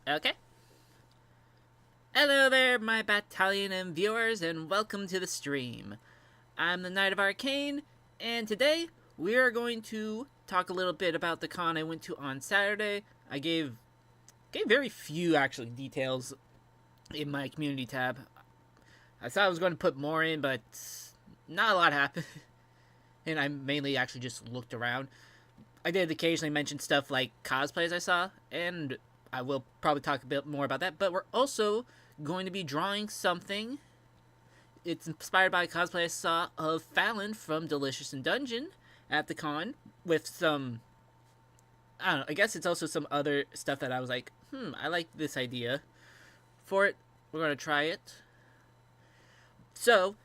Okay. Hello there, my battalion and viewers, and welcome to the stream. I'm the Knight of Arcane, and today we are going to talk a little bit about the con I went to on Saturday. I gave very few actually details in my community tab. I thought I was going to put more in, but not a lot happened, and I mainly actually just looked around. I did occasionally mention stuff like cosplays I saw, and I will probably talk a bit more about that. But we're also going to be drawing something. It's inspired by a cosplay I saw of Falin from Delicious in Dungeon at the con, with some. I don't know. I guess it's also some other stuff that I was like, I like this idea for it. We're gonna try it. So,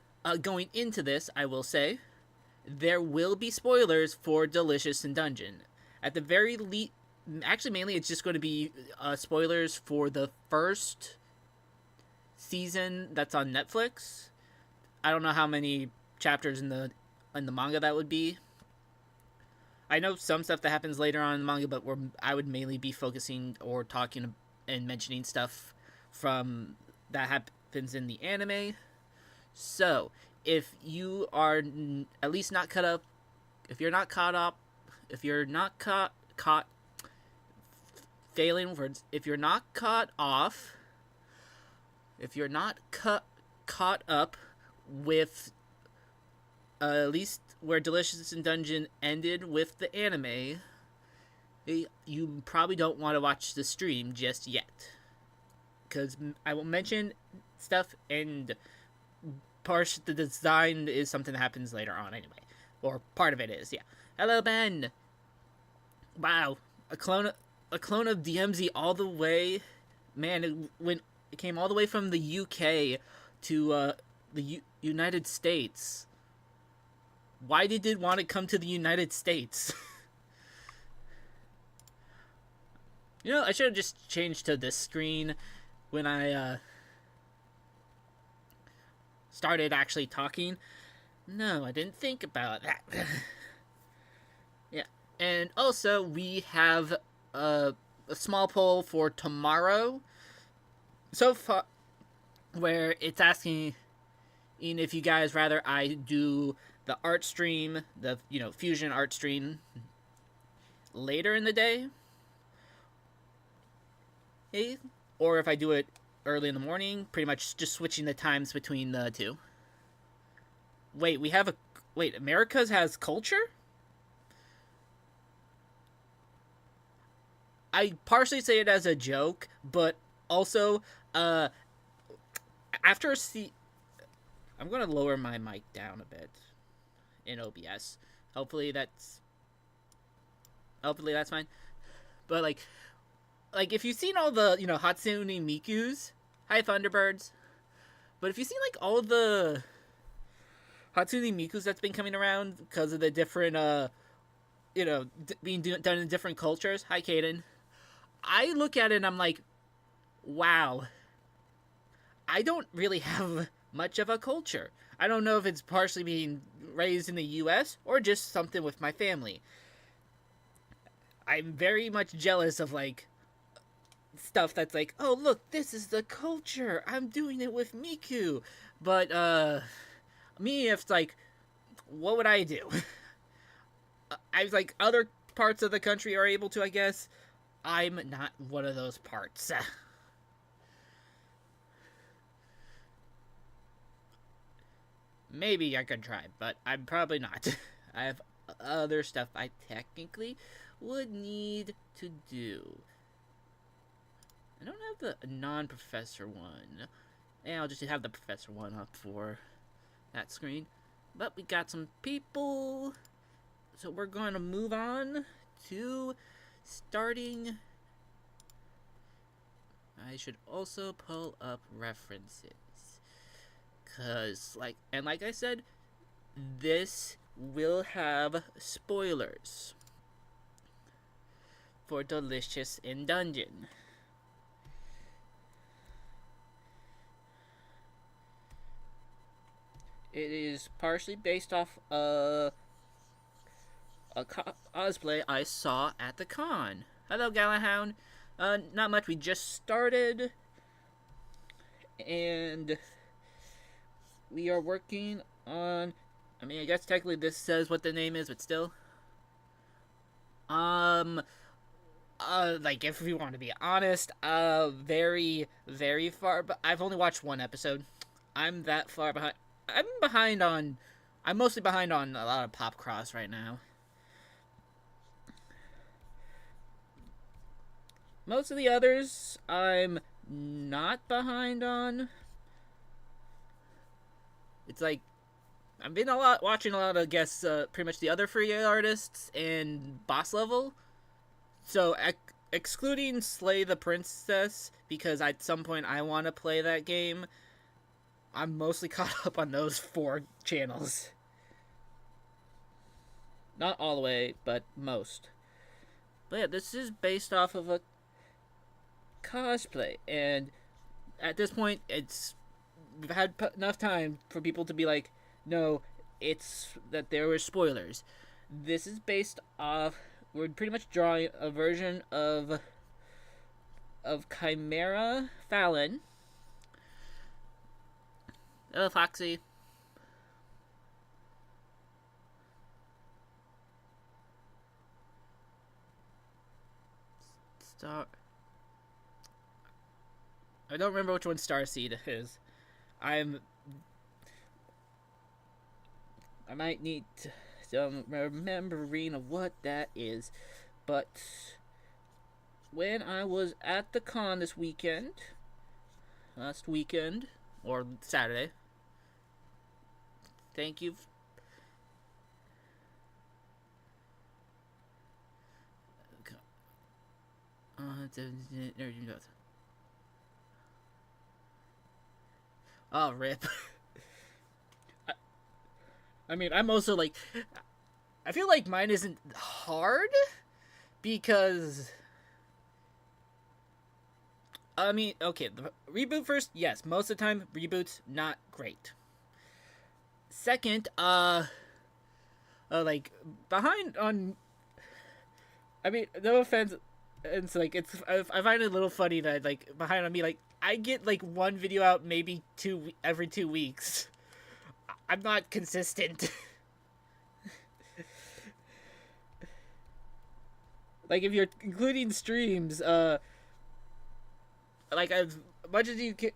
going into this, I will say there will be spoilers for Delicious in Dungeon. At the very least, actually, mainly it's just going to be spoilers for the first season that's on Netflix. I don't know how many chapters in the manga that would be. I know some stuff that happens later on in the manga, but I would mainly be focusing or talking and mentioning stuff from that happens in the anime. So, if you are at least not caught up, if you're not caught up, if you're not caught failing words, if you're not caught off, if you're not caught up with at least where Delicious in Dungeon ended with the anime, you probably don't want to watch the stream just yet, because I will mention stuff, and part the design is something that happens later on anyway, or part of it is. Yeah. Hello, Ben. Wow, a clone of DMZ all the way. Man, it came all the way from the UK to the United States. Why did it want to come to the United States? I should have just changed to this screen when I started actually talking. No, I didn't think about that. Yeah. And also, we have a small poll for tomorrow so far, where it's asking if you guys rather I do the art stream, the fusion art stream later in the day, or if I do it early in the morning, pretty much just switching the times between the two. Wait, America's has culture? I partially say it as a joke, but also, after I'm gonna lower my mic down a bit in OBS. Hopefully that's fine. But like if you've seen all the Hatsune Miku's, hi Thunderbirds, but if you've seen like all the Hatsune Miku's that's been coming around because of the different being done in different cultures, hi Kaden, I look at it and I'm like, wow, I don't really have much of a culture. I don't know if it's partially being raised in the US or just something with my family. I'm very much jealous of stuff that's like, oh look, this is the culture. I'm doing it with Miku. But me, if it's like, what would I do? I was like, other parts of the country are able to, I guess. I'm not one of those parts. Maybe I could try, but I'm probably not. I have other stuff I technically would need to do. I don't have the non-professor one. And I'll just have the professor one up for that screen. But we got some people. So we're going to move on to starting. I should also pull up references. Because, like I said, this will have spoilers for Delicious in Dungeon. It is partially based off a cosplay I saw at the con. Hello, Galahound. Not much. We just started, and we are working on. I mean, I guess technically this says what the name is, but still. Um, like if we want to be honest, very, very far. But I've only watched one episode. I'm that far behind. I'm behind on. I'm mostly behind on a lot of Pop Cross right now. Most of the others, I'm not behind on. It's like I've been watching a lot of guests, pretty much the other free artists and boss level. So excluding Slay the Princess, because at some point I want to play that game. I'm mostly caught up on those 4 channels. Not all the way, but most. But yeah, this is based off of a cosplay, and at this point, we've had enough time for people to be like, no, it's that there were spoilers. This is based off. We're pretty much drawing a version of Chimera Falin. Hello, Foxy. I don't remember which one Starseed is. I might need some remembering of what that is. But when I was at the con this weekend, last weekend, or Saturday, thank you. Oh, rip. I mean, I'm also like, I feel like mine isn't hard because, I mean, okay, the reboot first, yes, most of the time reboots not great. Second, like behind on, I mean, no offense, it's like I find it a little funny that like behind on me, like I get like one video out maybe every 2 weeks. I'm not consistent. Like if you're including streams, like as much as you can,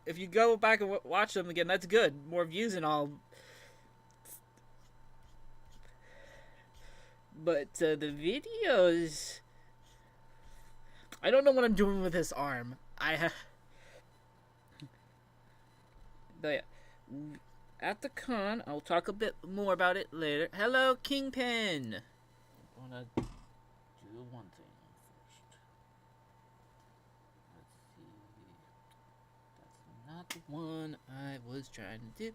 if you go back and watch them again, that's good. More views and all. But the videos, I don't know what I'm doing with this arm. But yeah, at the con, I'll talk a bit more about it later. Hello, Kingpin. I'm gonna do one thing first. Let's see. That's not the one I was trying to do.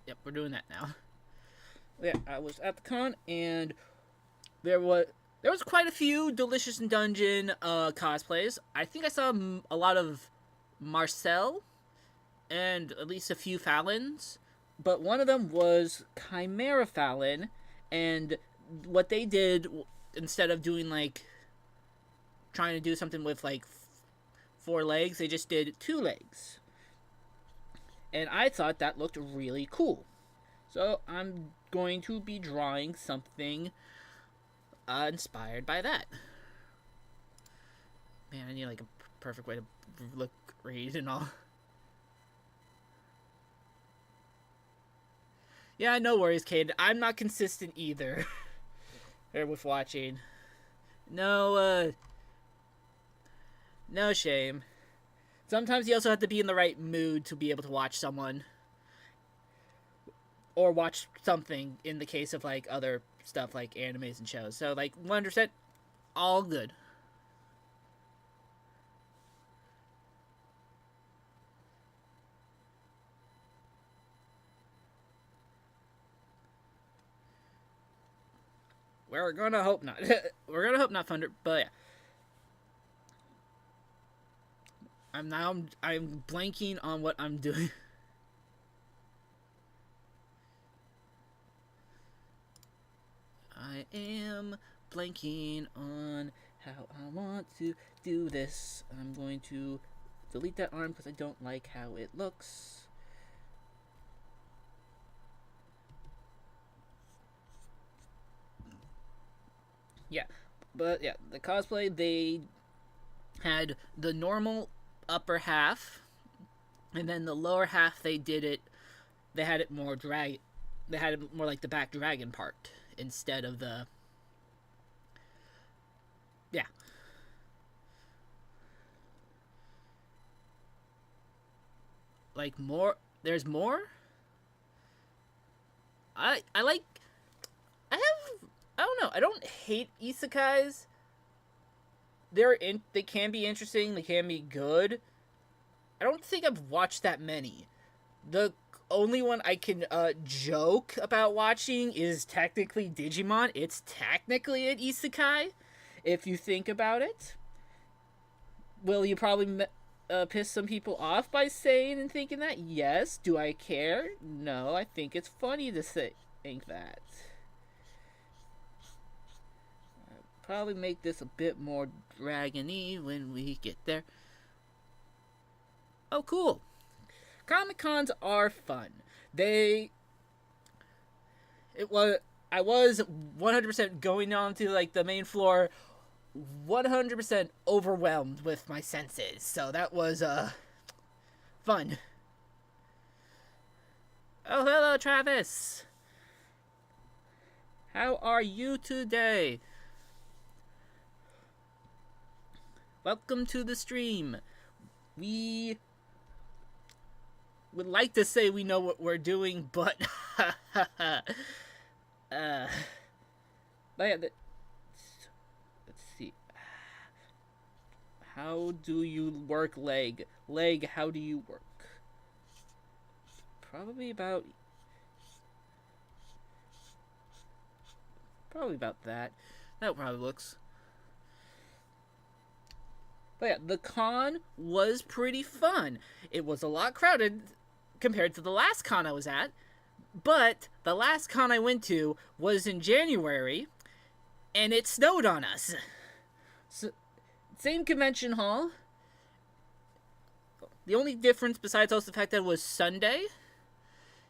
Yep, we're doing that now. Yeah, I was at the con, and there was quite a few Delicious in Dungeon cosplays. I think I saw a lot of Marcel, and at least a few Falins. But one of them was Chimera Falin, and what they did, instead of doing like trying to do something with like 4 legs, they just did 2 legs. And I thought that looked really cool. So I'm going to be drawing something inspired by that. Man, I need like a perfect way to look, read, and all. Yeah, no worries, Cade. I'm not consistent either. With watching. No shame. Sometimes you also have to be in the right mood to be able to watch someone. Or watch something in the case of like other stuff like animes and shows. So like 100%, all good. We're gonna hope not. We're gonna hope not, Thunder. But yeah. I'm blanking on what I'm doing. I am blanking on how I want to do this. I'm going to delete that arm because I don't like how it looks. Yeah, but yeah, the cosplay, they had the normal upper half, and then the lower half they had it more they had it more like the back dragon part instead of the, yeah. Like more, there's more. I like, I don't know, I don't hate isekais. They can be interesting, they can be good. I don't think I've watched that many. The only one I can joke about watching is technically Digimon. It's technically an isekai, if you think about it. Will you probably piss some people off by saying and thinking that? Yes. Do I care? No. I think it's funny to think that. I'll probably make this a bit more dragon-y when we get there. Oh, cool. Comic-Cons are fun. I was 100% going on to like the main floor, 100% overwhelmed with my senses. So that was fun. Oh, hello, Travis. How are you today? Welcome to the stream. We would like to say we know what we're doing, but but yeah, let's see. How do you work leg? Leg, how do you work? Probably about that. That probably looks. But yeah, the con was pretty fun. It was a lot crowded compared to the last con I was at, but the last con I went to was in January, and it snowed on us. So, same convention hall. The only difference, besides also the fact that it was Sunday,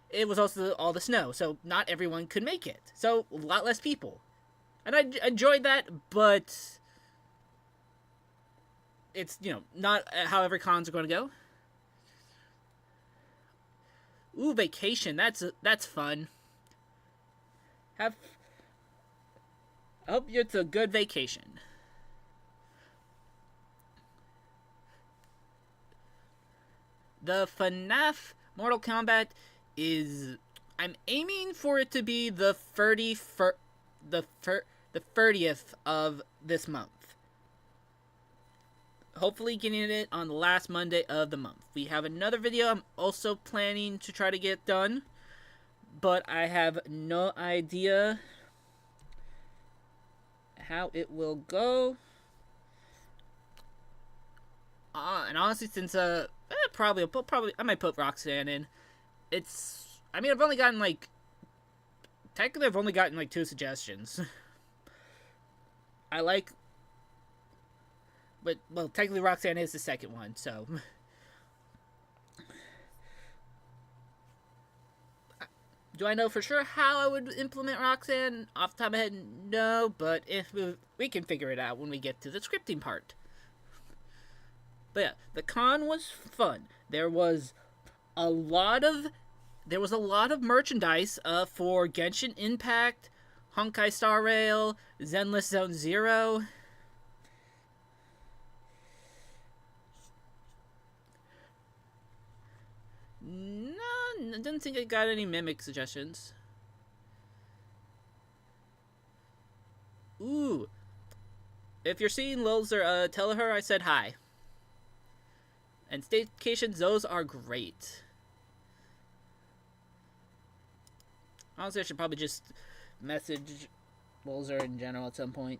it was also all the snow, so not everyone could make it. So, a lot less people. And I enjoyed that, but it's, not how every cons are going to go. Ooh, vacation. That's fun. I hope it's a good vacation. The FNAF Mortal Kombat I'm aiming for it to be the 30th of this month. Hopefully getting it on the last Monday of the month. We have another video I'm also planning to try to get done, but I have no idea how it will go. And honestly, since probably I might put Roxanne in. I've only gotten technically I've only gotten 2 suggestions. Well, technically Roxanne is the second one, so. Do I know for sure how I would implement Roxanne? Off the top of my head, no, but if we can figure it out when we get to the scripting part. But yeah, the con was fun. There was a lot of merchandise for Genshin Impact, Honkai Star Rail, Zenless Zone Zero. No, I didn't think I got any Mimic suggestions. Ooh. If you're seeing Lilzer, tell her I said hi. And staycations, those are great. Honestly, I should probably just message Bowser in general at some point.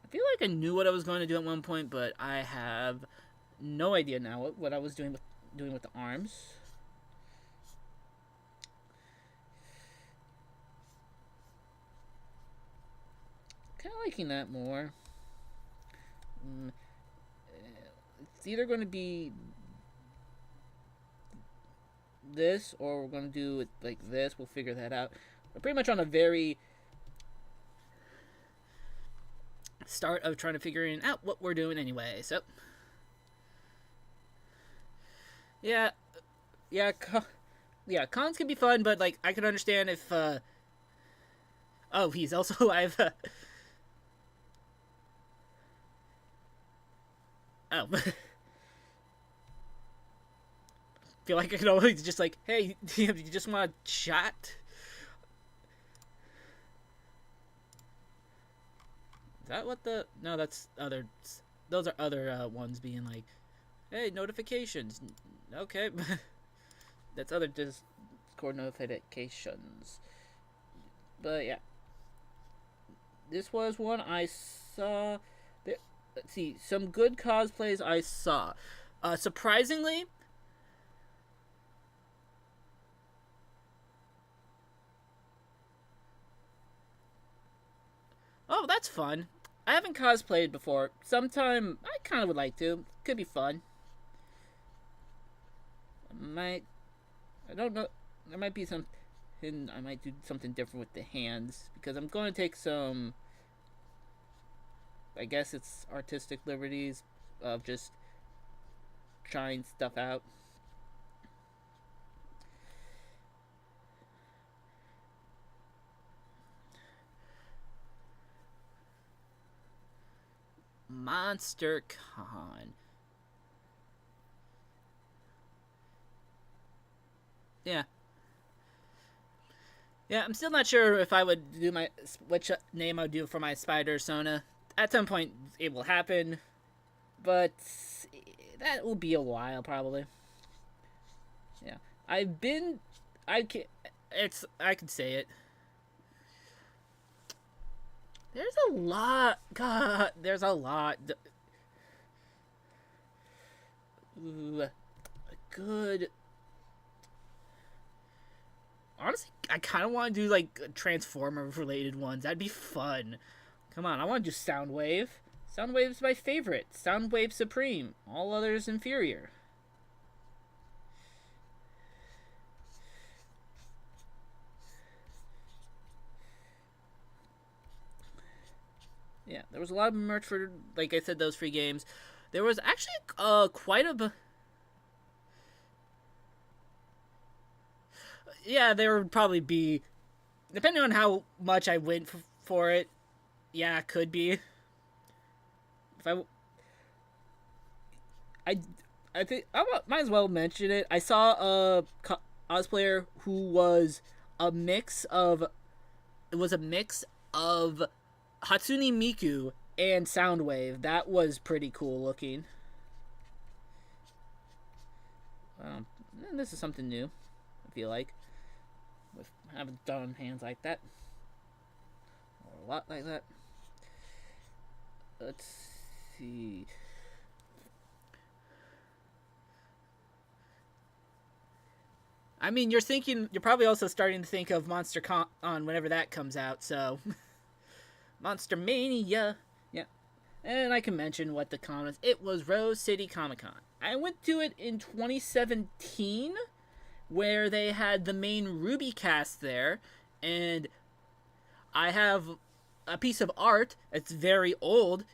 I feel like I knew what I was going to do at one point, but I have no idea now what I was doing with the arms. Kind of liking that more. It's either going to be this or we're going to do it like this. We'll figure that out. We're pretty much on a very start of trying to figuring out what we're doing anyway. So yeah, cons can be fun, but like I can understand if oh, he's also alive. Oh. Feel like I could always just like, hey, you just want a shot? Is that what the... No, that's other... Those are other ones being like, hey, notifications. Okay. That's other Discord notifications. But yeah. This was one I saw... Let's see, some good cosplays I saw. Surprisingly... Oh, that's fun. I haven't cosplayed before. Sometime I kind of would like to. Could be fun. I don't know. There might be some... I might do something different with the hands. Because I'm going to take some... I guess it's artistic liberties of just trying stuff out. Monster Con. Yeah. Yeah, I'm still not sure if I would do which name I would do for my spider Sona. At some point, it will happen, but that will be a while, probably. Yeah. I can say it. There's a lot. God, there's a lot. Ooh, a good... Honestly, I kind of want to do, like, Transformer-related ones. That'd be fun. Come on, I want to do Soundwave. Soundwave's my favorite. Soundwave Supreme. All others inferior. Yeah, there was a lot of merch for, like I said, those free games. There was actually quite a... Yeah, there would probably be... Depending on how much I went for it, yeah, could be. If I think I might as well mention it. I saw a cosplayer who was a mix of... It was a mix of Hatsune Miku and Soundwave. That was pretty cool looking. This is something new, I feel like. I haven't done hands like that. Or a lot like that. Let's see. I mean, you're probably also starting to think of Monster Con whenever that comes out, so... Monster Mania! Yeah. And I can mention what the con was. It was Rose City Comic Con. I went to it in 2017, where they had the main Ruby cast there, and I have a piece of art that's very old.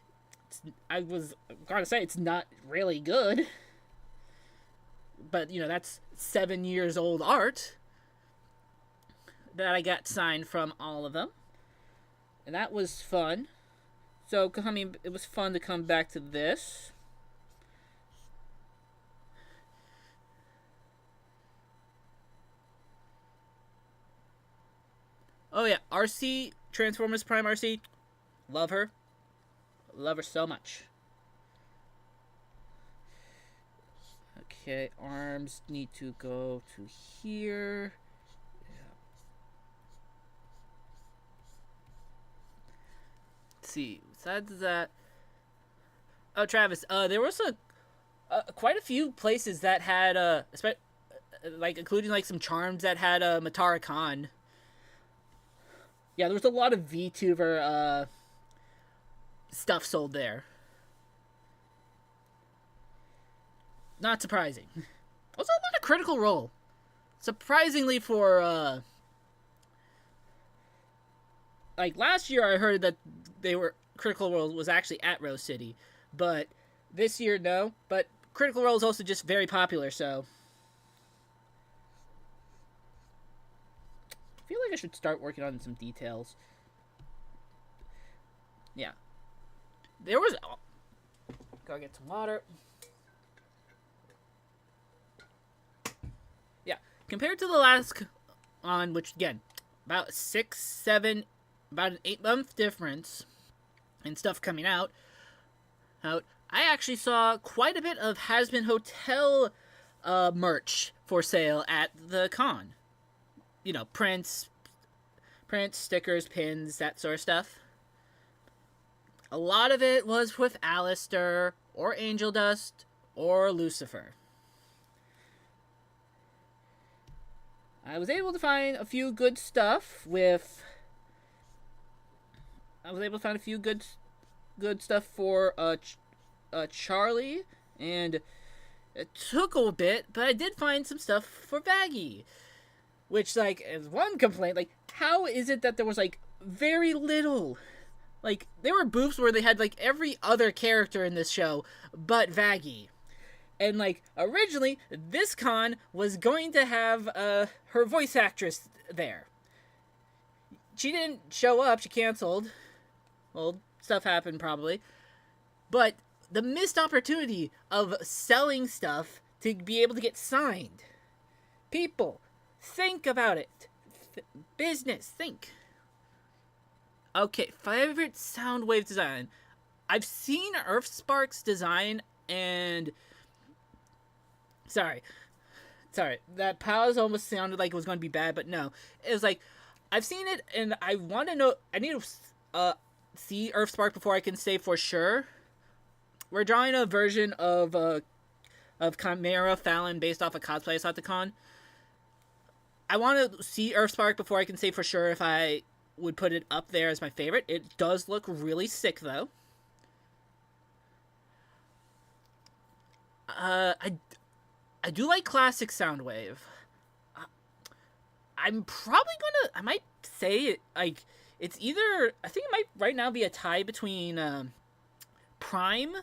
I was gotta say, it's not really good. But, you know, that's 7 years old art that I got signed from all of them. And that was fun. So, I mean, it was fun to come back to this. Oh, yeah. RC, Transformers Prime RC. Love her. Love her so much. Okay, arms need to go to here. Let's see. Besides that, oh Travis, there was quite a few places that had like including like some charms that had Matara Khan. Yeah, there was a lot of VTuber stuff sold there. Not surprising. Also, a lot of Critical Role. Surprisingly, for like last year, I heard that Critical Role was actually at Rose City, but this year no. But Critical Role is also just very popular, so I feel like I should start working on some details. Yeah, there was. Oh, gotta get some water. Yeah, compared to the last on, which again, about 6, 7, about an 8-month difference in stuff coming out. I actually saw quite a bit of Has-Been Hotel merch for sale at the con. You know, prints, stickers, pins, that sort of stuff. A lot of it was with Alistair, or Angel Dust, or Lucifer. I was able to find a few good stuff with... I was able to find a few good stuff for Charlie, and it took a bit, but I did find some stuff for Baggy. Which, like, is one complaint. Like, how is it that there was, like, very little? Like, there were booths where they had, like, every other character in this show but Vaggie. And, like, originally, this con was going to have her voice actress there. She didn't show up. She canceled. Well, stuff happened, probably. But the missed opportunity of selling stuff to be able to get signed. People, think about it. Business, think. Okay, favorite Soundwave design. I've seen Earthspark's design, and... Sorry, that pause almost sounded like it was going to be bad, but no. It was like, I've seen it, and I want to know... I need to see Earthspark before I can say for sure. We're drawing a version of Chimera Falin based off of Cosplay I saw at the con. I want to see Earthspark before I can say for sure if I would put it up there as my favorite. It does look really sick, though. I do like classic Soundwave. I'm probably gonna... I might say it, like... It's either... I think it might right now be a tie between Prime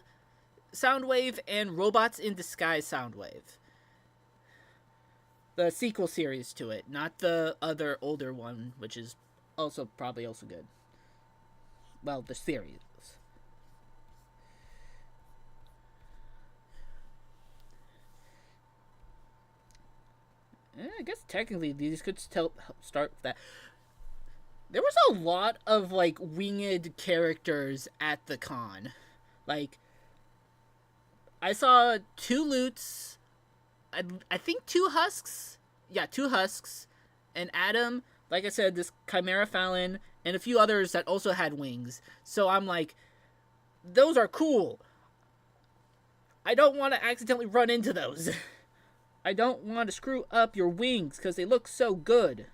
Soundwave and Robots in Disguise Soundwave. The sequel series to it, not the other older one, which is also probably also good. Well, the series. I guess technically these could start with that. There was a lot of, like, winged characters at the con. Like, I saw 2 Loots, I think 2 Husks. Yeah, 2 Husks. And Adam, like I said, this Chimera Falin, and a few others that also had wings. So I'm like, those are cool. I don't want to accidentally run into those. I don't want to screw up your wings because they look so good.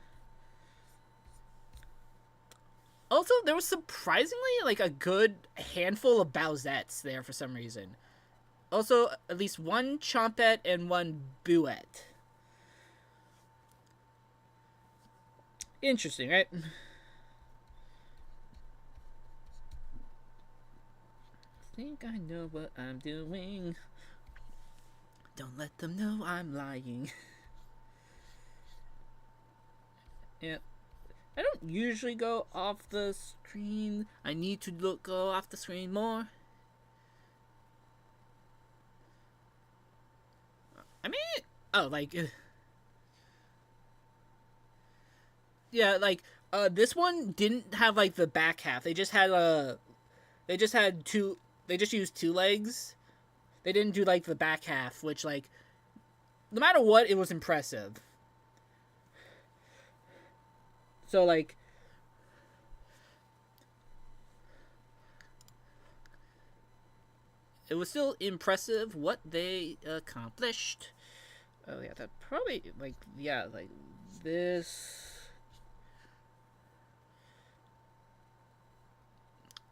Also, there was surprisingly, like, a good handful of Bowsettes there for some reason. Also, at least 1 Chompette and 1 Buette. Interesting, right? I think I know what I'm doing. Don't let them know I'm lying. Yep. I don't usually go off the screen. I need to go off the screen more. I mean, oh, like, yeah, like, this one didn't have, like, the back half. They just had, they just used 2 legs. They didn't do, like, the back half, which, like, no matter what, it was impressive. So, like, it was still impressive what they accomplished. Oh yeah, that probably like yeah like this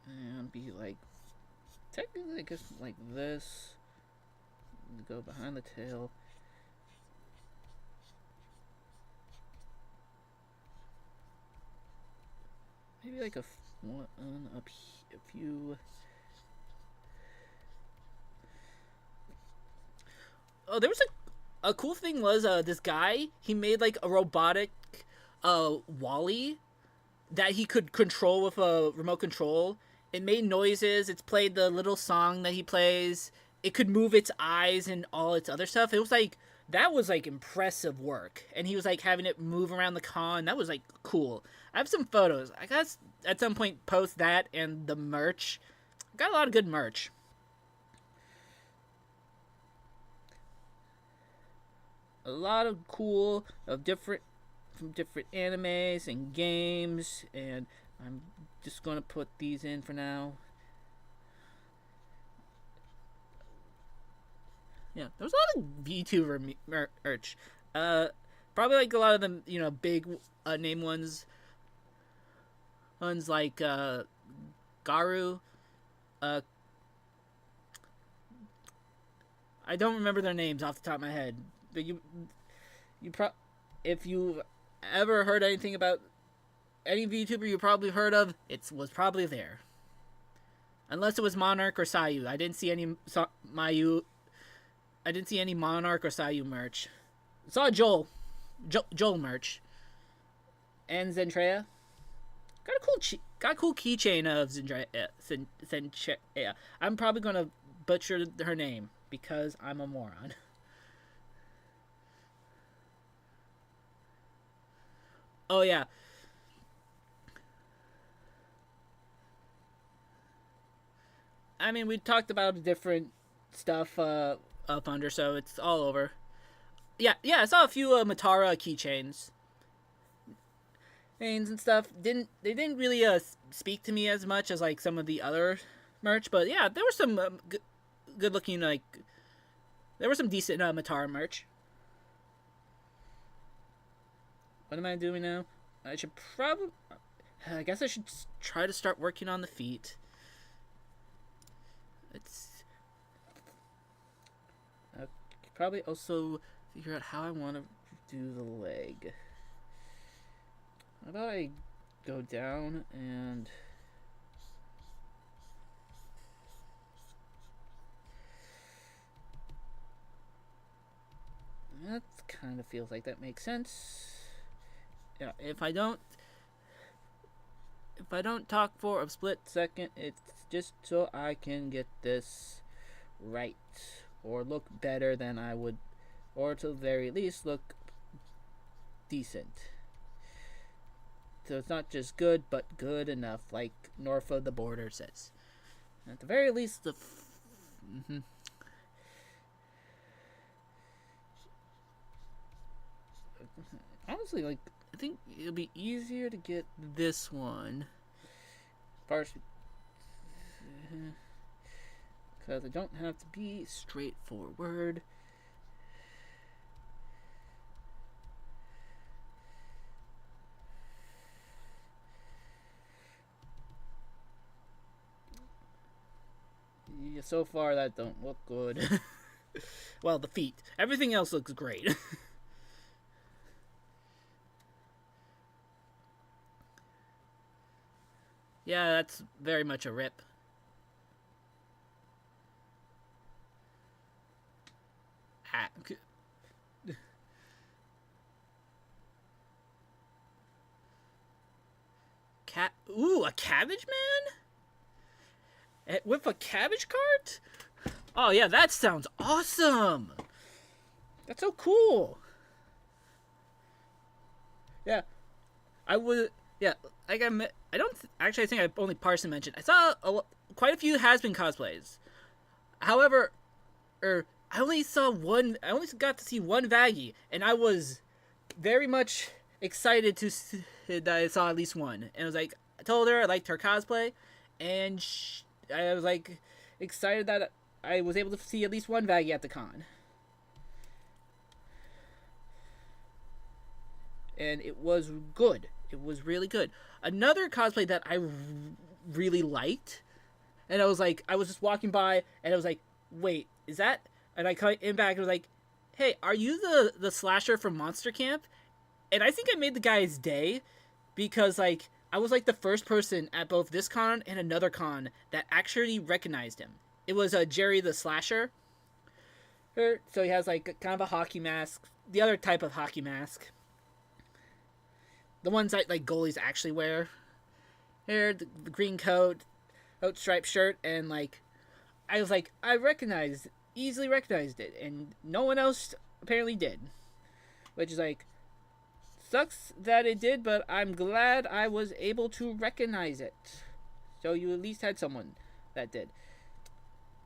and be like technically I guess like this. Go behind the tail. Maybe like one up a few. Oh, there was a cool thing was this guy he made like a robotic Wally that he could control with a remote control. It made noises. It's played the little song that he plays. It could move its eyes and all its other stuff. It was like that was like impressive work. And he was like having it move around the con. That was like cool. I have some photos. I guess at some point post that and the merch. Got a lot of good merch. A lot of cool of different from different animes and games, and I'm just gonna put these in for now. Yeah, there was a lot of VTuber merch. Probably like a lot of them, big name ones. Ones like Garu. Uh, I don't remember their names off the top of my head, but if you ever heard anything about any VTuber you probably heard of, it was probably there. Unless it was Monarch or Sayu. I didn't see any Mayu. I didn't see any Monarch or Sayu merch. I saw Joel merch. And Zentrea. Got a cool keychain of Zentrea. I'm probably gonna butcher her name because I'm a moron. Oh yeah. I mean, we talked about different stuff up under, so it's all over. Yeah. I saw a few Matara keychains, names and stuff. They didn't really speak to me as much as like some of the other merch, but yeah, there were some good looking like there were some decent Matara merch. What am I doing now? I should probably. I guess I should try to start working on the feet. It's. I could probably also figure out how I want to do the leg. How about I go down and. That kind of feels like that makes sense. Yeah, if I don't talk for a split second, it's just so I can get this right or look better than I would, or to the very least look decent. So it's not just good, but good enough, like north of the border says. At the very least, honestly, like I think it'll be easier to get this one first because I don't have to be straightforward. Yeah, so far that don't look good. Well, the feet. Everything else looks great. Yeah, that's very much a rip. Ah, Ooh, a cabbage man? With a cabbage cart? Oh yeah, that sounds awesome. That's so cool. Yeah, I would. Yeah, like I don't actually. I think I only partially mentioned. I saw quite a few has been cosplays. However, I only saw one. I only got to see one Vaggie, and I was very much excited to see that I saw at least one. And I was like, I told her I liked her cosplay, and I was like excited that I was able to see at least one value at the con. And it was good. It was really good. Another cosplay that I really liked, and I was like, I was just walking by, and I was like, wait, is that? And I came back and was like, hey, are you the slasher from Monster Camp? And I think I made the guy's day, because like I was like the first person at both this con and another con that actually recognized him. It was Jerry the Slasher. So he has like kind of a hockey mask, the other type of hockey mask. The ones that like goalies actually wear. Here, the green coat, striped shirt, and like I was like, I easily recognized it, and no one else apparently did. Which is like, sucks that it did, but I'm glad I was able to recognize it. So you at least had someone that did.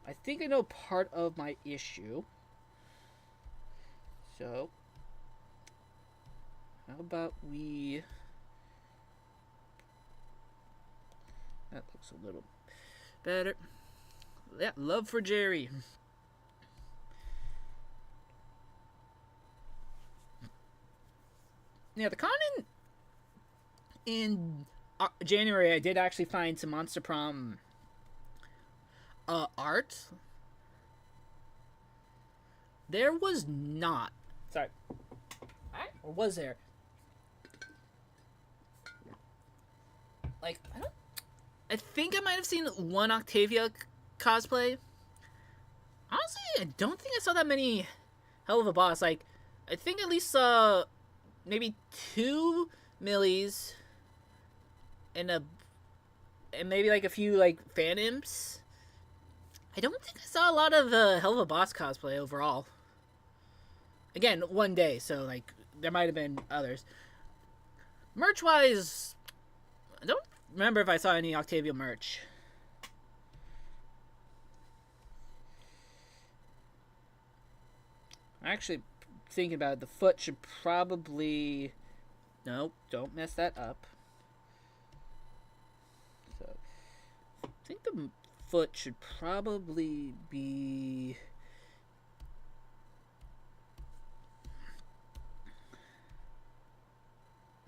I think I know part of my issue. So, how about we... That looks a little better. Yeah, love for Jerry. Yeah, the con in January, I did actually find some Monster Prom art. There was not. Sorry. Or was there? Like, I think I might have seen one Octavia cosplay. Honestly, I don't think I saw that many Hell of a Boss. Like, I think at least saw maybe 2 Millies and maybe like a few like fan imps. I don't think I saw a lot of Hell of a Boss cosplay overall. Again, one day, so like there might have been others. Merch wise, I don't remember if I saw any Octavia merch. Actually, thinking about it, the foot should probably... No, don't mess that up. So, I think the foot should probably be...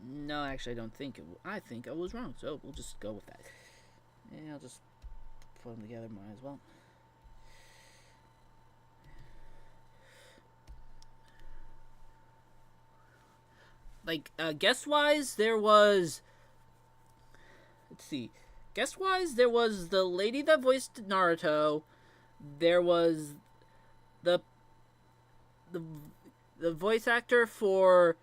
No, actually, I don't think it... I think I was wrong, so we'll just go with that. Yeah, I'll just put them together, might as well. Like, guest-wise, there was... Let's see. Guest-wise, there was the lady that voiced Naruto. There was the voice actor for...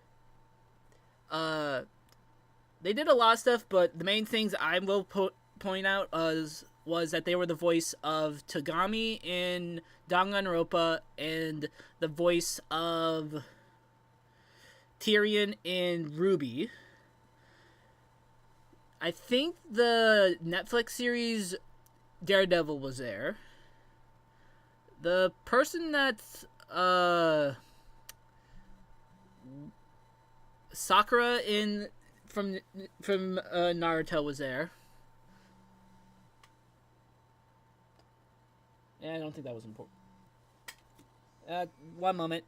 They did a lot of stuff, but the main things I will point out was that they were the voice of Tagami in Danganronpa and the voice of Tyrion in Ruby. I think the Netflix series Daredevil was there. The person that's Sakura from Naruto was there. Yeah, I don't think that was important. One moment.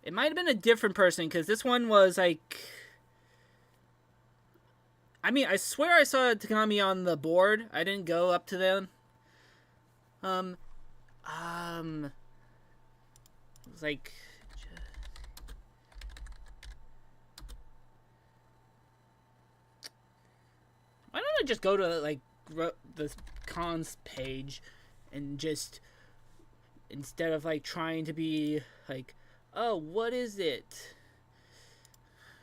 It might have been a different person, because this one was like... I mean, I swear I saw Takami on the board. I didn't go up to them. It was like... Why don't I just go to, like, the cons page and just, instead of like trying to be like, oh, what is it?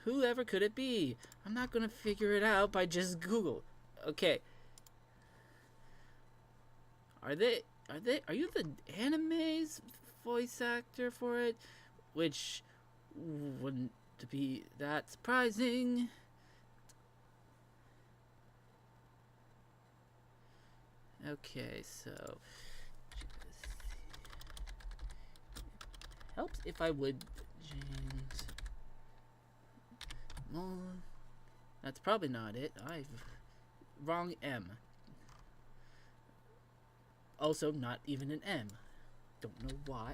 Whoever could it be? I'm not gonna figure it out by just Google. Okay. Are you the anime's voice actor for it? Which wouldn't be that surprising. Okay, so helps if I would James. Well, that's probably not it. Wrong M. Also, not even an M. Don't know why.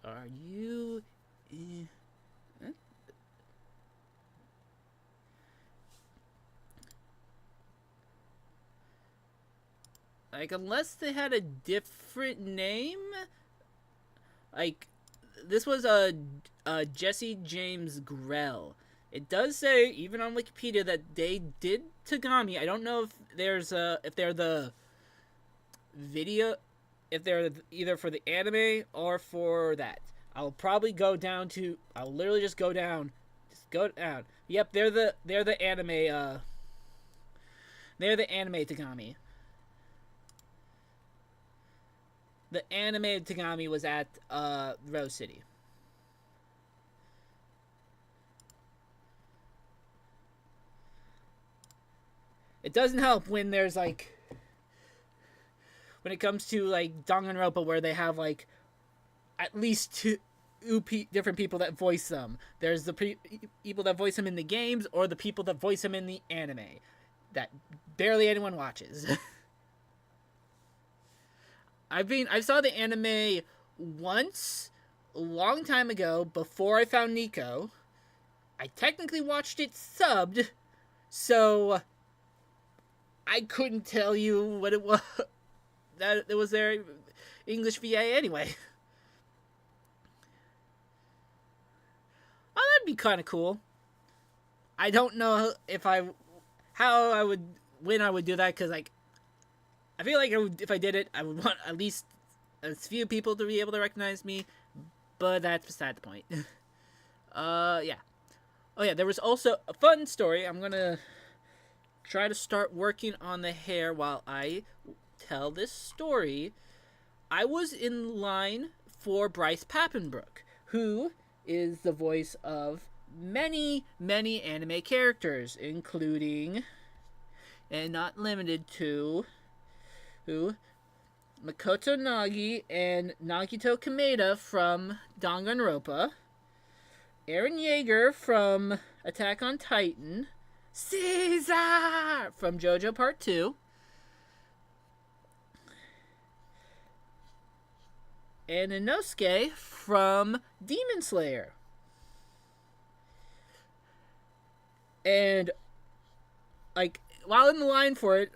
Are you... Like, unless they had a different name? Like, this was a Jesse James Grell. It does say, even on Wikipedia, that they did Tagami. I don't know if if they're the video, if they're either for the anime or for that. I'll probably go down to. I'll literally just go down. Just go down. Yep, they're the anime. They're the anime Tagami. The anime Tagami was at Rose City. It doesn't help when there's like, when it comes to like Danganronpa, where they have like at least two different people that voice them. There's the people that voice them in the games, or the people that voice them in the anime that barely anyone watches. I saw the anime once, a long time ago, before I found Nico. I technically watched it subbed, so I couldn't tell you what it was. That it was their English VA anyway. Oh, that'd be kind of cool. I don't know when I would do that, because like, I feel like if I did it, I would want at least a few people to be able to recognize me, but that's beside the point. Yeah. Oh yeah, there was also a fun story. I'm gonna try to start working on the hair while I tell this story. I was in line for Bryce Papenbrook, who is the voice of many, many anime characters, including, and not limited to, Makoto Nagi and Nagito Kameda from Danganronpa, Eren Yeager from Attack on Titan, Caesar from JoJo Part 2, and Inosuke from Demon Slayer. And like, while in the line for it,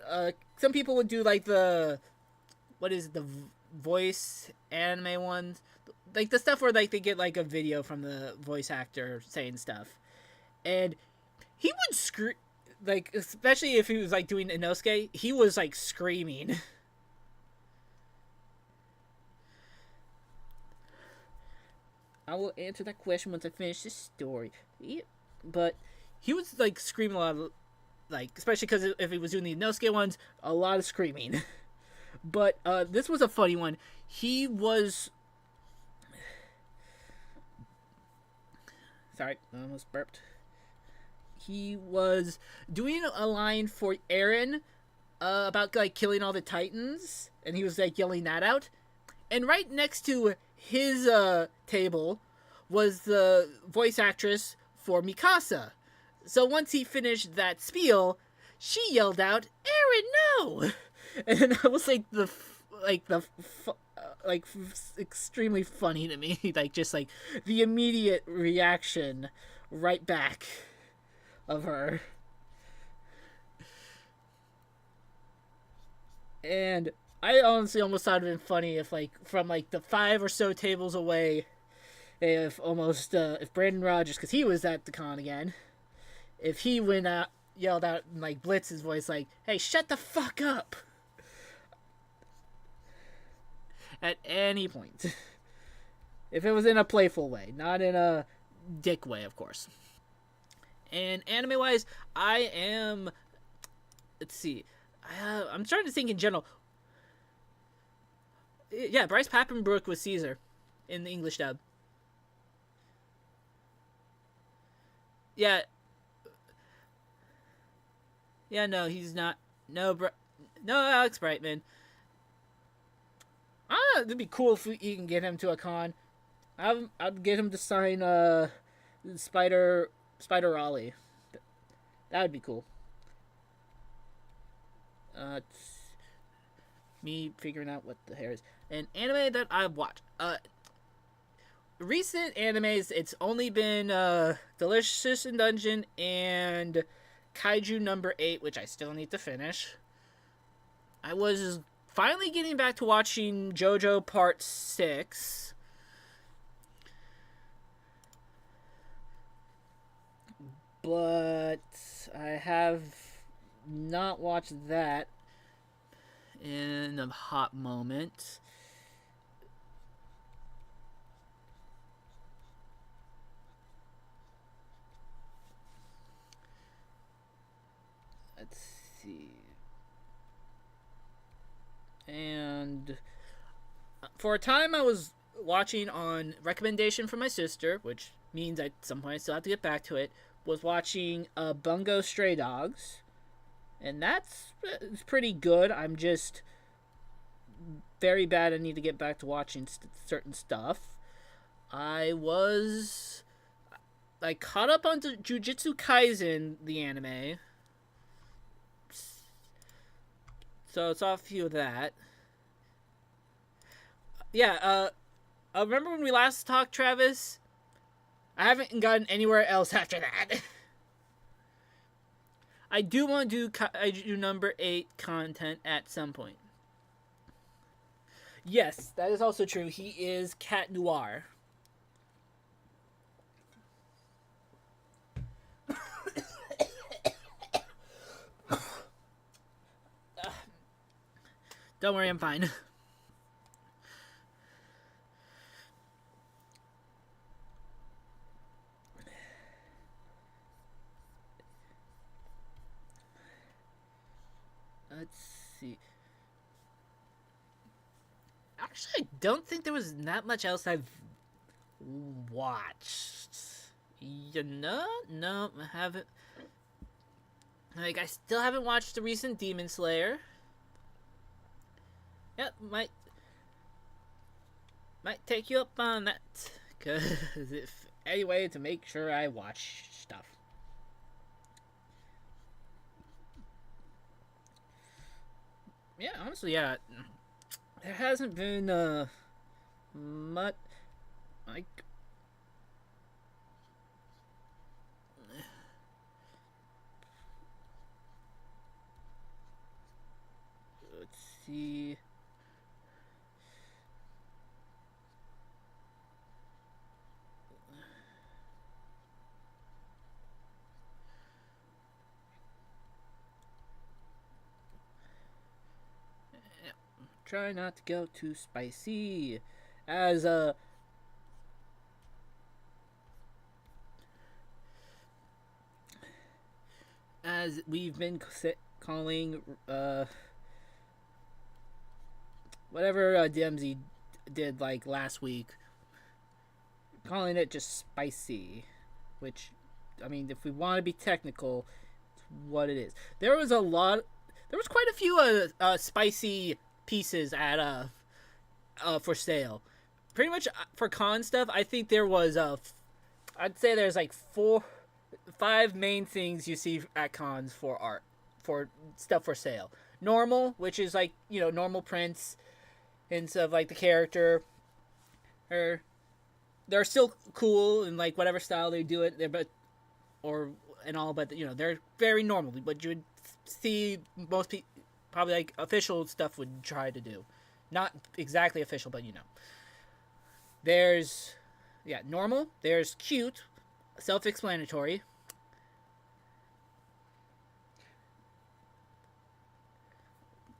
some people would do like the voice anime ones, like the stuff where like they get like a video from the voice actor saying stuff, and he would scream, like, especially if he was like doing Inosuke, he was like screaming. I will answer that question once I finish this story. Yeah, but he was like screaming a lot of, like, especially because if he was doing the Inosuke ones, a lot of screaming. But this was a funny one. He was... Sorry, I almost burped. He was doing a line for Eren about like killing all the Titans, and he was like yelling that out. And right next to his table was the voice actress for Mikasa. So once he finished that spiel, she yelled out, "Eren, no!" And that was like extremely funny to me. Like, just like the immediate reaction right back of her. And I honestly almost thought it'd been funny if, like, from like the 5 or so tables away, if Brandon Rogers, because he was at the con again, if he went out, yelled out in like Blitz's voice, like, "Hey, shut the fuck up!" At any point, if it was in a playful way, not in a dick way, of course. And anime wise, I am. Let's see. I'm starting to think in general. Yeah, Bryce Papenbrook was Caesar in the English dub. Yeah. Yeah, no, he's not. No, Alex Brightman. It'd be cool if you can get him to a con. I'd get him to sign Spider Raleigh. That would be cool. Me figuring out what the hair is. An anime that I've watched. Recent animes, it's only been Delicious in Dungeon and Kaiju number 8, which I still need to finish. I was finally getting back to watching JoJo Part 6. But I have not watched that in a hot moment. Let's see. And for a time I was watching on recommendation from my sister, which means at some point I still have to get back to it, was watching Bungo Stray Dogs. And that's pretty good. I'm just very bad. I need to get back to watching certain stuff. I caught up on Jujutsu Kaisen, the anime. So it's off a few of that. Yeah, remember when we last talked, Travis? I haven't gotten anywhere else after that. I do want to do Kaiju number 8 content at some point. Yes, that is also true. He is Cat Noir. Don't worry, I'm fine. Let's see. Actually, I don't think there was that much else I've watched. You know? No, I haven't. Like, I still haven't watched the recent Demon Slayer. Yep, might take you up on that. Cause if anyway, to make sure I watch stuff. Yeah, honestly, yeah. There hasn't been much like let's see. Try not to go too spicy. As we've been calling whatever DMZ did like last week, calling it just spicy, which I mean, if we want to be technical, it's what it is. There was quite a few spicy pieces at for sale. Pretty much for con stuff, I think there was I'd say there's like 5 main things you see at cons for stuff for sale. Normal, which is like, you know, normal prints and stuff like the character. They're still cool in like whatever style they do it. But you know, they're very normal. But you would see most people. probably like official stuff would try to do. Not exactly official, but you know. There's, yeah, normal. There's cute, self-explanatory.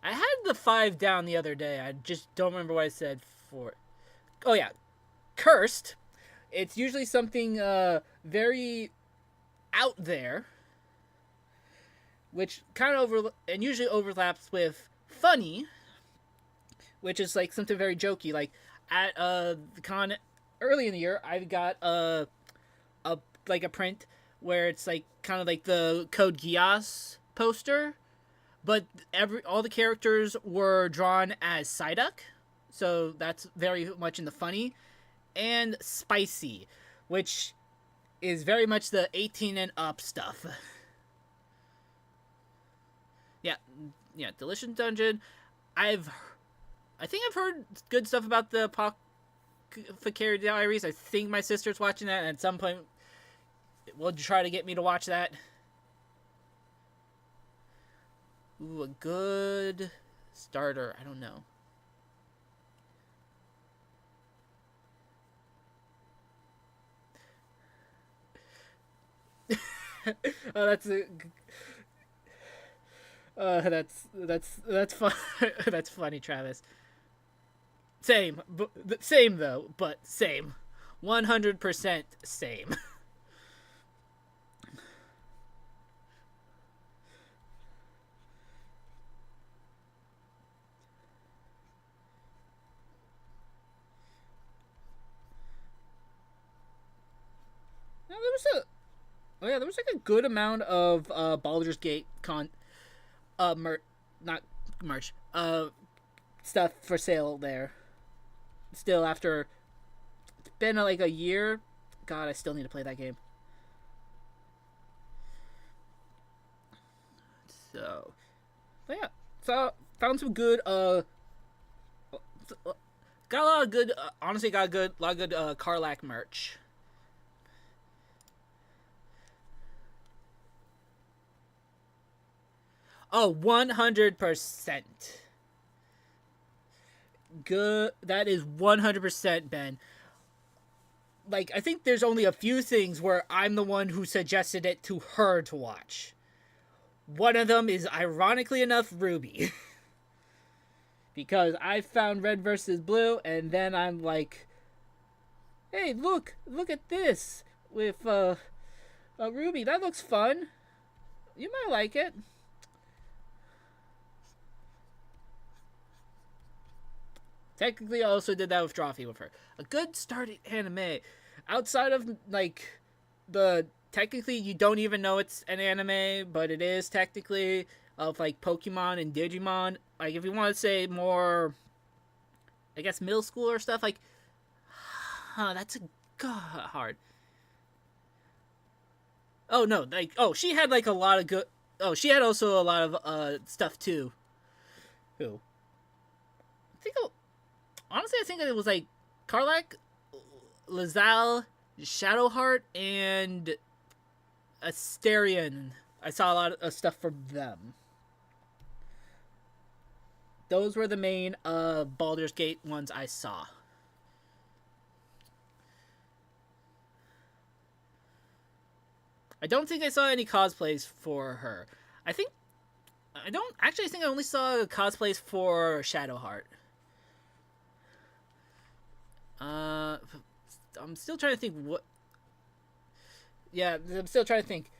I had the 5 down the other day. I just don't remember what I said for it. Oh yeah, cursed. It's usually something very out there, which kind of and usually overlaps with funny, which is like something very jokey. Like at the con early in the year, I got a like a print where it's like kind of like the Code Geass poster, but all the characters were drawn as Psyduck, so that's very much in the funny, and spicy, which is very much the 18 and up stuff. Yeah, yeah, Delicious Dungeon. I think I've heard good stuff about the Apothecary Diaries. I think my sister's watching that, and at some point will try to get me to watch that. Ooh, a good starter. I don't know. Oh, that's a. That's fun. That's funny, Travis. Same though, but same, 100% same. Now, there was like a good amount of Baldur's Gate not merch, stuff for sale there. Still, after it's been like a year, God, I still need to play that game. So, but yeah, so found some good got a lot of good honestly got a lot of good Karlach merch. Oh, 100%. Good. That is 100%, Ben. Like, I think there's only a few things where I'm the one who suggested it to her to watch. One of them is, ironically enough, Ruby. Because I found Red versus Blue, and then I'm like, hey, look at this with Ruby. That looks fun. You might like it. Technically, I also did that with Drawfee with her. A good starting anime. Outside of, like, technically, you don't even know it's an anime, but it is technically, of, like, Pokemon and Digimon. Like, if you want to say more, I guess, middle school or stuff, like, that's hard. Oh, no, like, she had, like, a lot of good, she had also a lot of, stuff, too. Who? Honestly, I think it was like Karlach, Lazal, Shadowheart, and Asterion. I saw a lot of stuff from them. Those were the main Baldur's Gate ones I saw. I don't think I saw any cosplays for her. I think I only saw cosplays for Shadowheart. I'm still trying to think what. Yeah, I'm still trying to think.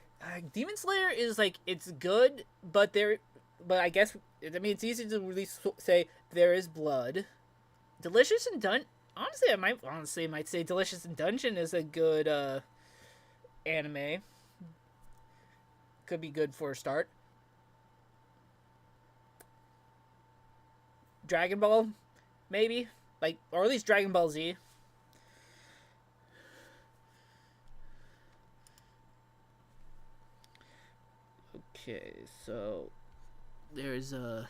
Demon Slayer is like, it's good, but I guess I mean it's easy to really say there is blood. Delicious and honestly, I might say Delicious in Dungeon is a good anime. Could be good for a start. Dragon Ball, maybe. Like, or at least Dragon Ball Z. Okay, so there's a.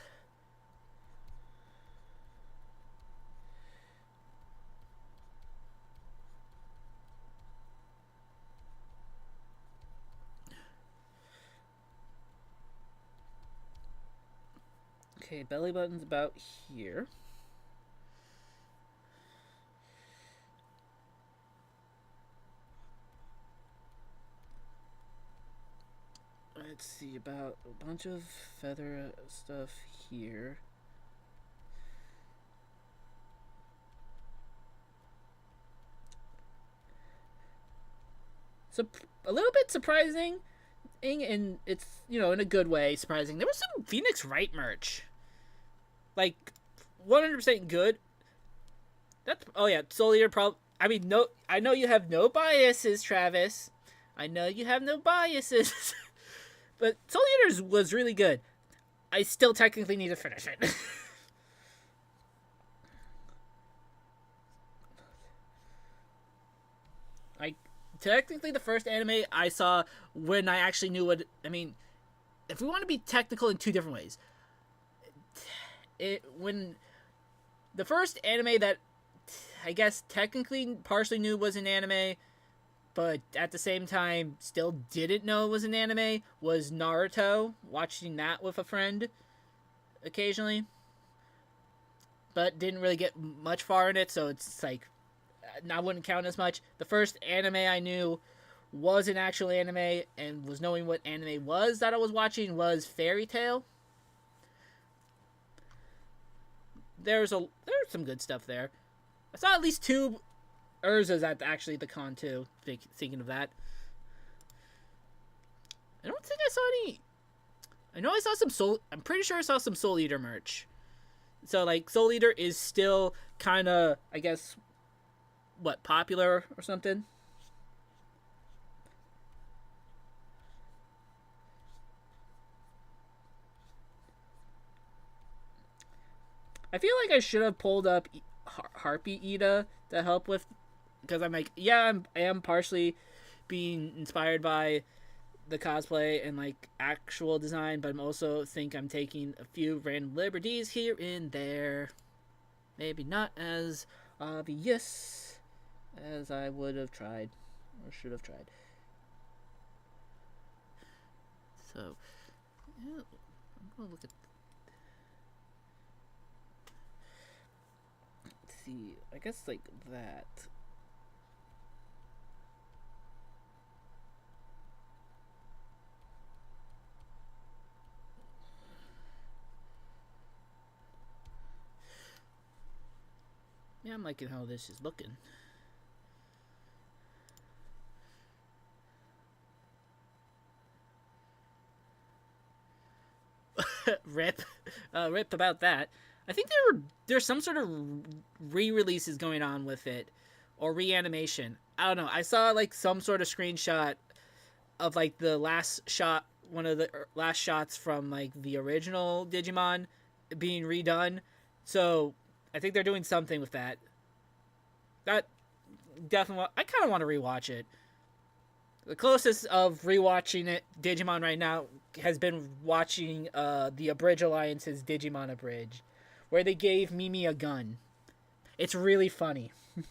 Okay, belly button's about here. Let's see, about a bunch of feather stuff here. So a little bit surprising, and it's, you know, in a good way surprising. There was some Phoenix Wright merch, like 100% good. That's, oh yeah, Soul Eater. I mean, no, I know you have no biases, Travis. I know you have no biases, but Soul Eater's was really good. I still technically need to finish it. I technically the first anime I saw when I actually knew what I mean. If we want to be technical in two different ways, when the first anime that I guess technically partially knew was an anime, but at the same time still didn't know it was an anime, was Naruto. Watching that with a friend occasionally, but didn't really get much far in it, so it's like I wouldn't count as much. The first anime I knew was an actual anime and was knowing what anime was that I was watching was Fairy Tail. There's some good stuff there. I saw at least two Urzas at actually the con too. Thinking of that, I don't think I saw any. I know I saw some Soul. I'm pretty sure I saw some Soul Eater merch. So like Soul Eater is still kind of, I guess, what, popular or something. I feel like I should have pulled up Harpy Ida to help with, because I'm like, yeah, I am partially being inspired by the cosplay and like actual design, but I'm also think I'm taking a few random liberties here and there. Maybe not as obvious as I would have tried or should have tried. So, yeah, I'm gonna look at. Let's see, I guess like that. Yeah, I'm liking how this is looking. Rip about that. I think there's some sort of re-releases going on with it, or reanimation. I don't know. I saw like some sort of screenshot of like the last shot, one of the last shots from like the original Digimon being redone. So I think they're doing something with that. That definitely, I kind of want to rewatch it. The closest of rewatching it, Digimon right now, has been watching the Abridge Alliance's Digimon Abridge, where they gave Mimi a gun. It's really funny. Let's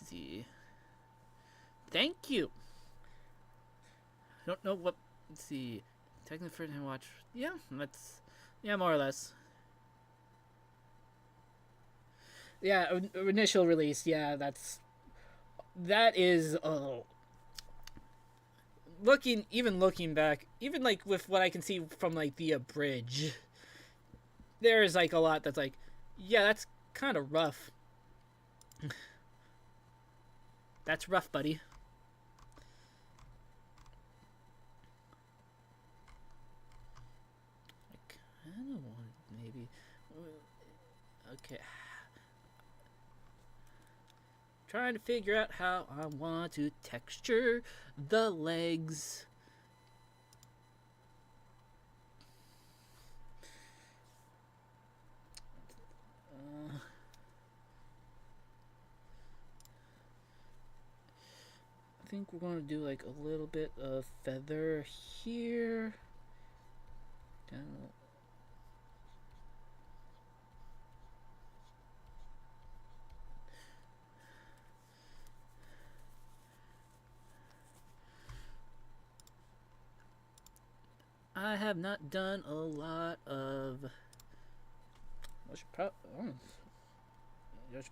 see. Thank you. I don't know what. Let's see. Technically, first time watch. Yeah, that's. Yeah, more or less. Yeah, initial release. Yeah, that is. Oh, looking back, even like with what I can see from like the Abridge, there is like a lot that's like, yeah, that's kind of rough. That's rough, buddy. I kind of want maybe. Okay. Trying to figure out how I want to texture the legs. I think we're going to do like a little bit of feather here. Down. I have not done a lot of. I should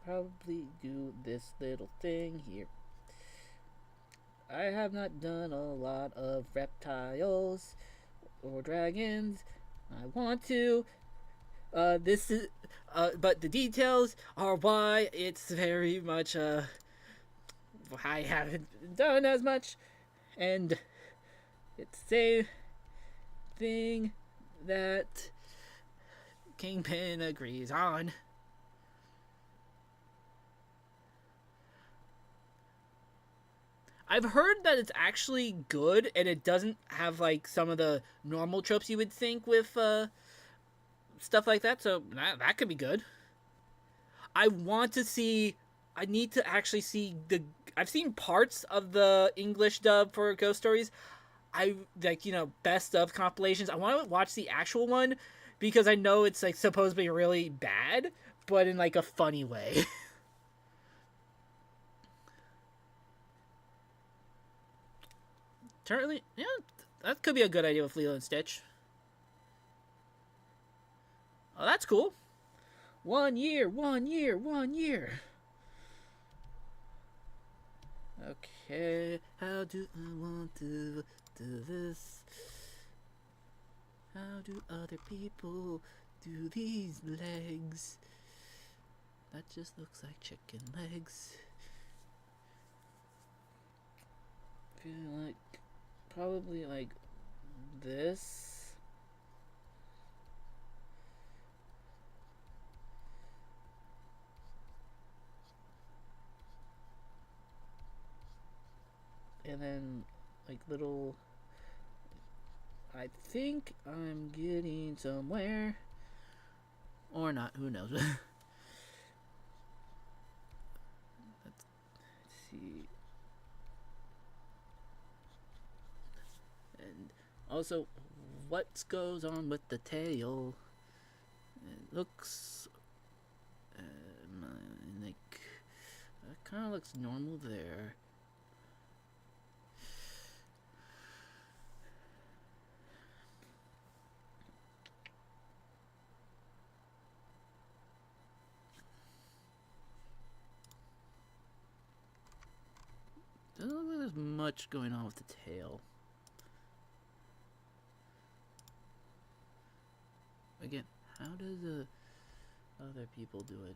probably do this little thing here. I have not done a lot of reptiles or dragons. I want to. This is. But the details are why it's very much. I haven't done as much, and it's the same thing that Kingpin agrees on. I've heard that it's actually good and it doesn't have like some of the normal tropes you would think with stuff like that, so that could be good. I want to see. I need to actually see the. I've seen parts of the English dub for Ghost Stories. I like best of compilations. I want to watch the actual one because I know it's like supposed to be really bad, but in like a funny way. Currently, yeah, that could be a good idea with Lilo and Stitch. Oh, that's cool. 1 year, 1 year, 1 year. Okay, how do I want to do this? How do other people do these legs? That just looks like chicken legs. Feel like probably like this. And then like little. I think I'm getting somewhere, or not. Who knows? Let's see. And also, what goes on with the tail? It looks like it kind of looks normal there. Doesn't look like there's much going on with the tail. Again, how do the other people do it?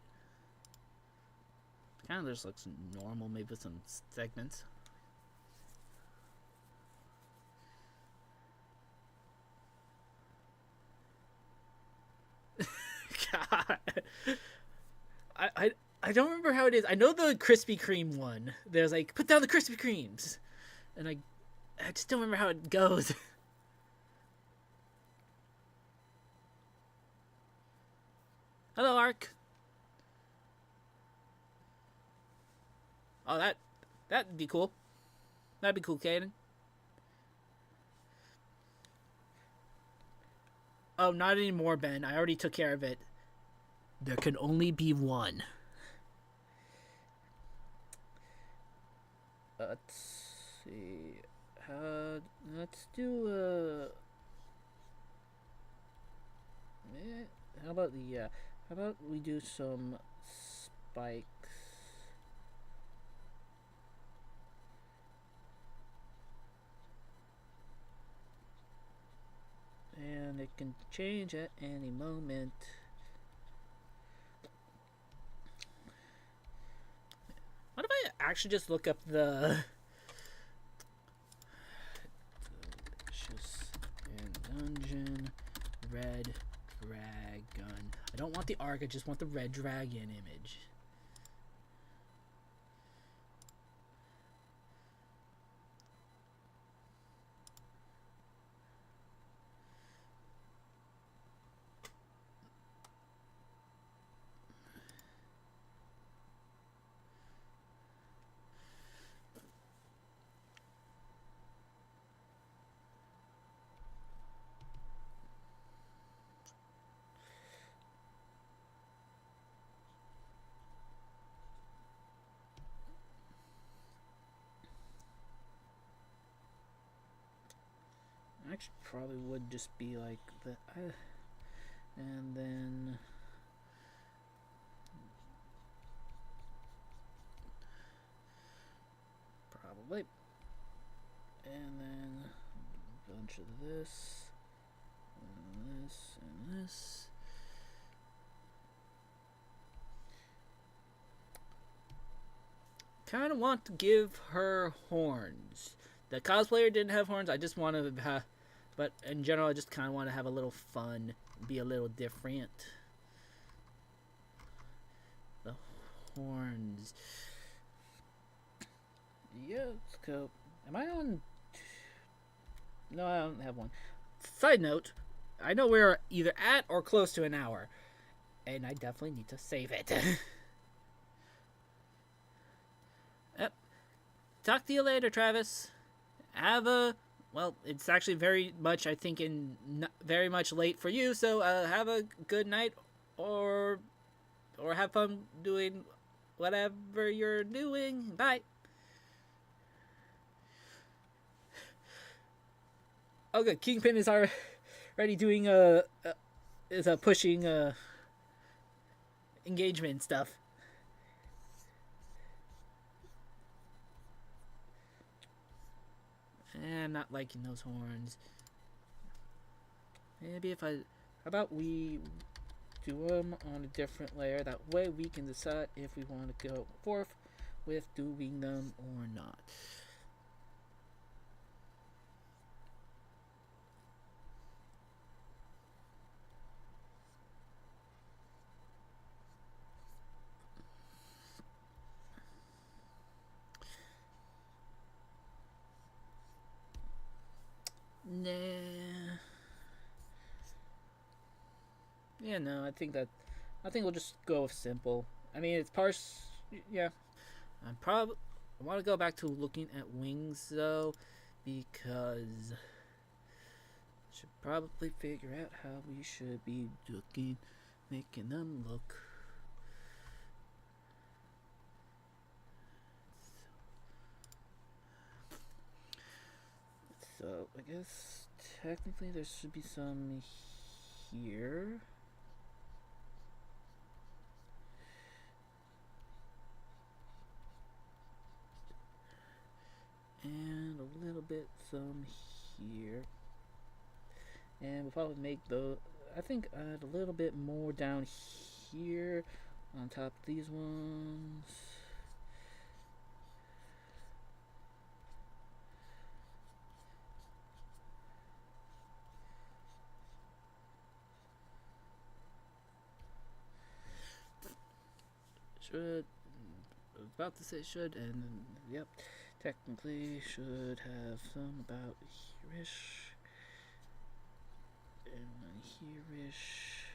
Kind of just looks normal, maybe with some segments. God. I don't remember how it is. I know the Krispy Kreme one. There's like, put down the Krispy Kremes. And I just don't remember how it goes. Hello, Ark. Oh, that'd be cool. That'd be cool, Caden. Oh, not anymore, Ben. I already took care of it. There can only be one. Let's see. Let's do how about how about we do some spikes? And it can change at any moment. What if I actually just look up the delicious and dungeon red dragon? I don't want the arc, I just want the red dragon image. Actually, probably would just be like the, and then probably, and then a bunch of this, and this, and this. Kind of want to give her horns. The cosplayer didn't have horns. I just want to have, but in general, I just kind of want to have a little fun, be a little different. The horns. Yeah, let's go. Am I on? No, I don't have one. Side note, I know we're either at or close to an hour, and I definitely need to save it. Yep. Talk to you later, Travis. Have a well. It's actually very much, I think, very much late for you. So have a good night, or have fun doing whatever you're doing. Bye. Oh, good. Kingpin is already doing is pushing engagement stuff. I'm not liking those horns. Maybe if I, how about we do them on a different layer? That way we can decide if we want to go forth with doing them or not. Nah. Yeah, no, I think we'll just go with simple. I mean, it's parse. Yeah, I want to go back to looking at wings though, because should probably figure out how we should be making them look. So I guess technically there should be some here. And a little bit some here. And we'll probably make I think add a little bit more down here on top of these ones. Should, I was about to say should, and yep, technically should have some about here-ish, and here-ish.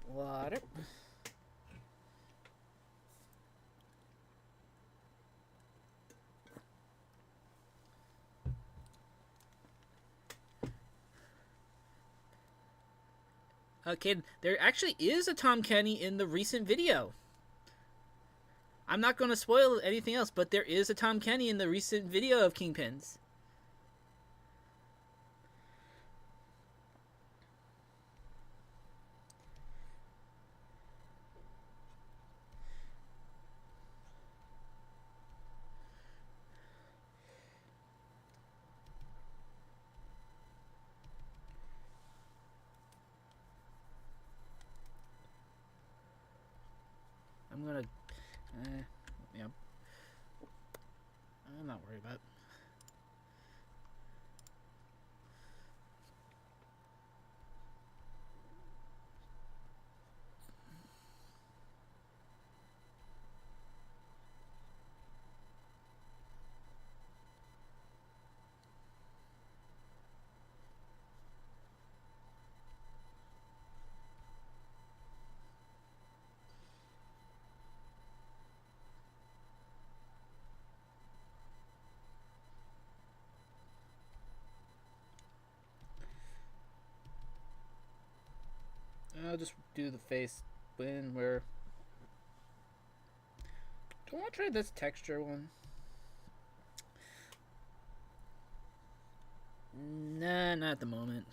Water. Okay, there actually is a Tom Kenny in the recent video. I'm not going to spoil anything else, but there is a Tom Kenny in the recent video of Kingpins. I'm gonna, yeah, I'm not worried about it. I'll just do the face when we're I want to try this texture one. Nah, not at the moment.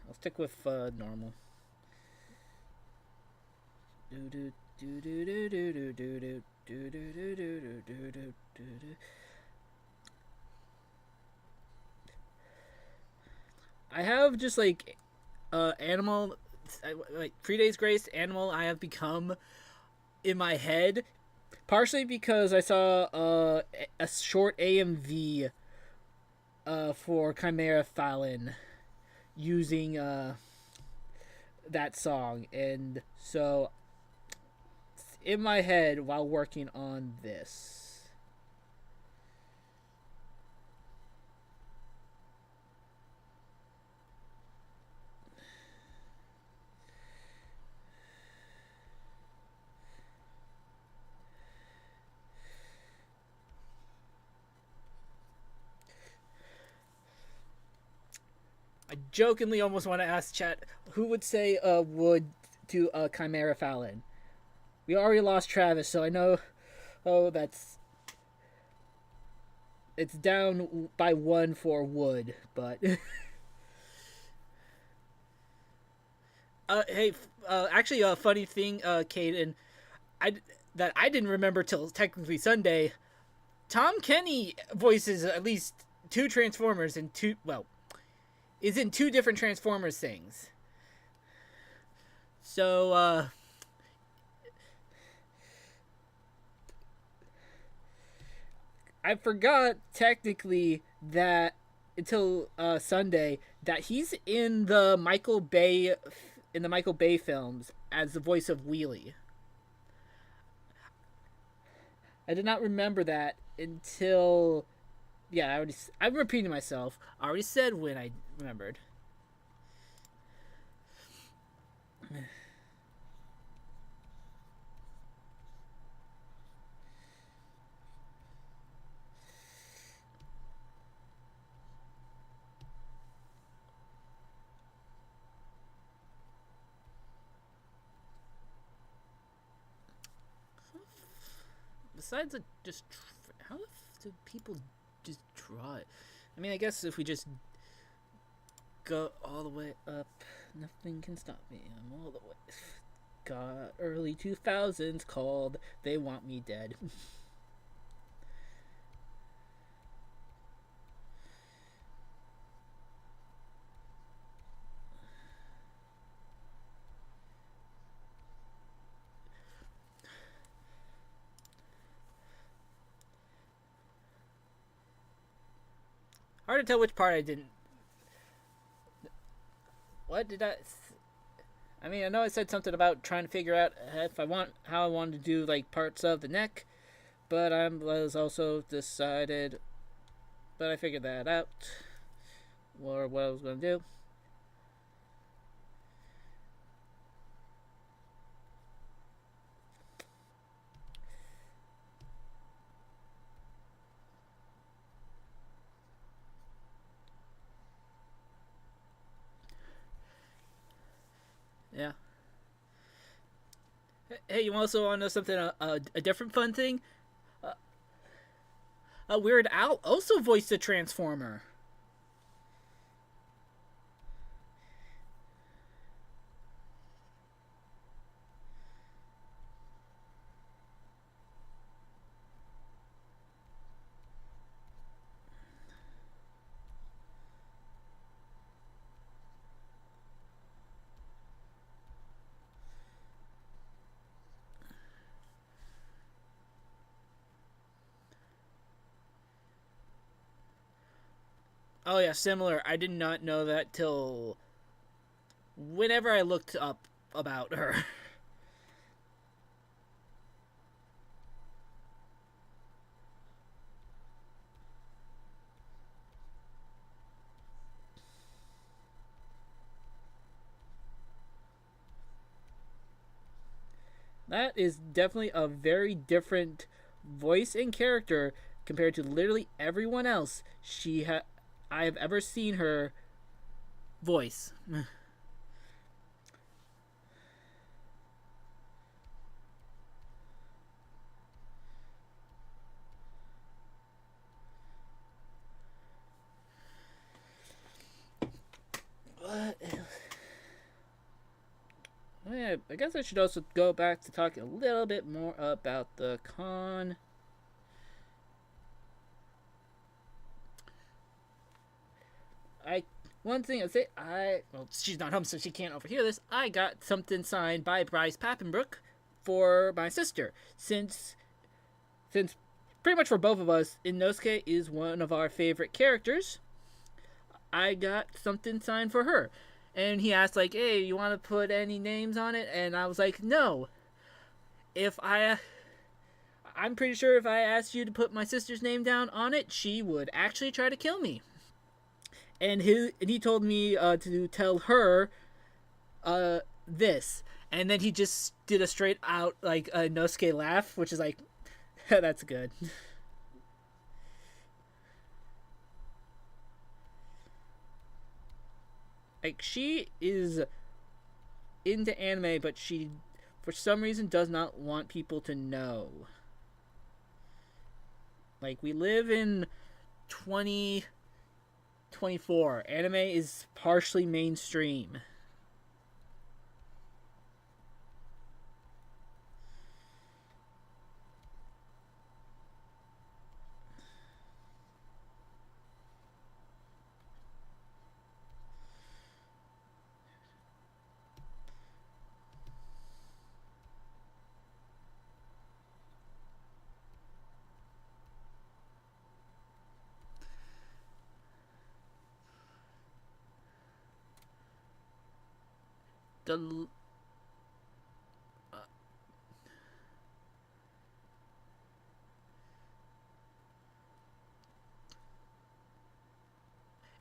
I'll stick with normal. I have just like animal, like 3 Days Grace animal. I have become in my head, partially because I saw a short AMV for Chimera Falin using that song, and so in my head while working on this. I jokingly almost want to ask chat who would say would to Chimera Falin. We already lost Travis, so I know. Oh, it's down by one for Wood, but hey, actually, a funny thing, Caden, I that I didn't remember till technically Sunday. Tom Kenny voices at least two Transformers and is in two different Transformers things. So I forgot technically that until Sunday that he's in the Michael Bay films as the voice of Wheelie. I did not remember that until I'm repeating myself. I already said when I remembered. Besides, just how do people just draw it? I mean, I guess if we just go all the way up, nothing can stop me. I'm all the way. God, early 2000s called They Want Me Dead. Hard to tell which part I didn't. What did I mean, I know I said something about trying to figure out how I wanted to do like parts of the neck, but I was also decided, but I figured that out, or what I was going to do. Yeah. Hey, you also want to know something? A different fun thing. Weird Al also voiced a Transformer. Oh yeah, similar. I did not know that till whenever I looked up about her. That is definitely a very different voice and character compared to literally everyone else I have ever seen her voice. I guess I should also go back to talking a little bit more about the con. I One thing I say, well, she's not home, so she can't overhear this. I got something signed by Bryce Papenbrook for my sister, since pretty much for both of us, Inosuke is one of our favorite characters. I got something signed for her, and he asked like, "Hey, you want to put any names on it?" And I was like, "No. If I'm pretty sure if I asked you to put my sister's name down on it, she would actually try to kill me." And he told me to tell her this, and then he just did a straight out like a Nosuke laugh, which is like, that's good. Like, she is into anime, but she for some reason does not want people to know. Like, we live in 2024. Anime is partially mainstream. The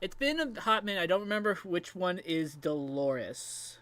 It's been a hot minute. I don't remember which one is Dolores.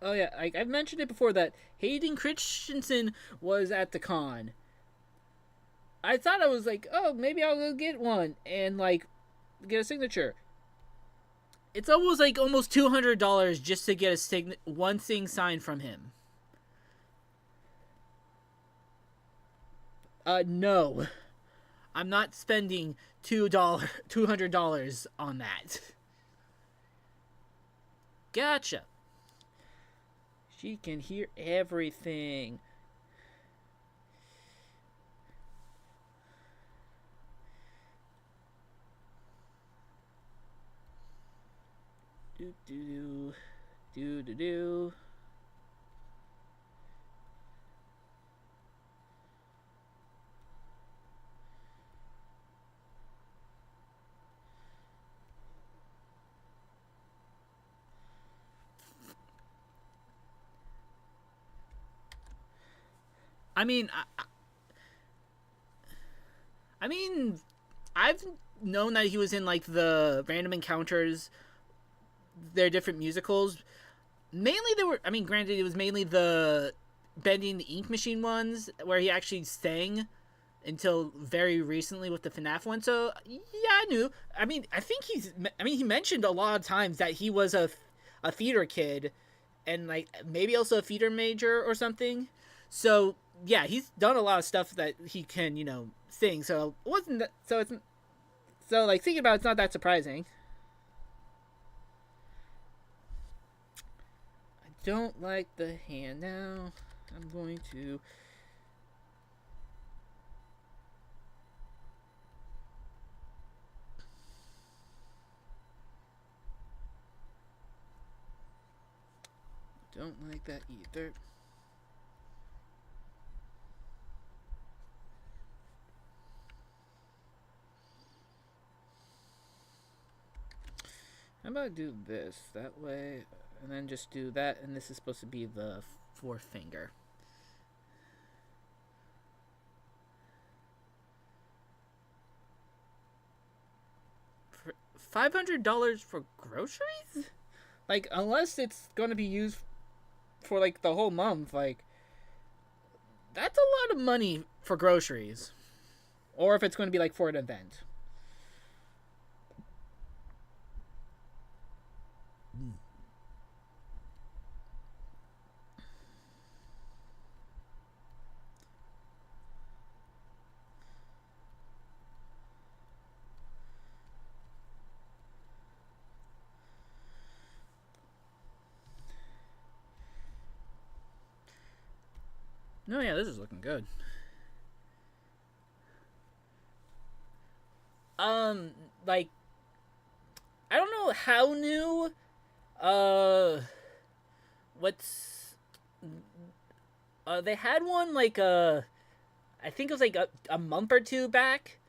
Oh yeah, I've mentioned it before that Hayden Christensen was at the con. I thought I was like, oh, maybe I'll go get one and like get a signature. It's almost like almost $200 just to get one thing signed from him. No, I'm not spending $200 on that. Gotcha. She can hear everything. Do do do do do. I mean, I mean, I've known that he was in like the Random Encounters, their different musicals. Mainly, they were. I mean, granted, it was mainly the Bending the Ink Machine ones where he actually sang until very recently with the FNAF one. So yeah, I knew. I mean, I think he's. I mean, he mentioned a lot of times that he was a theater kid, and like maybe also a theater major or something. So yeah, he's done a lot of stuff that he can sing. So it wasn't that, so it's so like thinking about it, it's not that surprising. I don't like the hand now. I'm going to. Don't like that either. How about I do this? That way and then just do that, and this is supposed to be the fourth finger. For $500 for groceries? Like, unless it's going to be used for like the whole month, like that's a lot of money for groceries. Or if it's going to be like for an event. No, yeah, this is looking good. Like, I don't know how new. What's they had one like I think it was like a month or two back,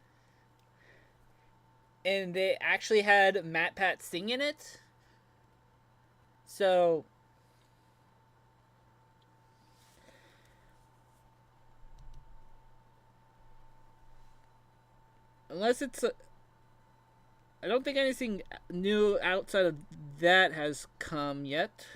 and they actually had Matt Pat sing in it. So unless it's I don't think anything new outside of that has come yet.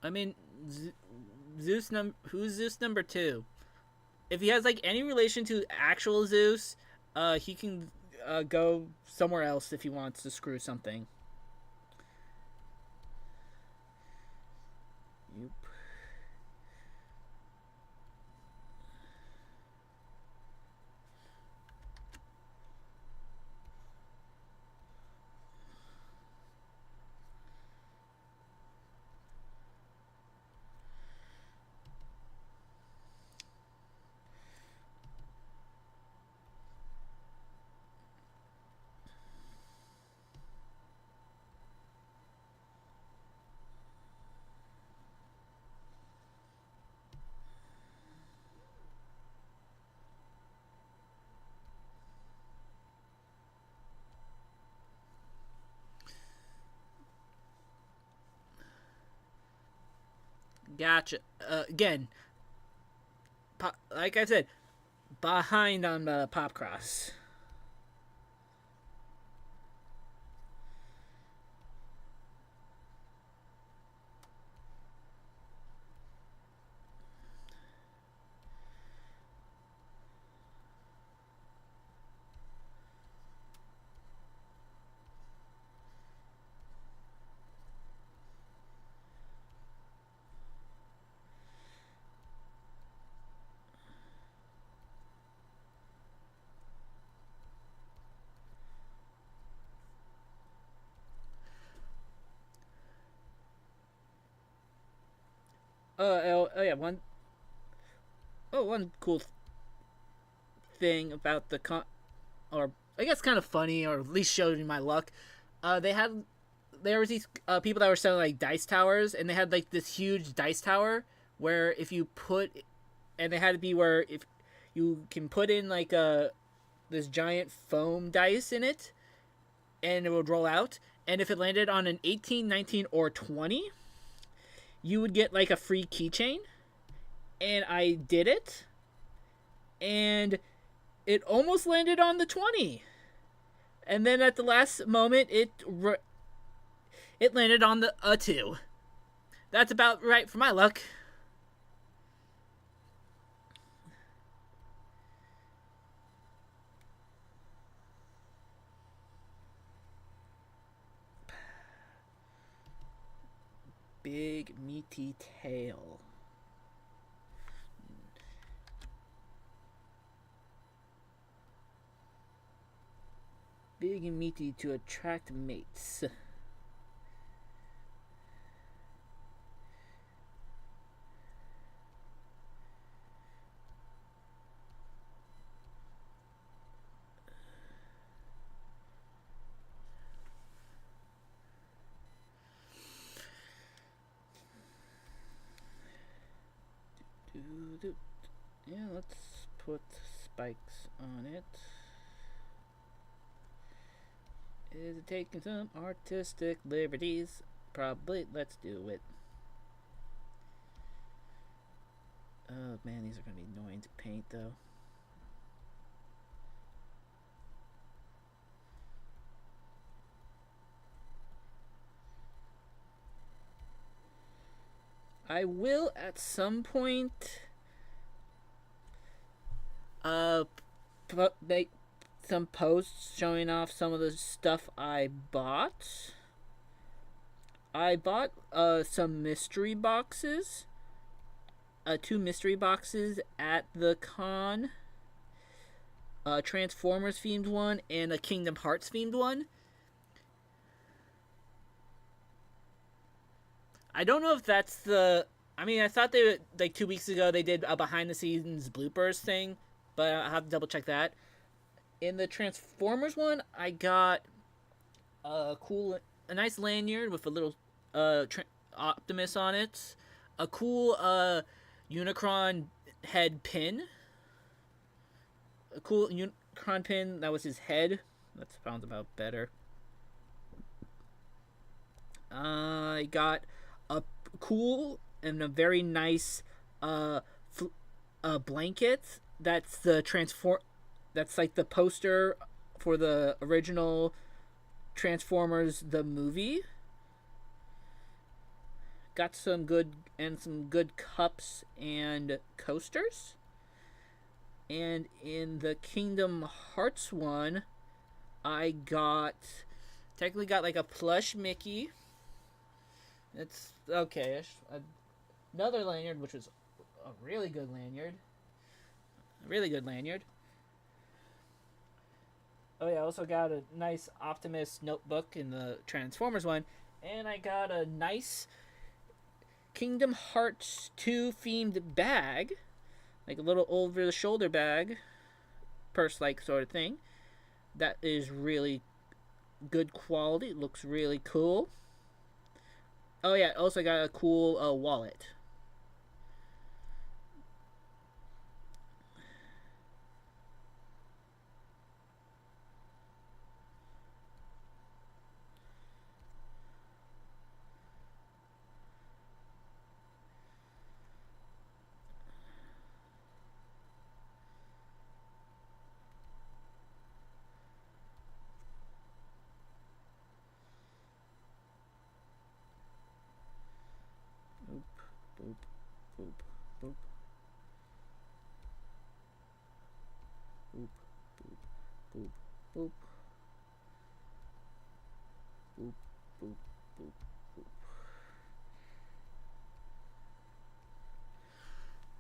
I mean, who's Zeus number two? If he has like any relation to actual Zeus, he can go somewhere else if he wants to screw something. Yep. Gotcha. Again, like I said, behind on Pop Cross. Yeah, one cool thing about the or I guess kind of funny, or at least showed me my luck. There was these people that were selling like dice towers, and they had like this huge dice tower where if you put, and they had to be where if you can put in like this giant foam dice in it, and it would roll out, and if it landed on an 18, 19, or 20, you would get like a free keychain. And I did it, and it almost landed on the 20, and then at the last moment it landed on the 2. That's about right for my luck. Big meaty tail. Big and meaty to attract mates. Yeah, let's put spikes on it. Is it taking some artistic liberties? Probably. Let's do it. Oh man, these are gonna be annoying to paint though. I will at some point make some posts showing off some of the stuff I bought. I bought some mystery boxes. Two mystery boxes at the con. A Transformers themed one and a Kingdom Hearts themed one. I don't know if that's the. I mean, I thought they like 2 weeks ago they did a behind the scenes bloopers thing, but I'll have to double check that. In the Transformers one, I got a nice lanyard with a little Optimus on it, a cool Unicron head pin, a cool Unicron pin that was his head. That sounds about better. I got a cool and a very nice blanket. That's the transform. That's like the poster for the original Transformers the movie. Got some good cups and coasters. And in the Kingdom Hearts one, I technically got like a plush Mickey. It's okay. Another lanyard, which was a really good lanyard. Oh yeah, I also got a nice Optimus notebook in the Transformers one, and I got a nice Kingdom Hearts 2 themed bag, like a little over the shoulder bag, purse like sort of thing. That is really good quality. It looks really cool. Oh yeah, also got a cool wallet. Boop, boop, boop. Boop, boop, boop, boop. Boop, boop, boop, boop.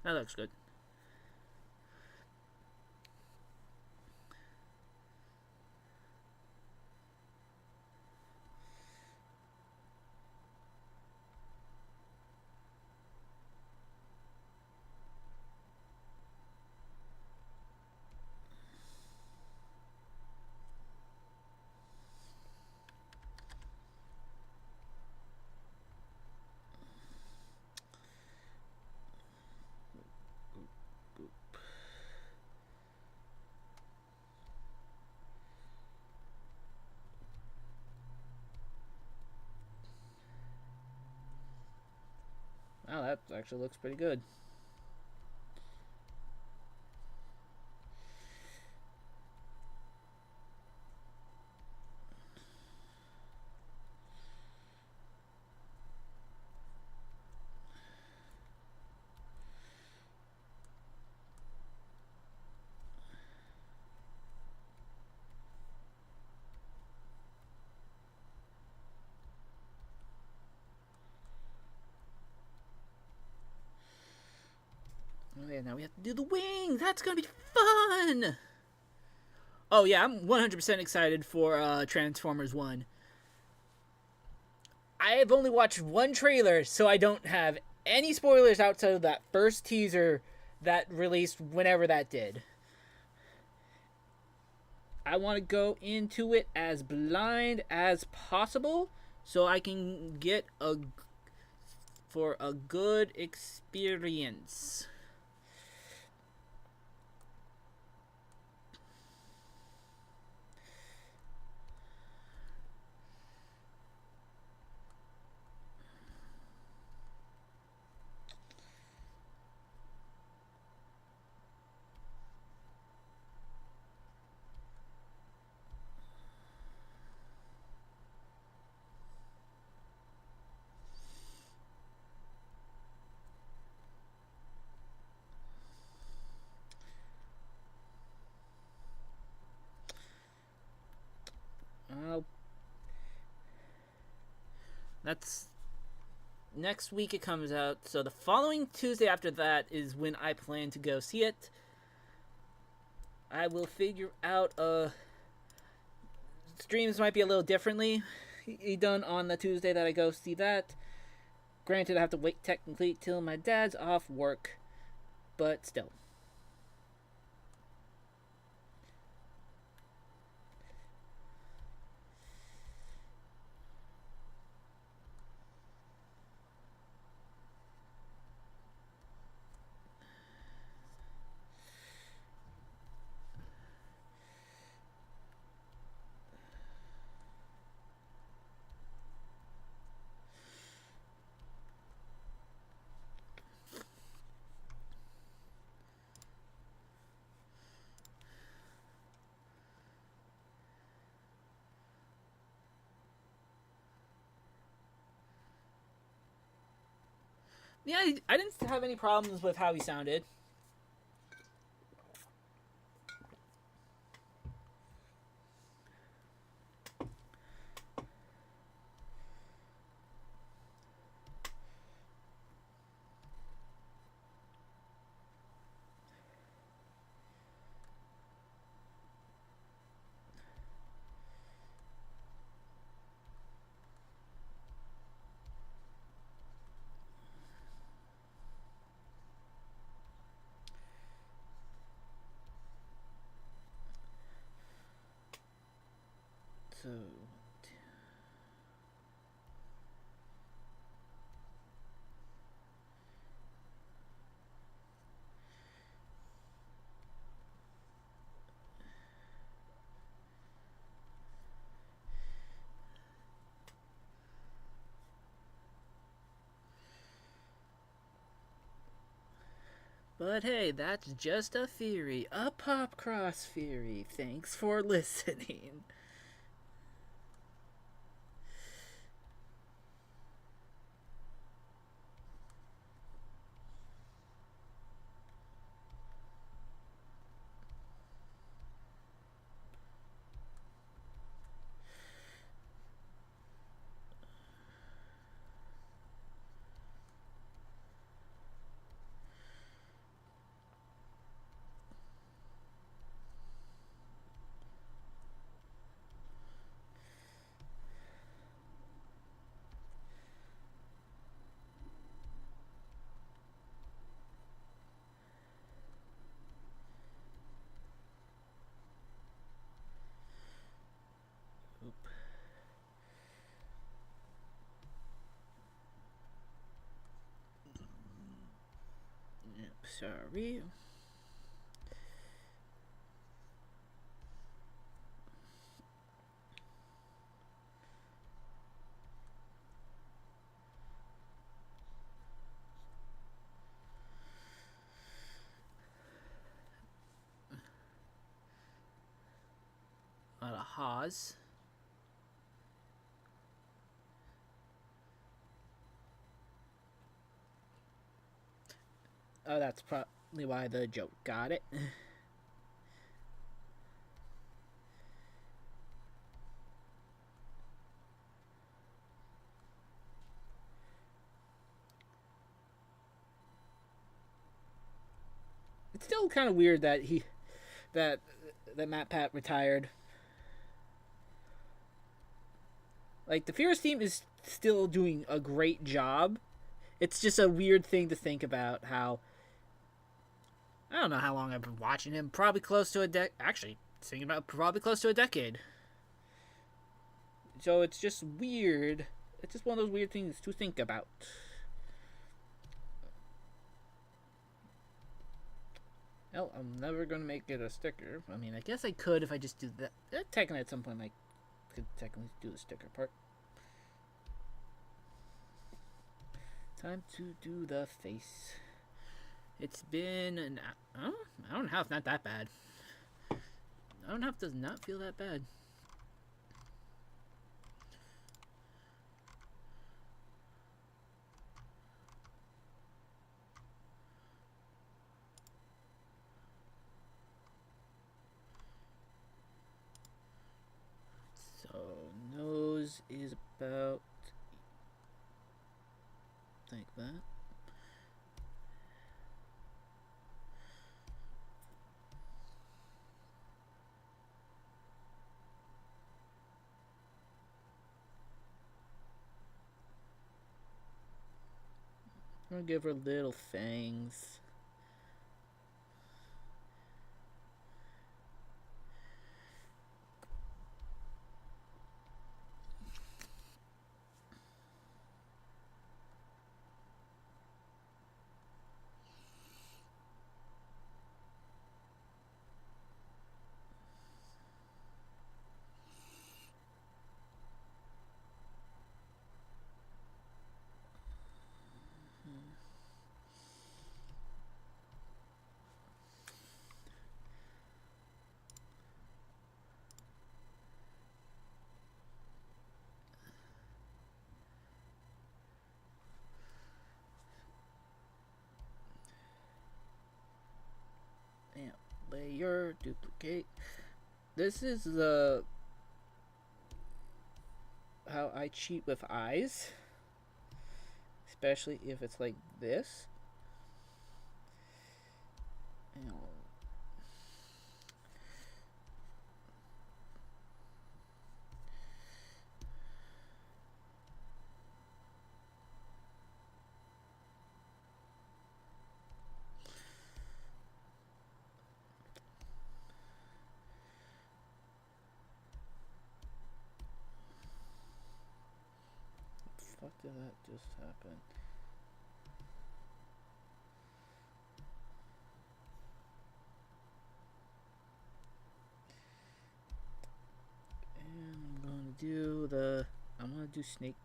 That looks good. Wow, that actually looks pretty good. Oh yeah, now we have to do the wings. That's gonna be fun. Oh yeah, I'm 100% excited for Transformers 1. I have only watched one trailer, so I don't have any spoilers outside of that first teaser that released whenever that did. I want to go into it as blind as possible so I can get for a good experience. That's next week it comes out. So the following Tuesday after that is when I plan to go see it. I will figure out streams might be a little differently done on the Tuesday that I go see that. Granted, I have to wait technically till my dad's off work, but still. Yeah, I didn't have any problems with how he sounded. So, but hey, that's just a theory, a pop cross theory. Thanks for listening. Oop. Yep, sorry. A lot of haws. Oh, that's probably why the joke got it. It's still kind of weird that that Matt Pat retired. Like, the Fierce team is still doing a great job. It's just a weird thing to think about how. I don't know how long I've been watching him. Probably close to a actually, thinking about probably close to a decade. So it's just weird. It's just one of those weird things to think about. Well, I'm never going to make it a sticker. I mean, I guess I could if I just do that. Technically, at some point, I could technically do the sticker part. Time to do the face. It's been an hour and a half, not that bad. Hour and a half does not feel that bad. So, nose is about think that. I'm gonna give her little fangs. And layer, duplicate. This is the how I cheat with eyes, especially if it's like this. And what the fuck did that just happen? And I'm gonna do snake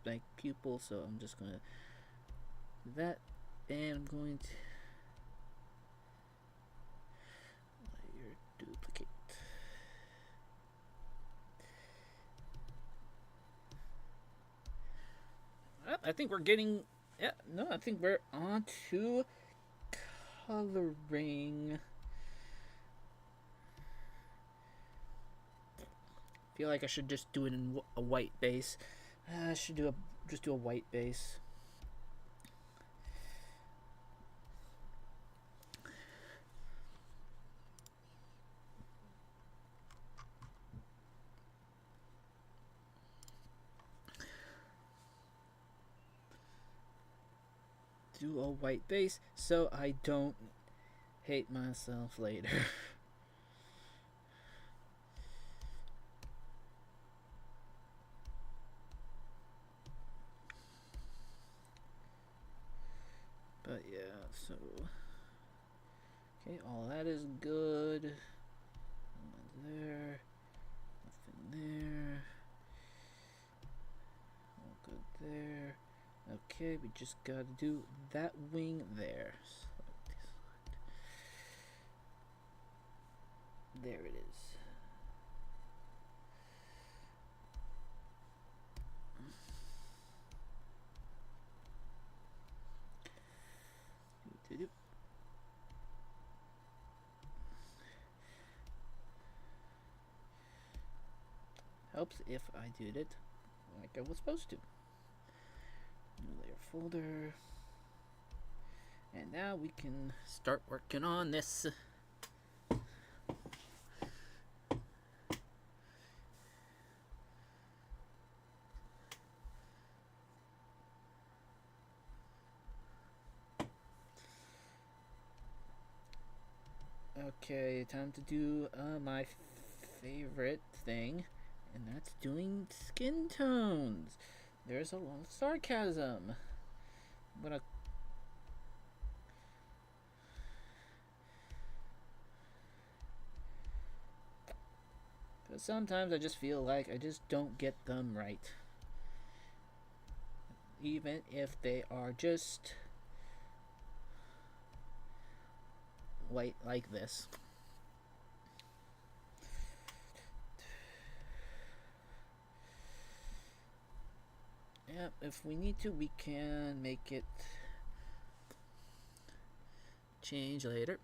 like pupil, so I'm just gonna do that, and I'm going to layer duplicate. I think we're getting, yeah, no, I think we're on to coloring. I feel like I should just do it in a white base. I should just do a white base. Do a white base so I don't hate myself later. But yeah, so okay, all that is good. Nothing there, nothing there. All good there. Okay, we just gotta do that wing there. There it is. Helps if I did it like I was supposed to. New layer folder. And now we can start working on this. Okay, time to do my favorite thing, and that's doing skin tones. There's a lot of sarcasm. I'm gonna Because sometimes I just feel like I just don't get them right. Even if they are just white like this. Yep, if we need to, we can make it change later.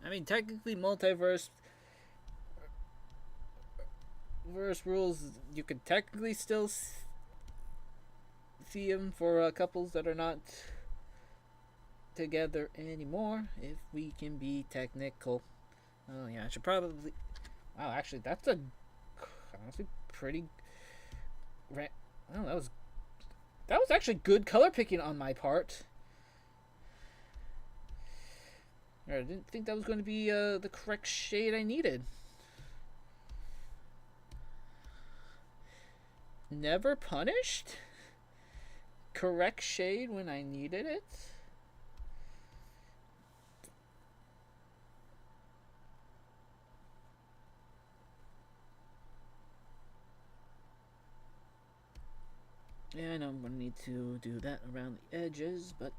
I mean, technically, multiverse first rules, you can technically still see them for couples that are not together anymore, if we can be technical. Oh yeah, I should probably. Wow, actually, that's a honestly pretty. Oh, that was actually good color picking on my part. I didn't think that was going to be the correct shade I needed. Never punished? Correct shade when I needed it? Yeah, I know I'm going to need to do that around the edges, but...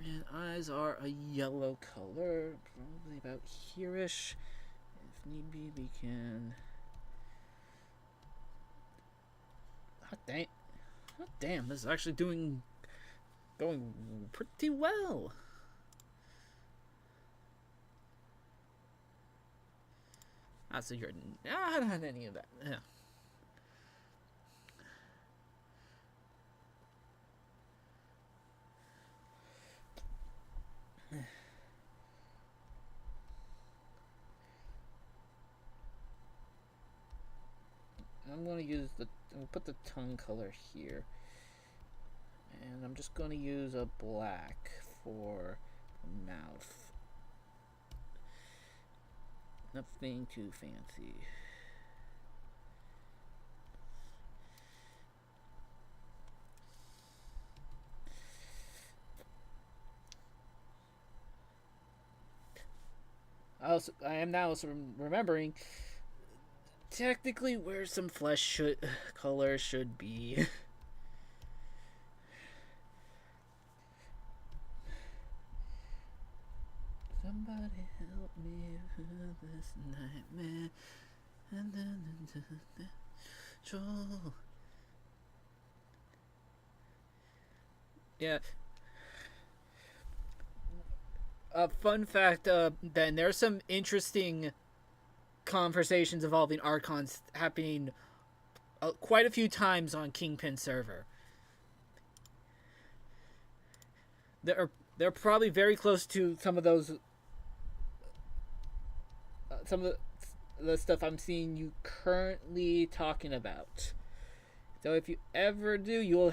And eyes are a yellow color, probably about here-ish. If need be, we can... Hot damn, this is actually going pretty well. So you're not any of that. Yeah. I'm going to put the tongue color here. And I'm just going to use a black for the mouth. Nothing too fancy. I am now remembering technically where some flesh color should be. Somebody help me with this nightmare, and then into the control. Yeah. Fun fact, Ben, there's some interesting conversations involving Archons happening quite a few times on Kingpin server. They're probably very close to some of those, some of the stuff I'm seeing you currently talking about. So if you ever do, you'll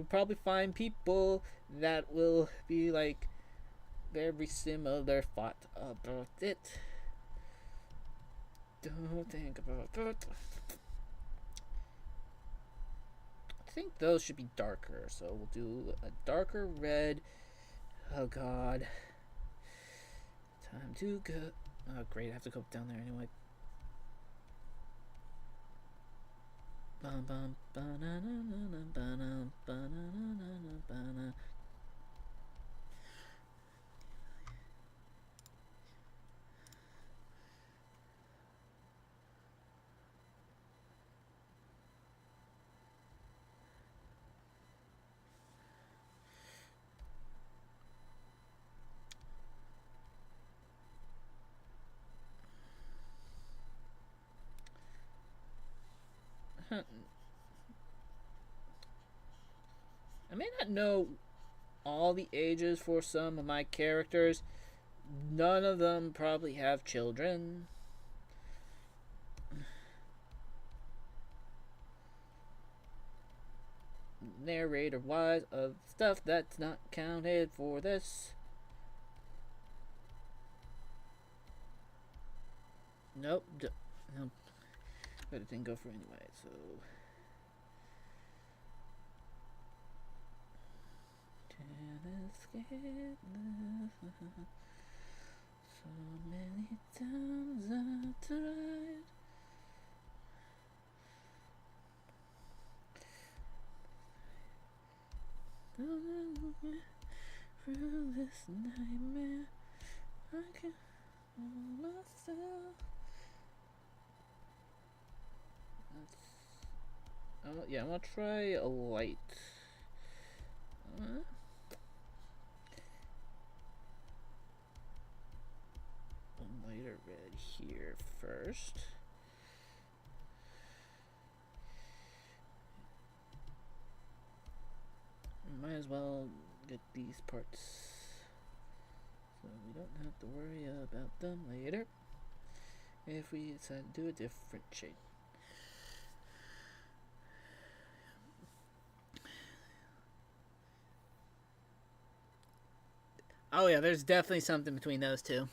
probably find people that will be like very similar thought about it. Don't think about it. I think those should be darker, so we'll do a darker red. Oh god. Time to go. Oh great, I have to go down there anyway. Bum bum banana banana banana banana. I may not know all the ages for some of my characters. None of them probably have children. Narrator wise of stuff that's not counted for this. Nope. Nope. But it didn't go for anyway, so. Can't escape so many times I tried. Through this nightmare, I can hold myself. Oh yeah, I'm gonna try a light. red here first. Might as well get these parts so we don't have to worry about them later if we decide to do a different shade. Oh yeah, there's definitely something between those two.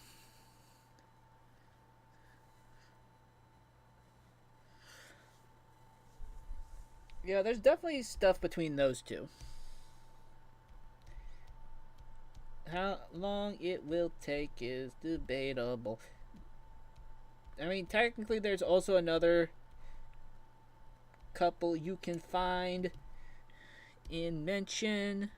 Yeah, there's definitely stuff between those two. How long it will take is debatable. I mean, technically, there's also another couple you can find in mention.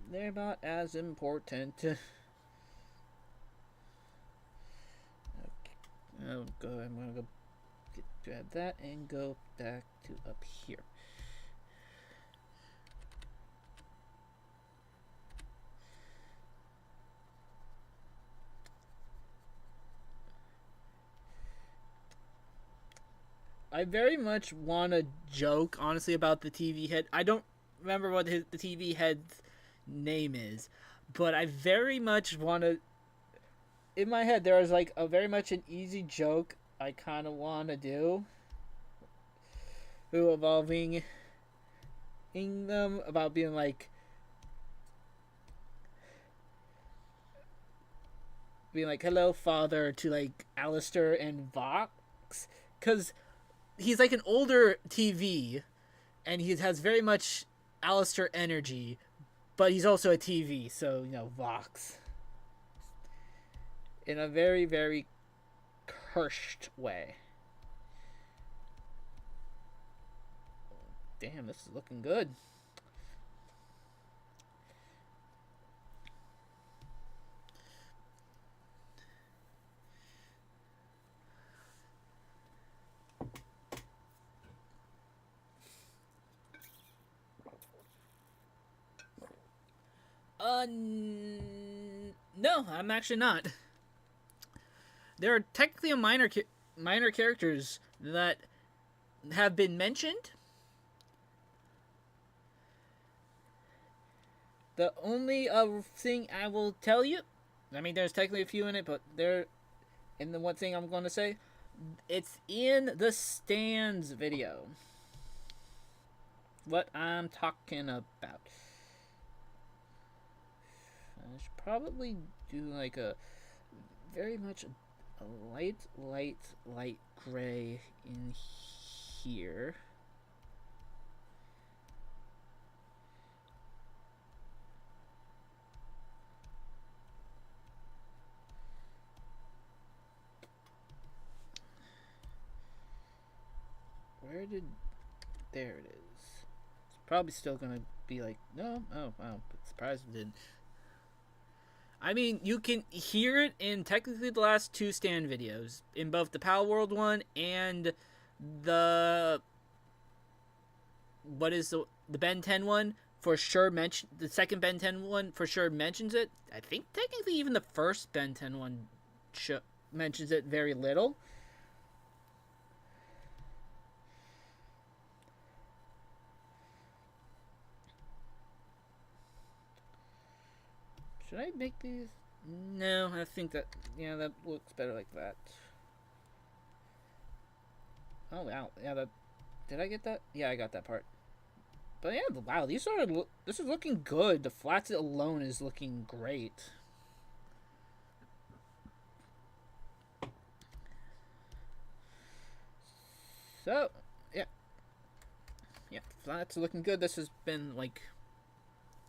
They're not as important. Okay. I'm gonna go grab that and go back to up here. I very much want to joke, honestly, about the TV head. I don't remember what the TV head's name is, but I very much want to. In my head, there is like a very much an easy joke I kind of want to do, who involving in them about being like hello father to like Alistair and Vox, because he's like an older TV and he has very much Alistair energy, but he's also a TV, so Vox in a very very cursed way. Damn, this is looking good. No, I'm actually not. There are technically minor characters that have been mentioned. The only thing I will tell you, I mean, there's technically a few in it, but and the one thing I'm going to say, it's in the stands video. What I'm talking about. I should probably do like a very much a light gray in here. Where did... There it is. It's probably still gonna be like, no, oh, wow, but surprised it didn't. I mean, you can hear it in technically the last two stand videos, in both the Pal World one and the... What is the Ben 10 one? For sure mention the second Ben 10 one for sure mentions it. I think technically even the first Ben 10 one mentions it very little. Should I make these? No, I think that that looks better like that. Oh wow, yeah. Did I get that? Yeah, I got that part. But yeah, wow, this is looking good. The flats alone is looking great. So yeah, flats are looking good. This has been like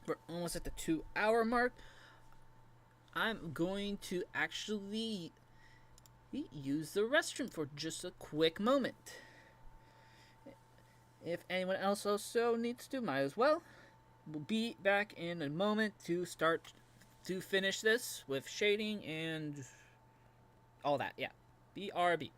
we're almost at the 2-hour mark. I'm going to actually use the restroom for just a quick moment. If anyone else also needs to, might as well. We'll be back in a moment to finish this with shading and all that. Yeah. BRB.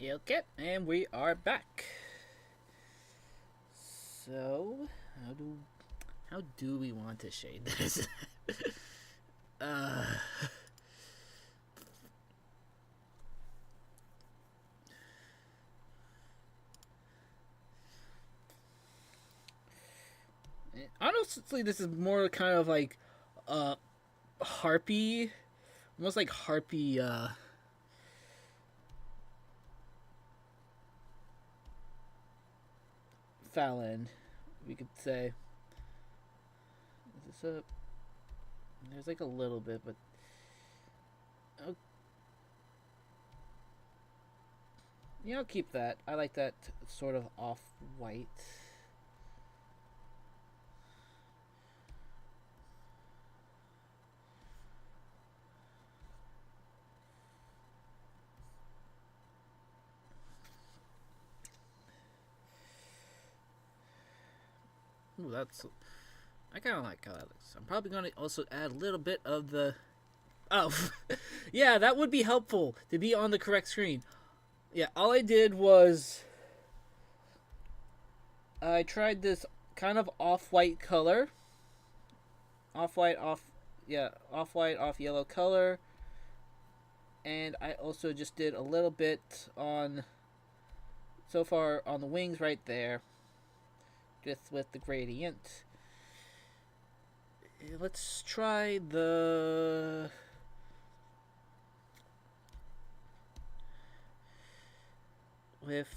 Okay, and we are back. So, how do we want to shade this? uh, Honestly, this is more kind of like harpy, almost like harpy. Falin, we could say. Is this a? There's like a little bit, but oh, yeah, I'll keep that. I like that sort of off-white. Ooh, that's. I kind of like how that looks. I'm probably going to also add a little bit of the. Oh, yeah, that would be helpful to be on the correct screen. Yeah, all I did was I tried this kind of off-white color. Off-white, off-white, off-yellow color. And I also just did a little bit on, so far, on the wings right there. Just with the gradient. Let's try the... with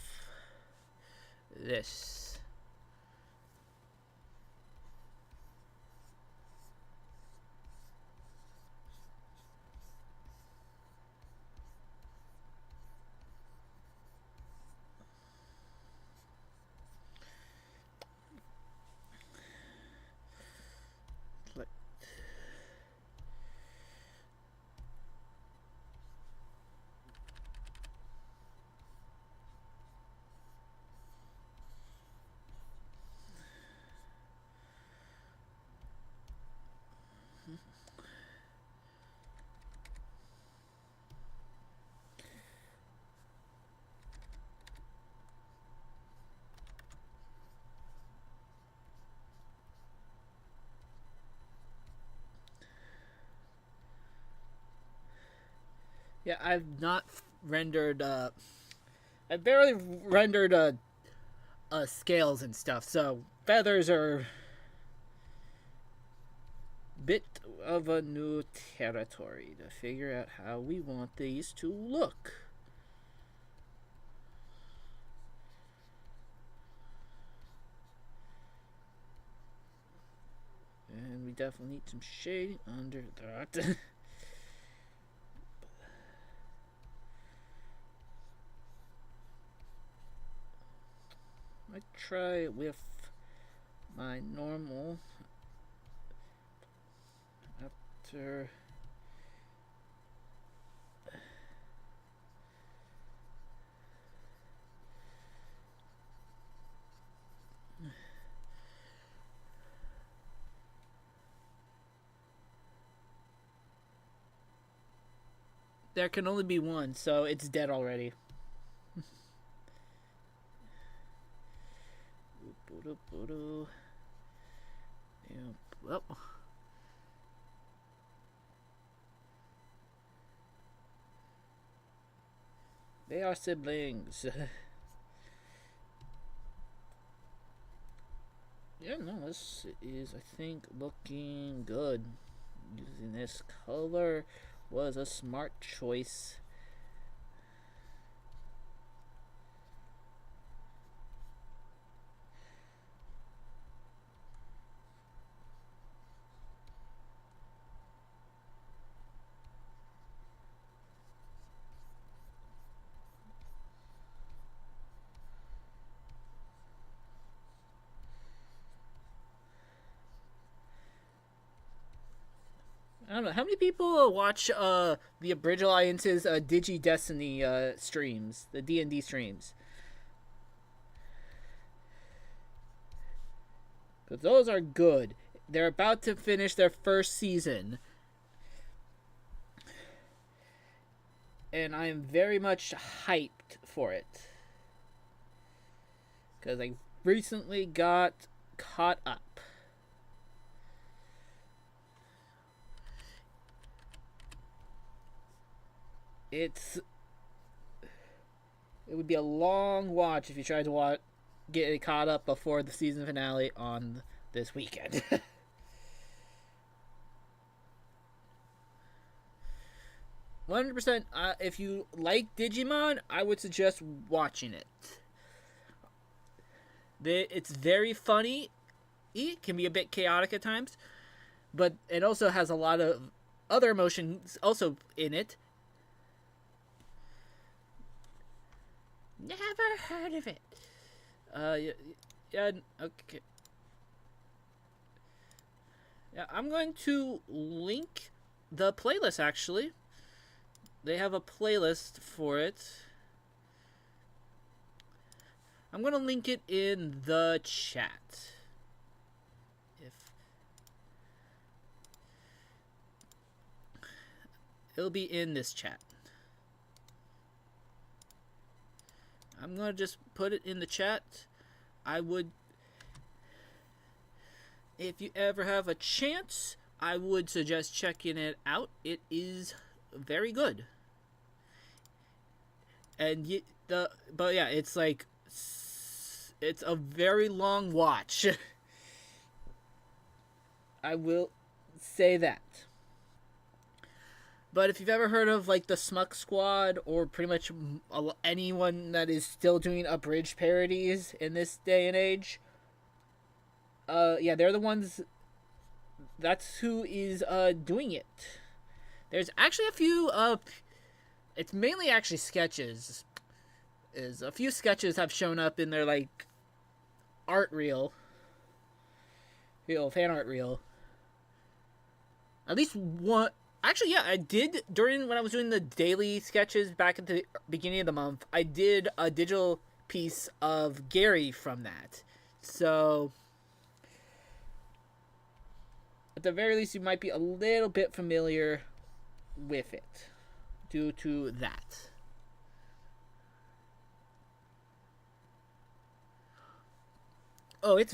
this. Yeah, I've not rendered. I barely rendered scales and stuff, so feathers are a bit of a new territory to figure out how we want these to look. And we definitely need some shading under that. I try with my normal after there can only be one, so it's dead already. Well, they are siblings. Yeah, no, this is, I think, looking good. Using this color was a smart choice. I don't know how many people watch the Abridged Alliance's Digi Destiny streams, the D&D streams. Because those are good. They're about to finish their first season. and I am very much hyped for it because I recently got caught up. It would be a long watch if you tried to get it caught up before the season finale on this weekend. 100%. If you like Digimon, I would suggest watching it. It's very funny. It can be a bit chaotic at times, but it also has a lot of other emotions also in it. Never heard of it. Yeah, okay. Yeah, I'm going to link the playlist actually. They have a playlist for it. I'm going to link it in the chat. It'll be in this chat. I'm going to just put it in the chat. If you ever have a chance, I would suggest checking it out. It is very good. And but yeah, it's a very long watch. I will say that. But if you've ever heard of the Smuck Squad or pretty much anyone that is still doing abridged parodies in this day and age, yeah, they're the ones. That's who is doing it. There's actually a few. It's mainly actually sketches. A few sketches have shown up in their art reel. Fan art reel. At least one. Actually, yeah, I did when I was doing the daily sketches back at the beginning of the month. I did a digital piece of Gary from that. So, at the very least, you might be a little bit familiar with it due to that. Oh, it's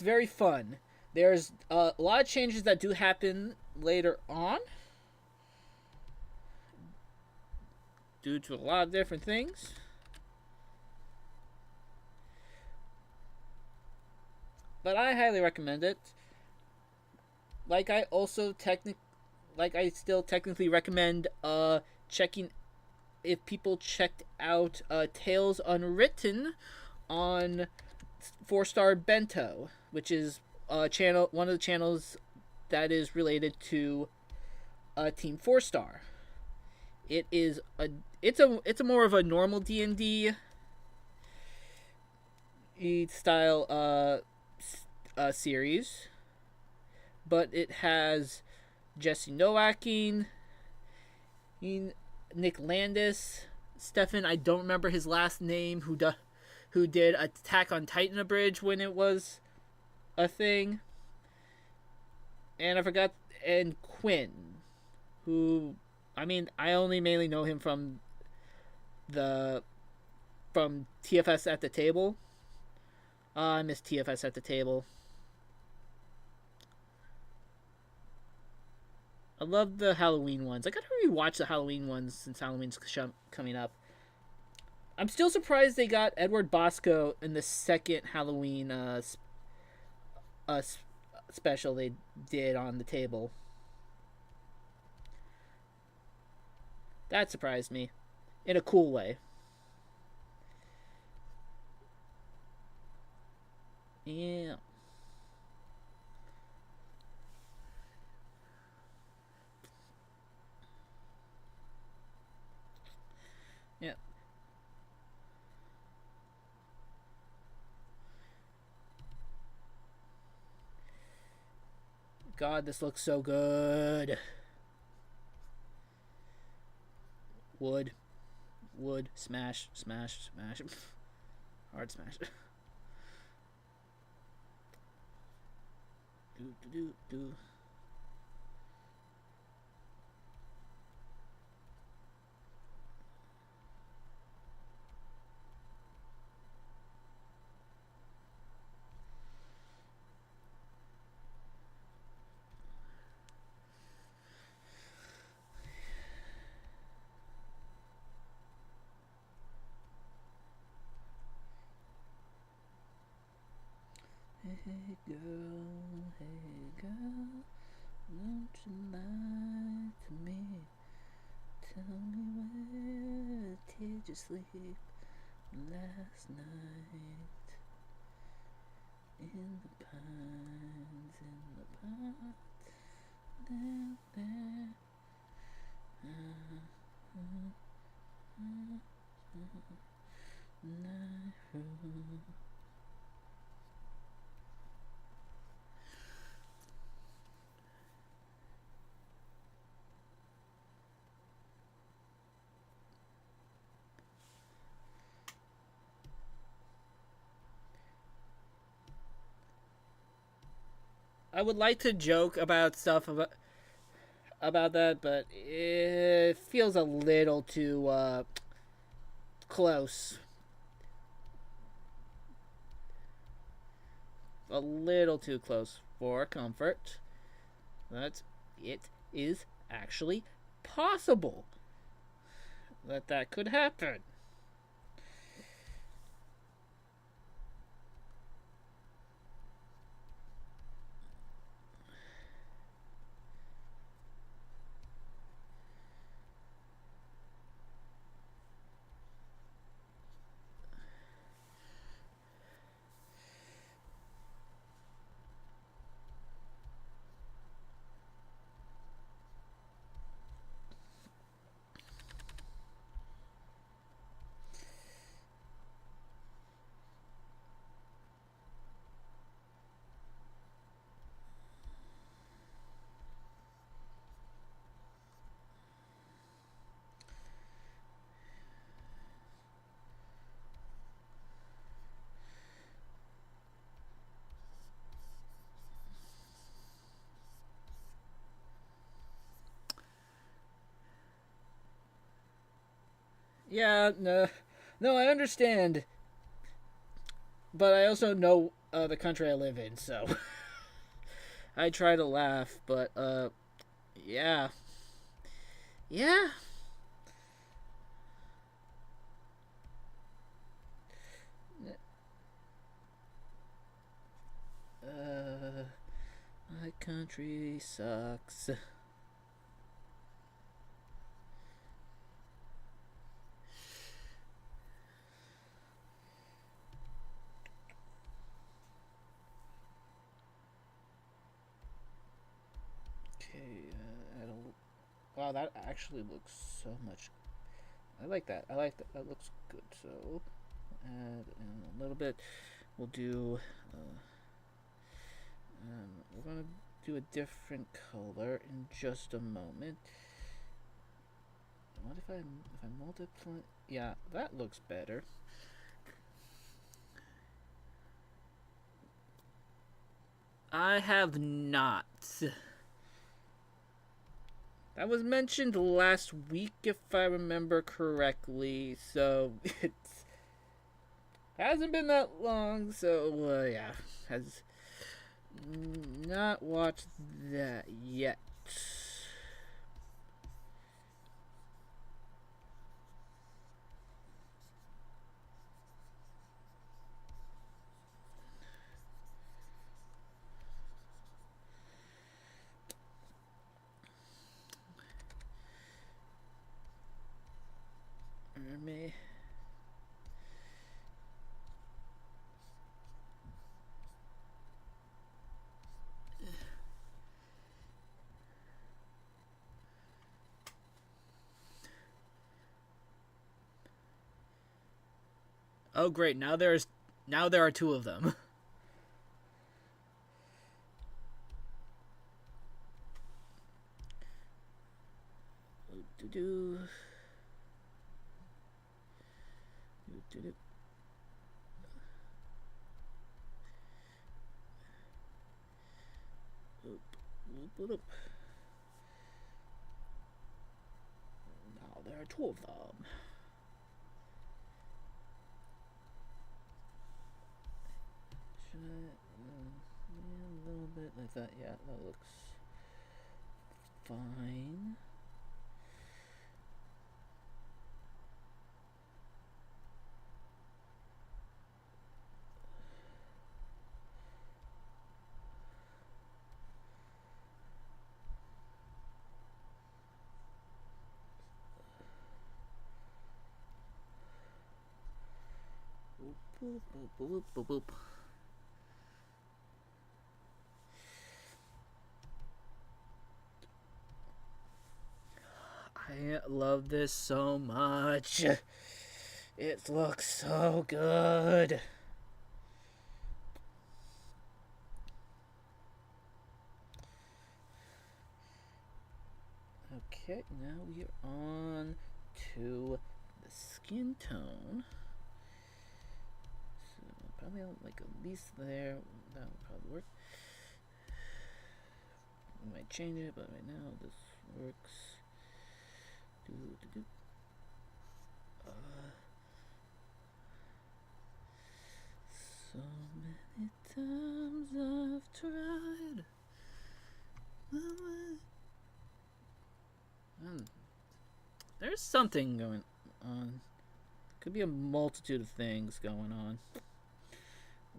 very fun. There's a lot of changes that do happen later on due to a lot of different things. But I highly recommend it. I still technically recommend checking if people checked out Tales Unwritten on 4-Star Bento, which is one of the channels that is related to Team 4-Star. It's a more of a normal D&D style series, but it has Jesse Noaking, Nick Landis, Stefan, I don't remember his last name, who did Attack on Titan Abridged when it was a thing, and and Quinn, who, I only mainly know him from TFS at the Table. I miss TFS at the Table. I love the Halloween ones. I gotta rewatch the Halloween ones since Halloween's coming up. I'm still surprised they got Edward Bosco in the second Halloween special they did on the table. That surprised me in a cool way. Yeah. Yeah. God, this looks so good. Wood, smash, smash, smash. Hard smash. Do. Hey girl, don't you lie to me. Tell me where did you sleep last night? In the pines, there. I would like to joke about stuff about that, but it feels a little too close. A little too close for comfort. But it is actually possible that could happen. Yeah, no, I understand, but I also know the country I live in, so I try to laugh, but yeah, yeah. My country sucks. Okay, wow, that actually looks so much. I like that. I like that. That looks good. So, add in a little bit. We'll do. We're gonna do a different color in just a moment. What if I multiply? Yeah, that looks better. I have not. That was mentioned last week, if I remember correctly. So it hasn't been that long. So yeah, has not watched that yet. Me. Oh great! Now there are two of them. Do do. Do do. Oop, oop, oop. Now there are two of them. Should I a little bit like that? Yeah, that looks fine. Boop, boop, boop, boop, boop. I love this so much. It looks so good. Okay, now we are on to the skin tone. So probably like at least there. That would probably work. We might change it, but right now this works. So many times I've tried. There's something going on. Could be a multitude of things going on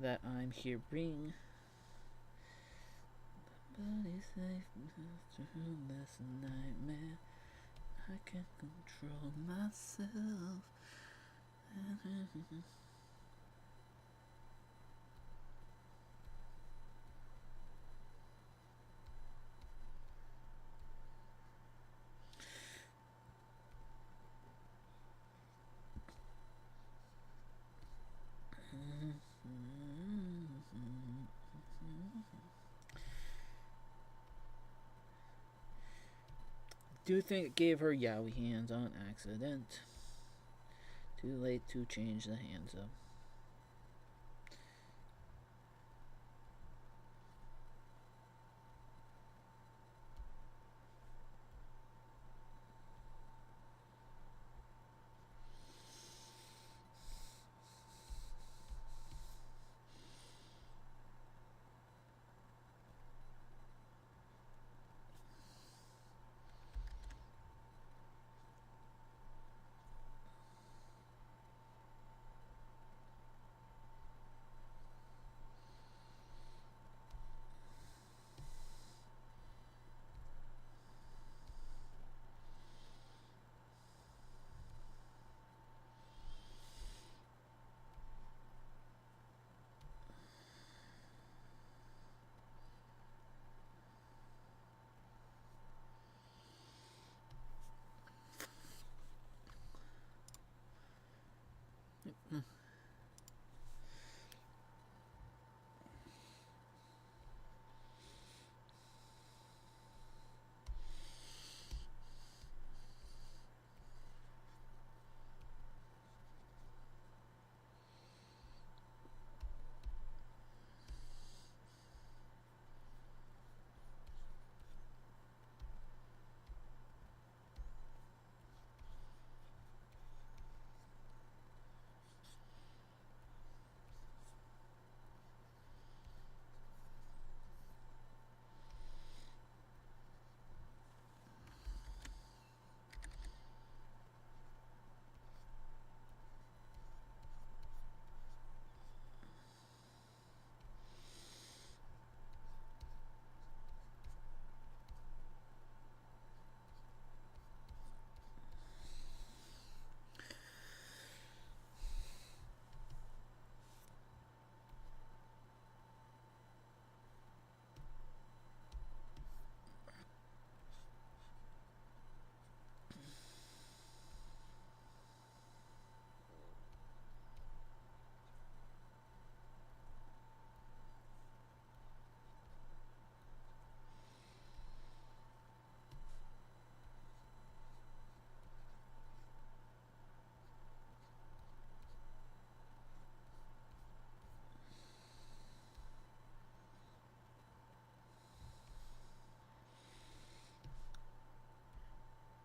that I'm hearing. Body's safe through this nightmare. I can't control myself. Do think it gave her yaoi hands on accident. Too late to change the hands up.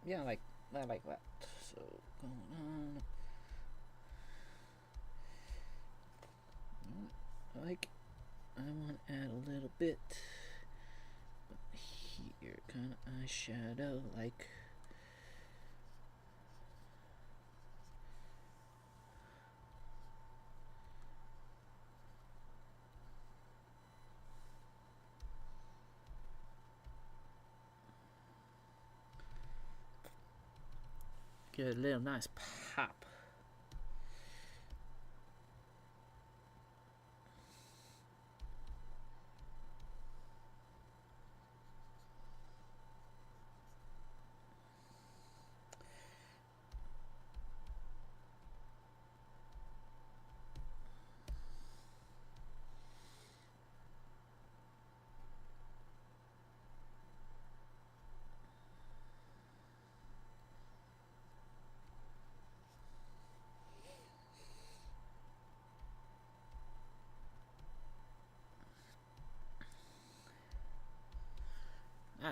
Yeah, I like that. So going on. I want to add a little bit here, kind of eyeshadow, like. Get a little nice pop.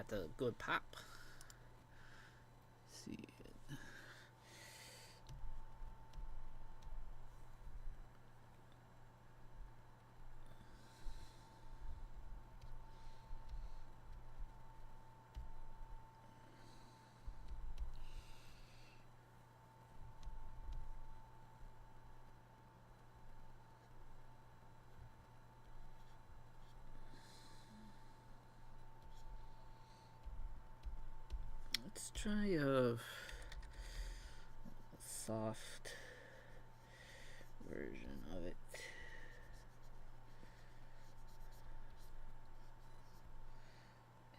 got a good pop. Let's see. Let's try a soft version of it.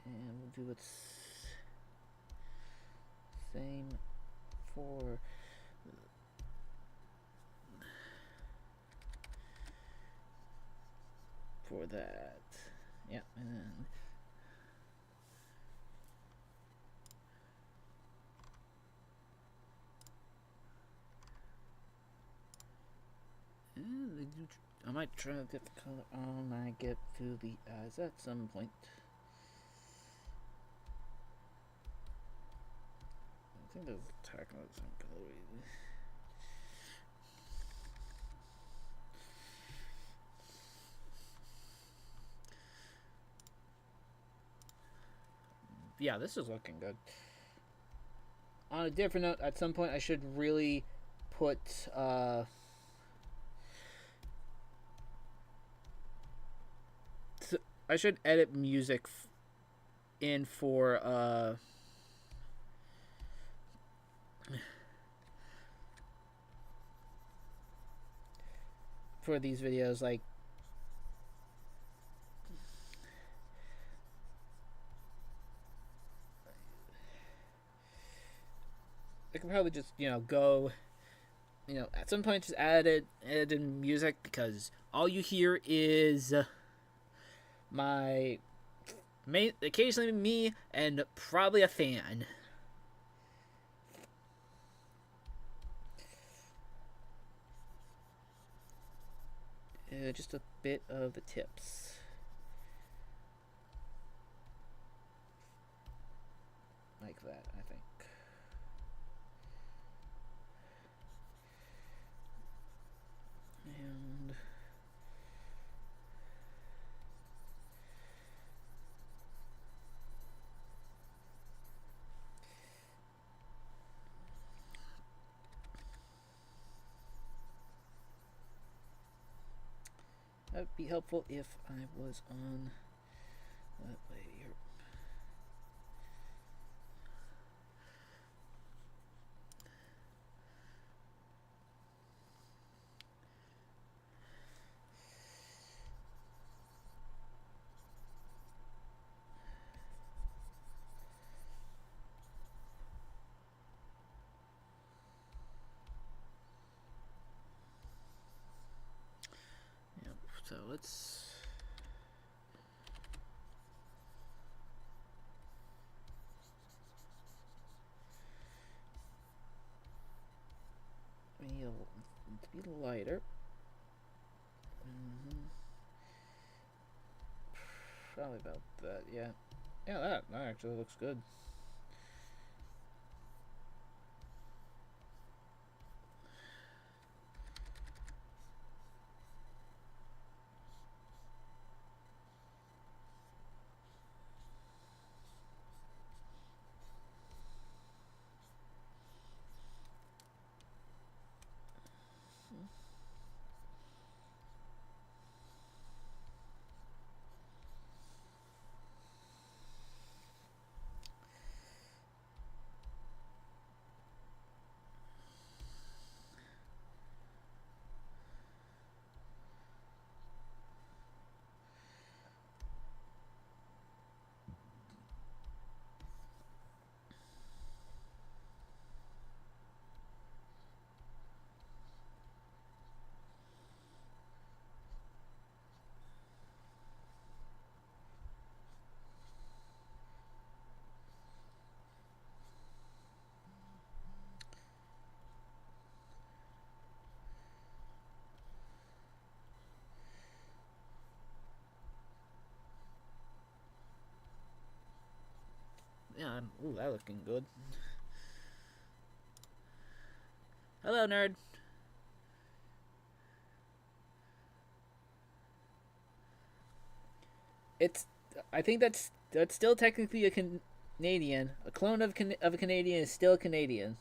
And we'll do it same for that. Yep, and I might try to get the color on when I get to the eyes at some point. I think those talking about the same color. Yeah, this is looking good. On a different note, at some point I should really put I should edit music in for these videos. Like, I could probably just, go, at some point just add in music, because all you hear is occasionally me and probably a fan. Just a bit of the tips. Like that, I think. And that would be helpful if I was on that way here. Yep, so let's be lighter. Probably about that, yeah. Yeah, that actually looks good. Ooh, that looking good. Hello, nerd. It's. I think that's still technically a Canadian. A clone of a Canadian is still a Canadian.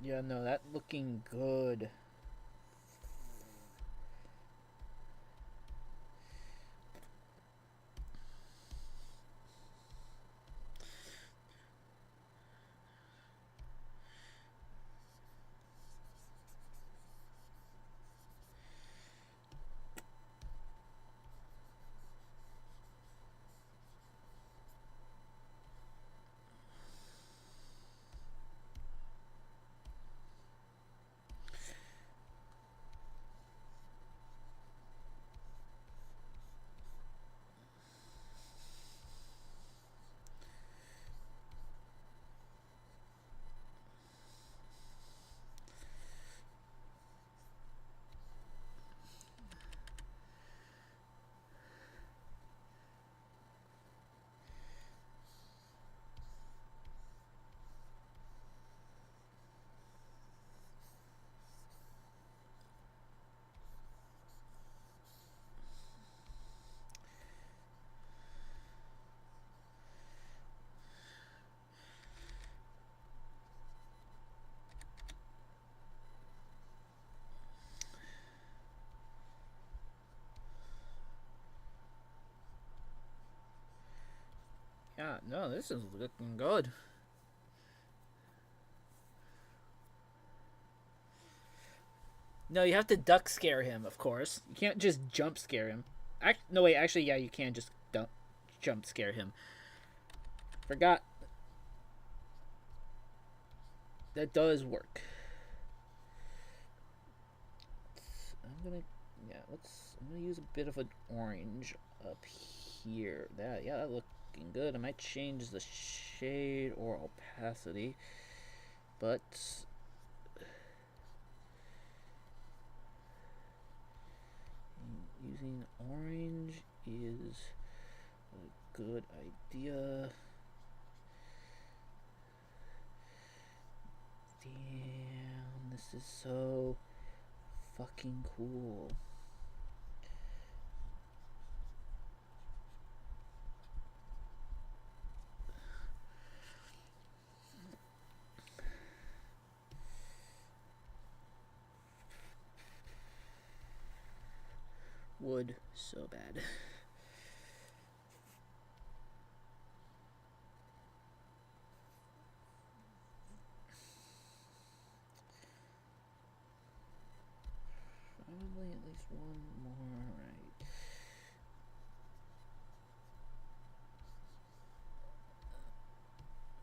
Yeah, no, that looking good. Yeah, no, this is looking good. No, you have to duck scare him, of course. You can't just jump scare him. No, wait, actually, yeah, you can just jump scare him. Forgot. That does work. I'm gonna, yeah, I'm gonna use a bit of an orange up here. That looking good. I might change the shade or opacity, but using orange is a good idea. Damn, this is so fucking cool. Wood, so bad. Probably at least one more, right?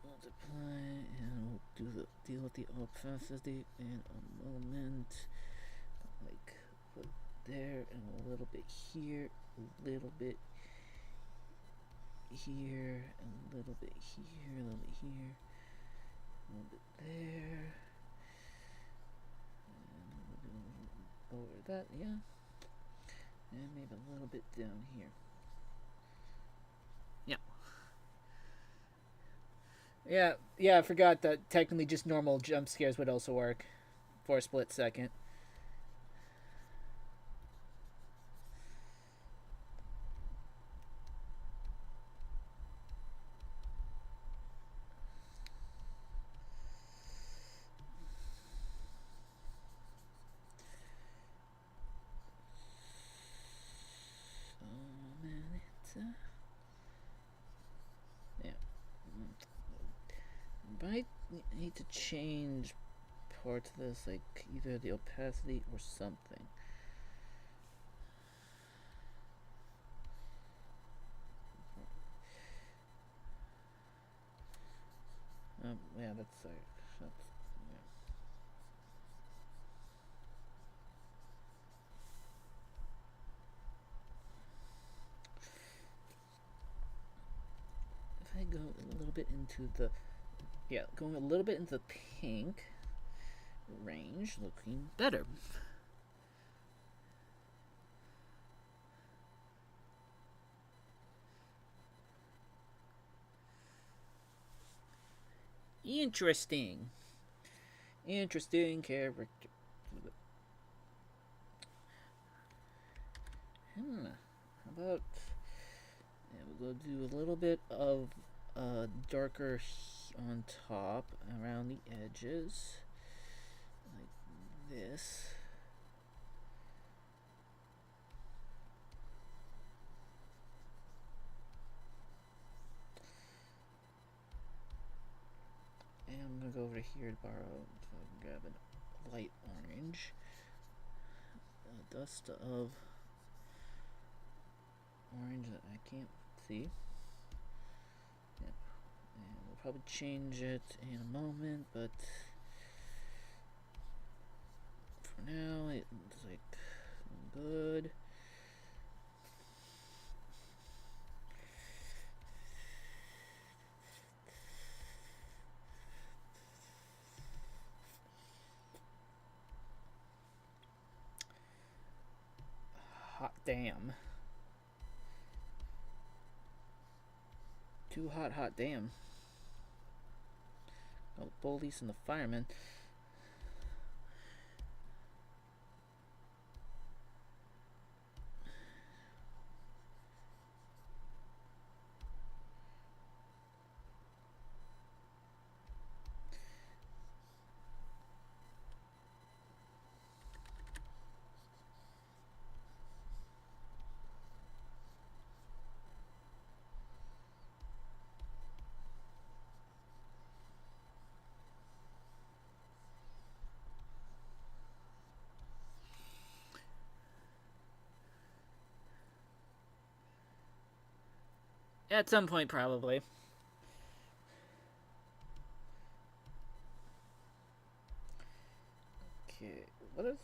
Multiply, and we'll deal with the opacity in a moment. Like, put there, and a little bit here, a little bit here, and a little bit here, a little bit here, a little bit there. And lower that, yeah. And maybe a little bit down here. Yeah, I forgot that technically just normal jump scares would also work for a split second. Yeah. Might need to change parts of this, like either the opacity or something. Yeah, that's yeah. If I go bit into the, yeah, going a little bit into the pink range, looking better. Interesting. Interesting character. How about, yeah, we'll do a little bit of darker on top, around the edges, like this. And I'm gonna go over here to borrow, so I can grab a light orange, a dust of orange that I can't see. Yeah. And we'll probably change it in a moment, but for now it looks like good. Hot damn. Too hot, hot damn. Oh, police and the firemen. At some point, probably. Okay, what is...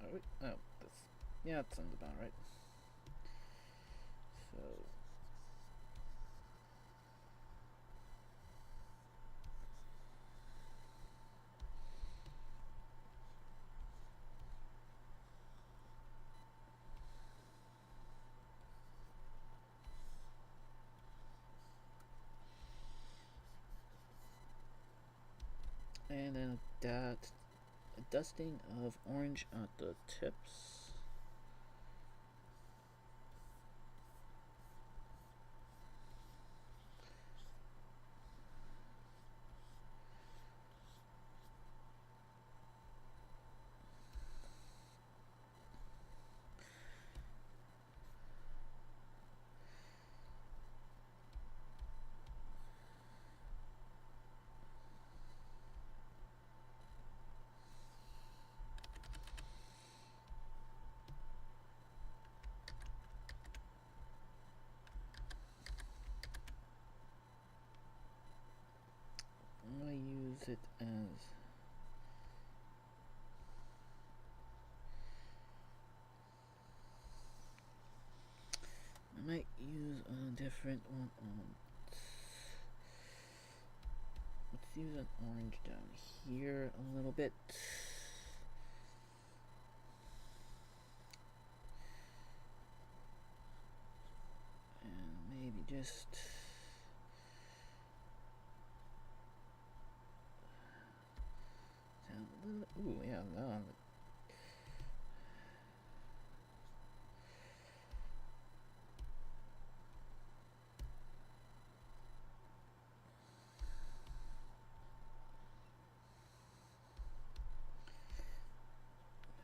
Are we, oh, this... Yeah, that sounds about right. So... And then a dusting of orange at the tips. I'm gonna use it as... I might use a different one on... Let's use an orange down here a little bit. And maybe just... Ooh, yeah, no.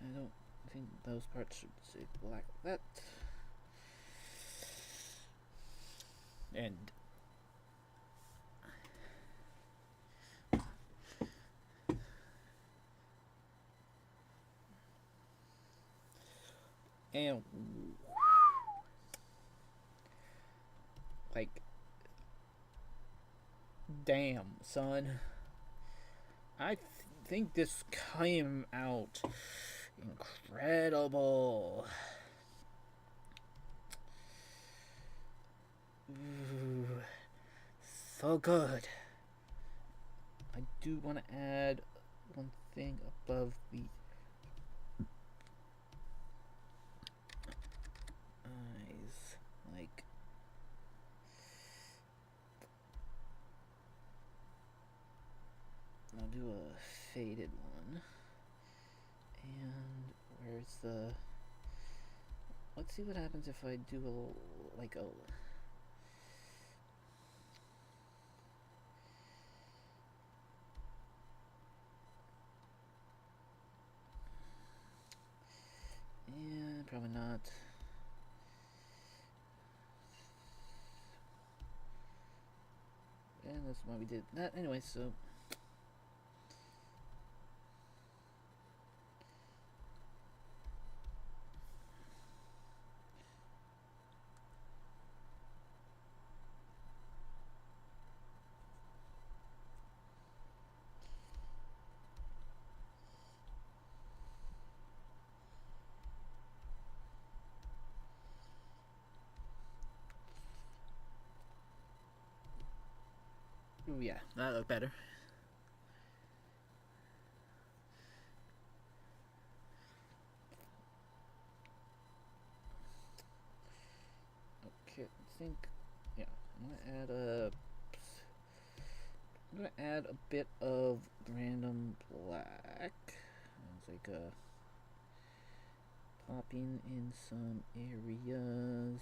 I don't think those parts should say black like that. And like, damn, son. I think this came out incredible. Ooh, so good. I do want to add one thing above the eyes, like I'll do a faded one. And where's the? Let's see what happens if I do a like a. Yeah, probably not. And that's why we did that anyway. So. Oh yeah, that looked better. Okay, I think yeah, I'm gonna add a bit of random black. It's like popping in some areas.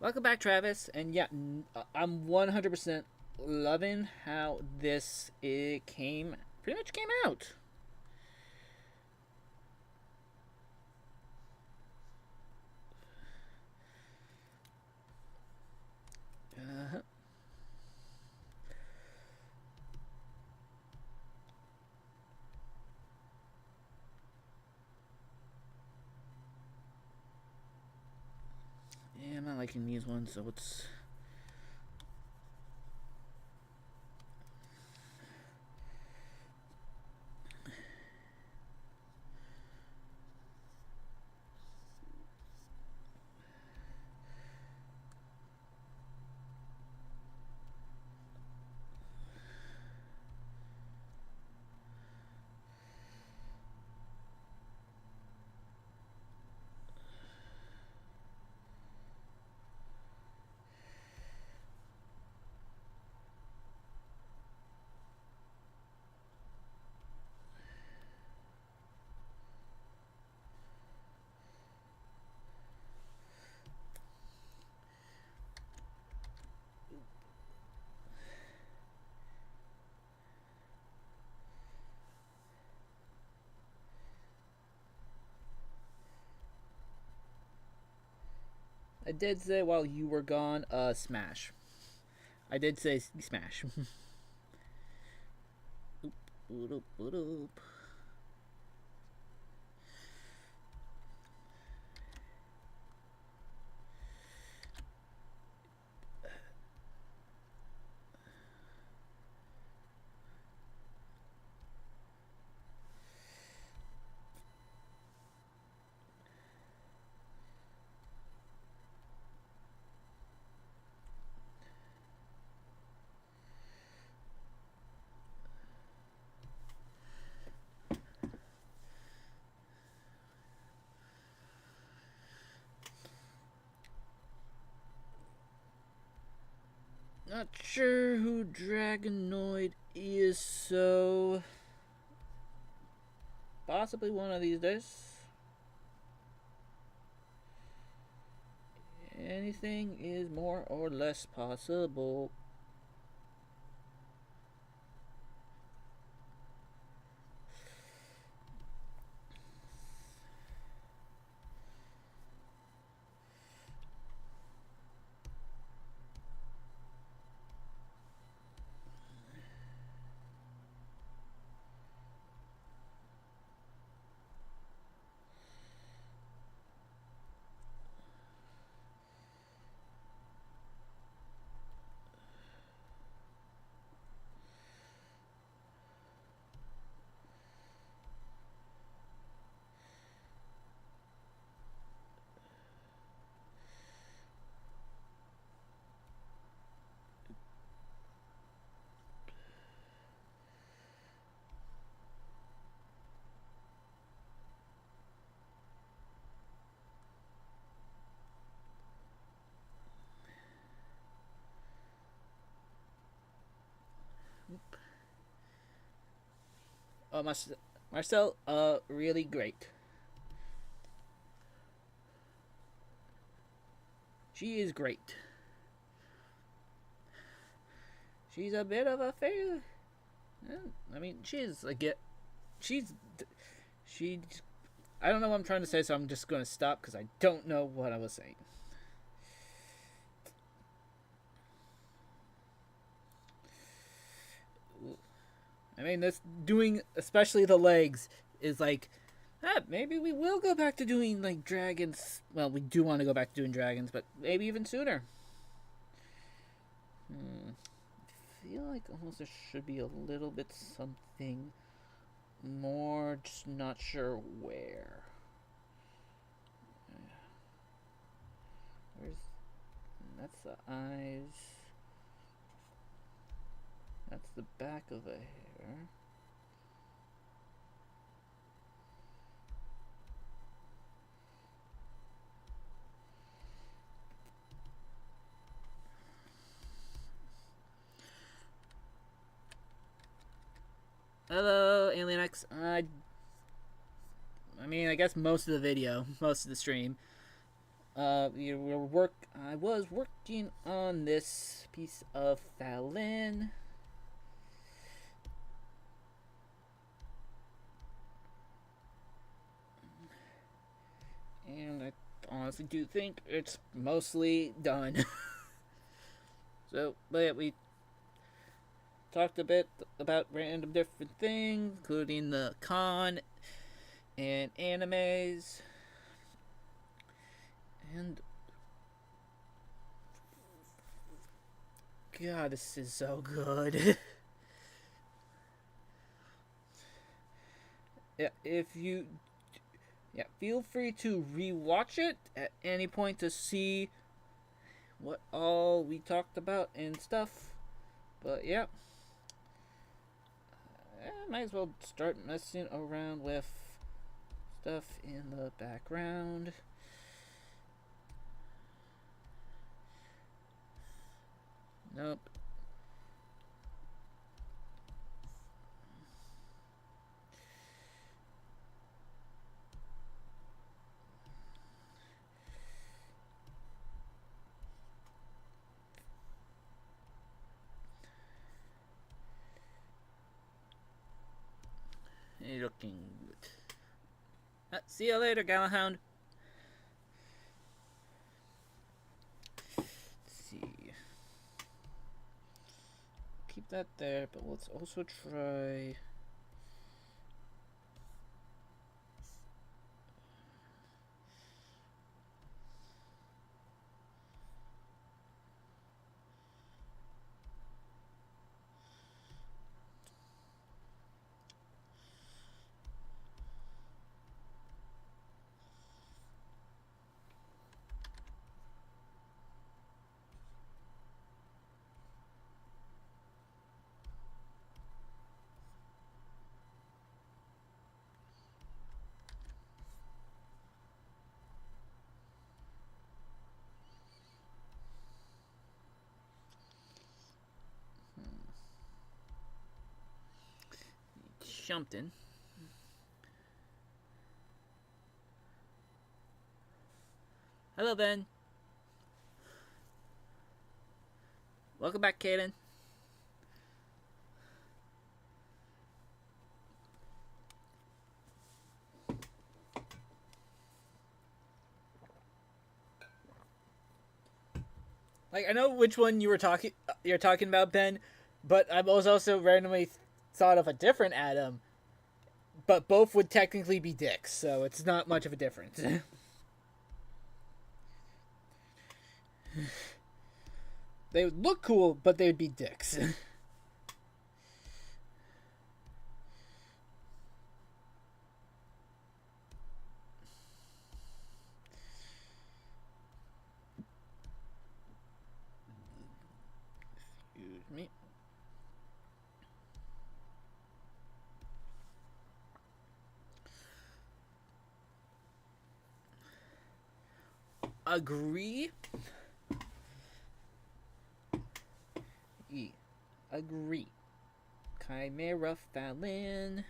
Welcome back, Travis. And yeah, I'm 100% loving how this pretty much came out. Uh-huh. Yeah, I'm not liking these ones, so it's. I did say while you were gone, smash. I did say smash. Oop, oop, oop, oop. Not sure who Dragonoid is, so possibly one of these days. Anything is more or less possible. Marcel, really great. She is great. She's a bit of a fail. I mean, she's like it. She's she. I don't know what I'm trying to say, so I'm just going to stop because I don't know what I was saying. I mean, this doing especially the legs is like, maybe we will go back to doing like dragons. Well, we do want to go back to doing dragons, but maybe even sooner. I feel like almost there should be a little bit something more, just not sure where. Where's that's the eyes. That's the back of the hair. Hello, Alien X. I mean, I guess most of the video, most of the stream. I was working on this piece of Falin. And I honestly do think it's mostly done. So, but yeah, we talked a bit about random different things, including the con and animes. And God, this is so good. Yeah, feel free to rewatch it at any point to see what all we talked about and stuff. But yeah, I might as well start messing around with stuff in the background. Nope. You're looking good. See you later, Galahound. Let's see. Keep that there, but let's also try. jumped in. Hello, Ben. Welcome back, Kaden. Like, I know which one you're talking about, Ben, but I was also randomly thought of a different Adam. But both would technically be dicks, so it's not much of a difference. They would look cool, but they would be dicks. Excuse me. Agree. Agree. Chimera Falin.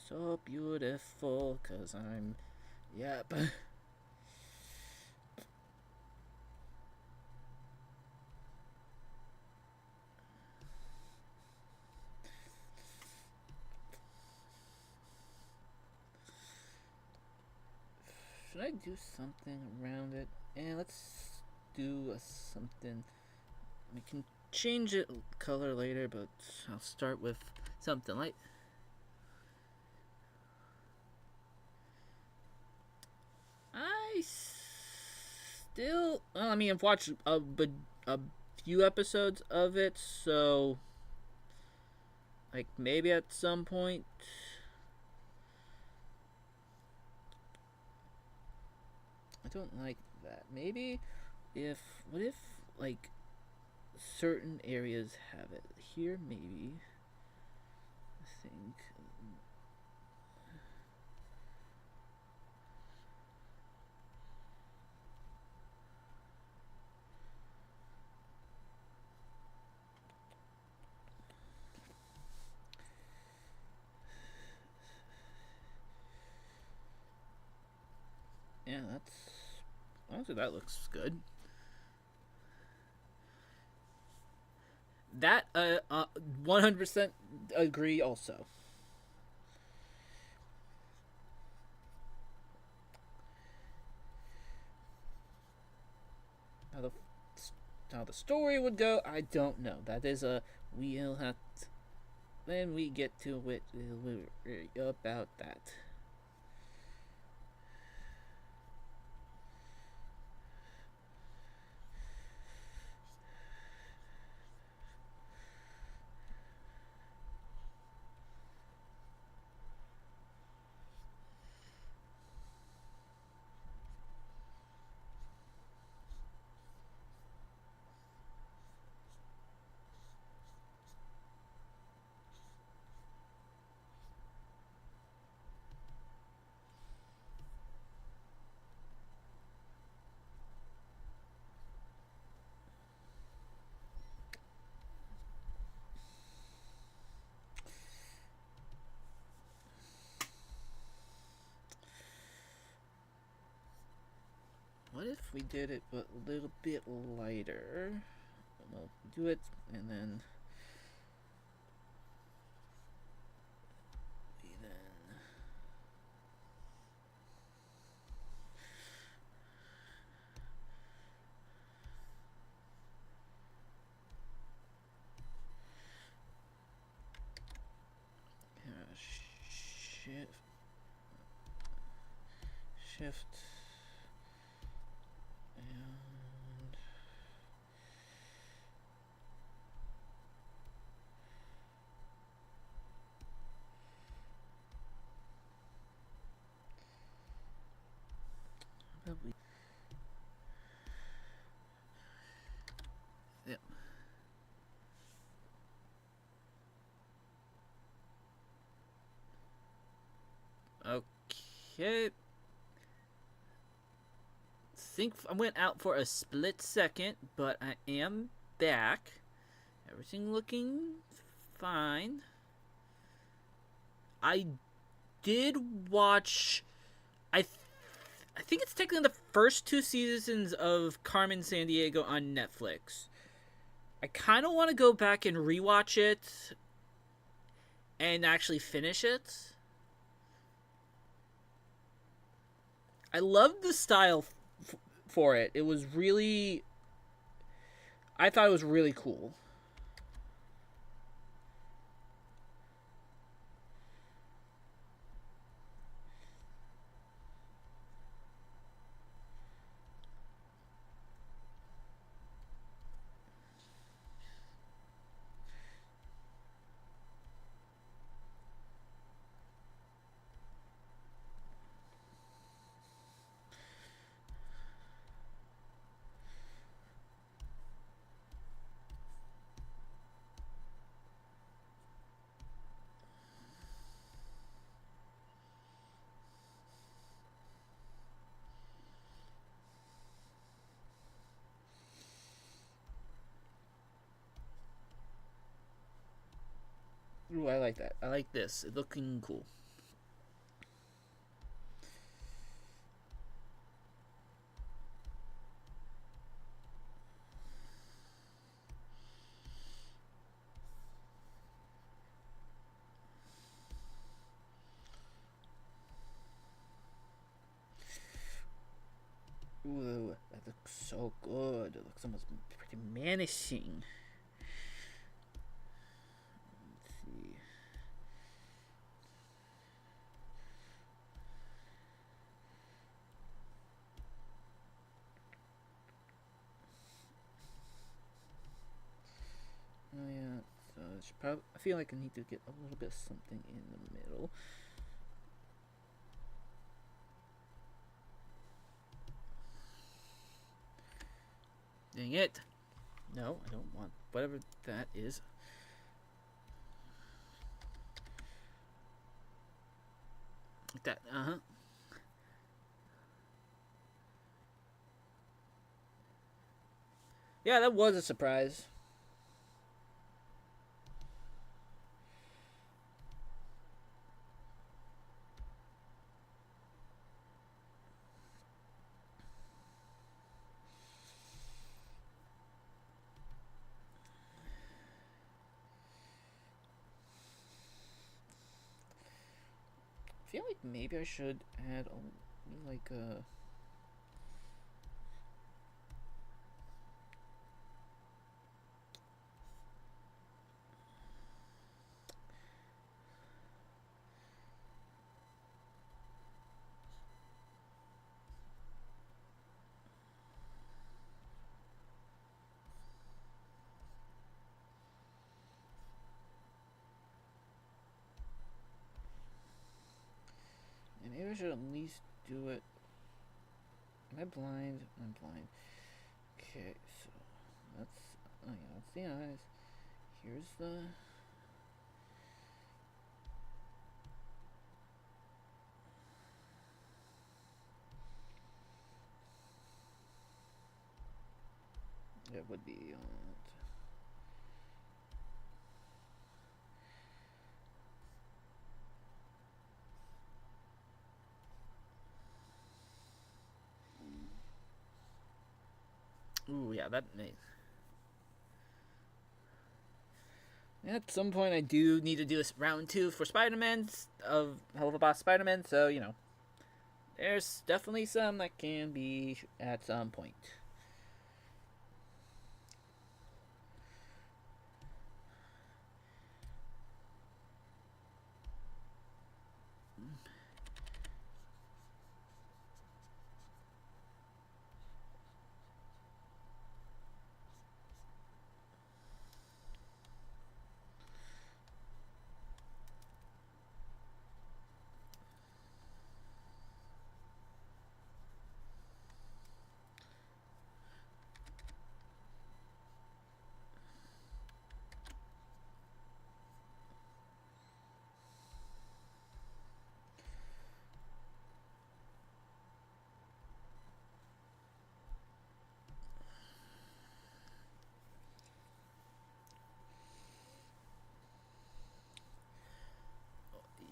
So beautiful, cause I'm. Yep. Should I do something around it? And let's do something. We can change it color later, but I'll start with something like. I still. Well, I mean, I've watched a few episodes of it, so. Like, maybe at some point. I don't like that. Maybe if. What if, like, certain areas have it? Here, maybe. I think. Yeah, that's. Honestly, that looks good. That 100% agree also. How the story would go, I don't know. That is a we'll have to, when we get to it, we'll worry about that. What if we did it but a little bit lighter? We'll do it and then shift and probably yep. Okay. Think I went out for a split second, but I am back. Everything looking fine. I did watch. I th- I think it's technically the first two seasons of Carmen Sandiego on Netflix. I kind of want to go back and rewatch it and actually finish it. I loved the style for it. It was really. I thought it was really cool. Ooh, I like that. I like this. It's looking cool. Ooh, that looks so good. It looks almost pretty menacing. Let's see. Oh yeah, so I feel like I need to get a little bit of something in the middle. Dang it. No, I don't want whatever that is. Like that, uh-huh. Yeah, that was a surprise. I feel like maybe I should add like a. Maybe I should at least do it. Am I blind? I'm blind. Okay, so that's. Oh yeah, that's the eyes. Here's the. It would be. Ooh, yeah, that may. At some point, I do need to do this round 2 for Spider-Man of Hell of a Boss Spider-Man. So there's definitely some that can be at some point.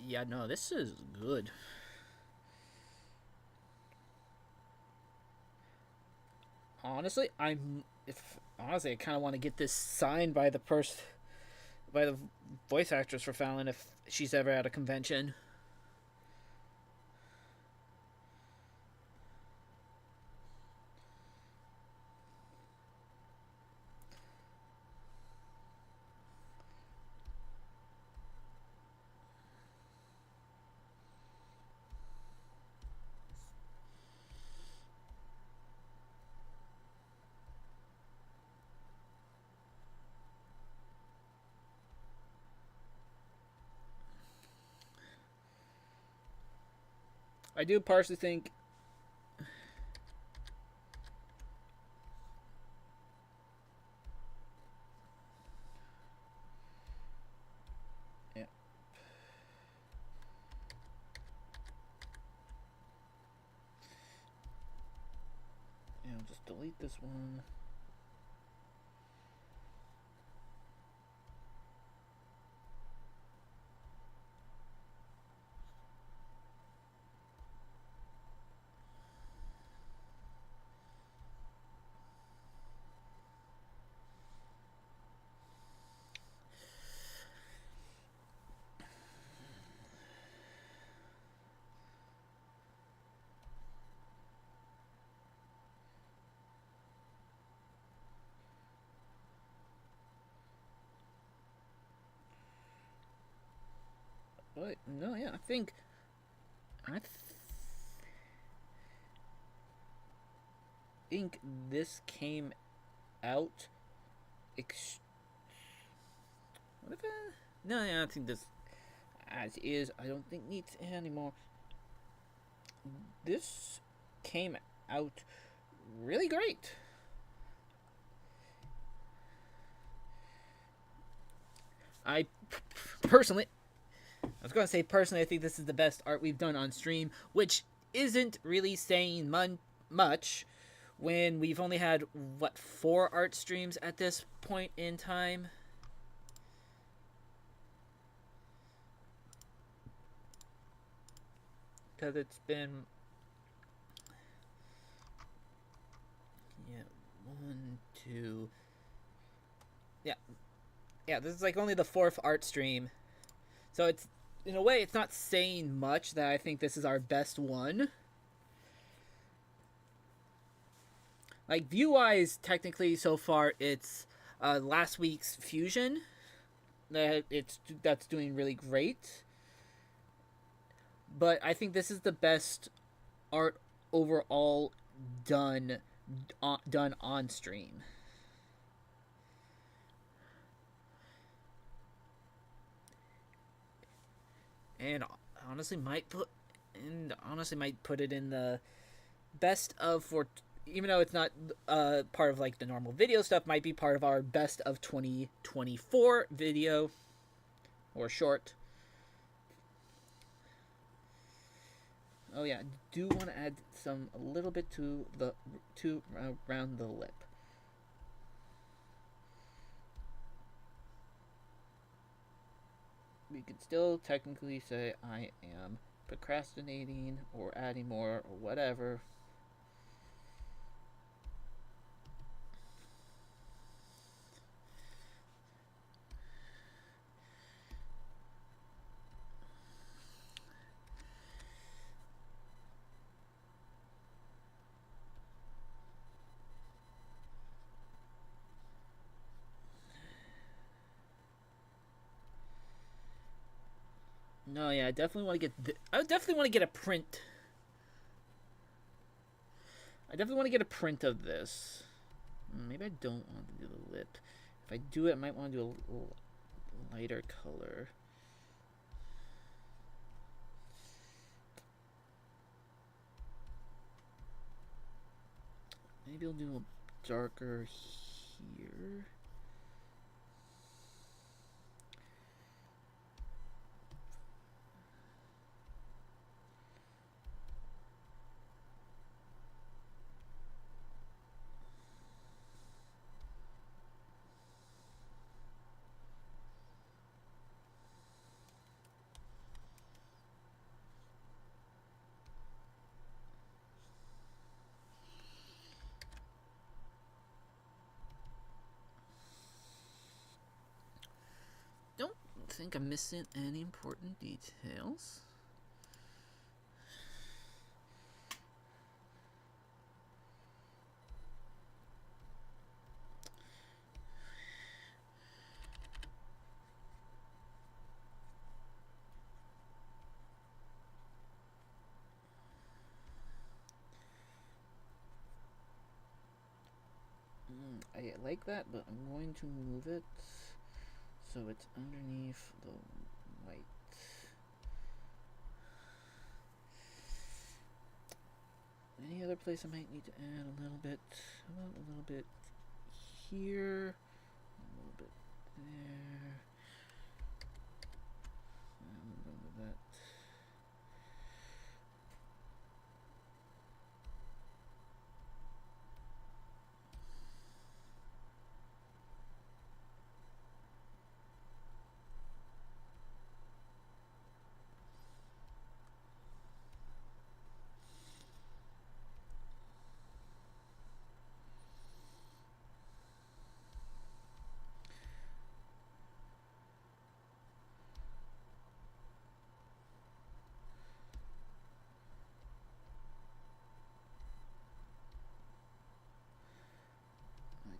Yeah, no, this is good. Honestly, I kind of want to get this signed by by the voice actress for Falin if she's ever at a convention. I do partially think. Yeah. Yeah, I'll just delete this one. But no, yeah, I think this came out. What if I? No, yeah, I think this as is. I don't think needs anymore. This came out really great. I personally, I was going to say personally, I think this is the best art we've done on stream, which isn't really saying much when we've only had, what, 4 art streams at this point in time? Because it's been. Yeah, 1, 2. Yeah. Yeah, this is like only the 4th art stream. So it's, in a way, it's not saying much that I think this is our best one. Like, view-wise, technically, so far, it's last week's Fusion. That's doing really great. But I think this is the best art overall done on stream. And honestly might put it in the best of for, even though it's not part of like the normal video stuff, might be part of our best of 2024 video or short. Oh yeah, do want to add a little bit to around the lip. We could still technically say I am procrastinating or adding more or whatever. No, yeah, I definitely want to get. I definitely want to get a print. I definitely want to get a print of this. Maybe I don't want to do the lip. If I do it, I might want to do a lighter color. Maybe I'll do a darker here. think I'm missing any important details. I like that, but I'm going to move it so it's underneath the white. Any other place I might need to add a little bit? How about a little bit here? A little bit there. I'm going with that.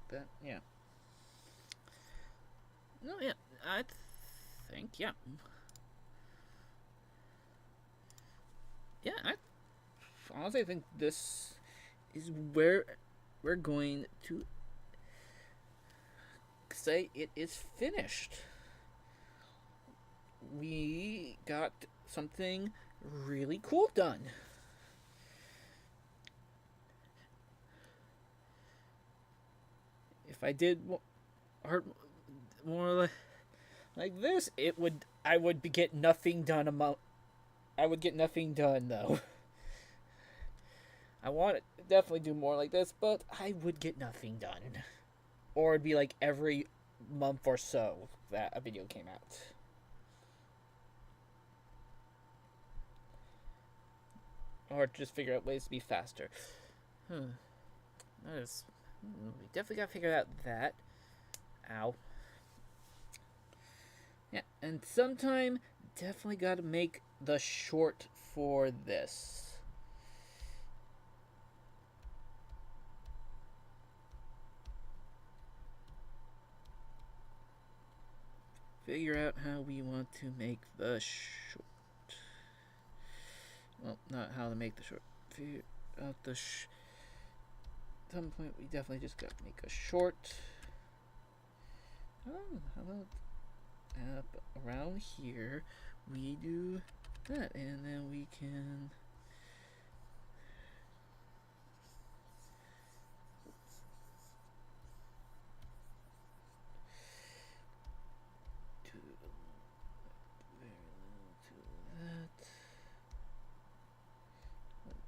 That, yeah. No, yeah, I think, yeah. Yeah, I honestly think this is where we're going to say it is finished. We got something really cool done. If I did art more like this, I would get nothing done. I would get nothing done though. I want to definitely do more like this, but I would get nothing done. Or it'd be like every month or so that a video came out. Or just figure out ways to be faster. That is, we definitely gotta figure out that. Ow. Yeah, and sometime definitely gotta make the short for this. Figure out how we want to make the short. Well, not how to make the short. Figure out the at some point we definitely just gotta make a short. Oh, how about around here we do that, and then we can do very little to that.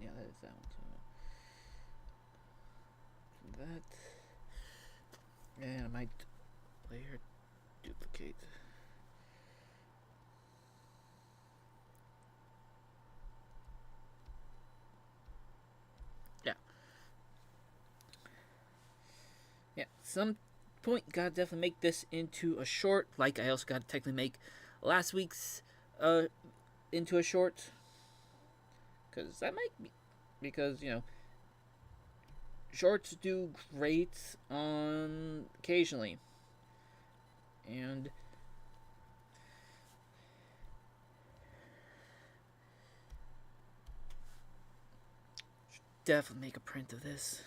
Yeah, that is that one. So that, and I might layer duplicate. Yeah, some point gotta definitely make this into a short. Like I also gotta technically make last week's into a short, because that might be because shorts do great on occasionally, and should definitely make a print of this.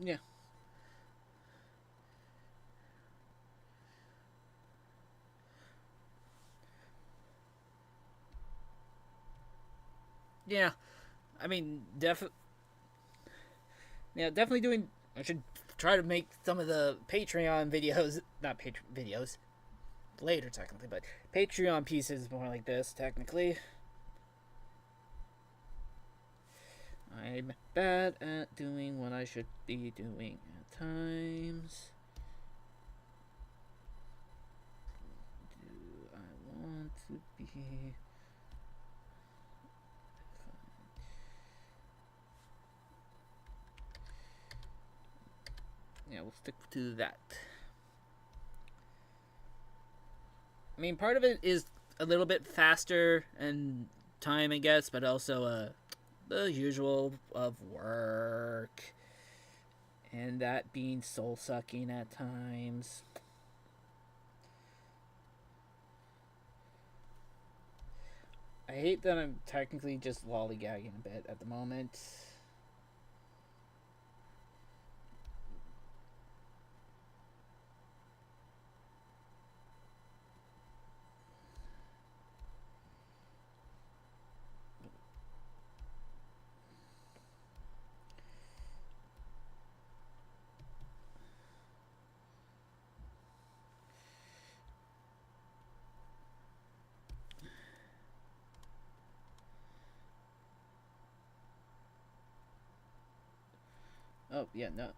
Yeah. Yeah. I mean, definitely doing. I should try to make some of the Patreon videos, not Patreon videos, later technically, but Patreon pieces more like this technically. I'm bad at doing what I should be doing at times. Do I want to be... Yeah, we'll stick to that. I mean, part of it is a little bit faster and time, I guess, but also the usual of work and that being soul sucking at times. I hate that I'm technically just lollygagging a bit at the moment. Oh, yeah, no.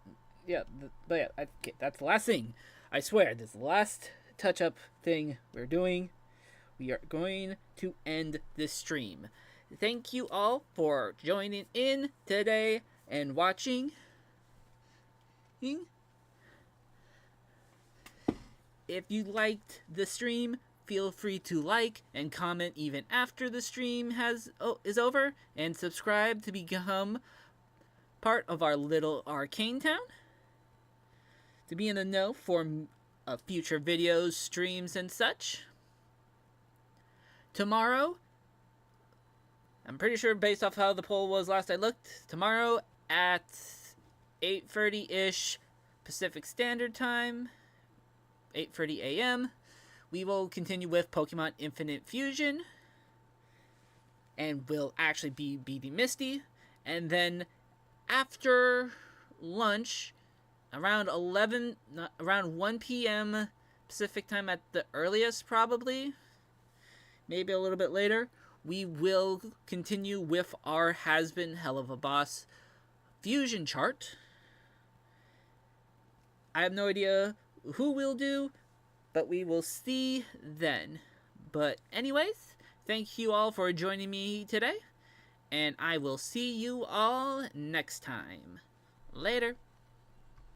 Yeah, but yeah, okay, that's the last thing. I swear, this is the last touch-up thing we're doing. We are going to end this stream. Thank you all for joining in today and watching. If you liked the stream, feel free to like and comment even after the stream is over, and subscribe to become part of our little Arcane town, to be in the know for future videos, streams, and such. Tomorrow, I'm pretty sure based off how the poll was last I looked, tomorrow at 8:30-ish Pacific Standard Time, 8:30 a.m., we will continue with Pokemon Infinite Fusion, and we'll actually be beating Misty, and then after lunch, around 1 p.m. Pacific time at the earliest, probably, maybe a little bit later, we will continue with our Has Been Hell of a Boss fusion chart. I have no idea who we'll do, but we will see then. But anyways, thank you all for joining me today, and I will see you all next time. Later.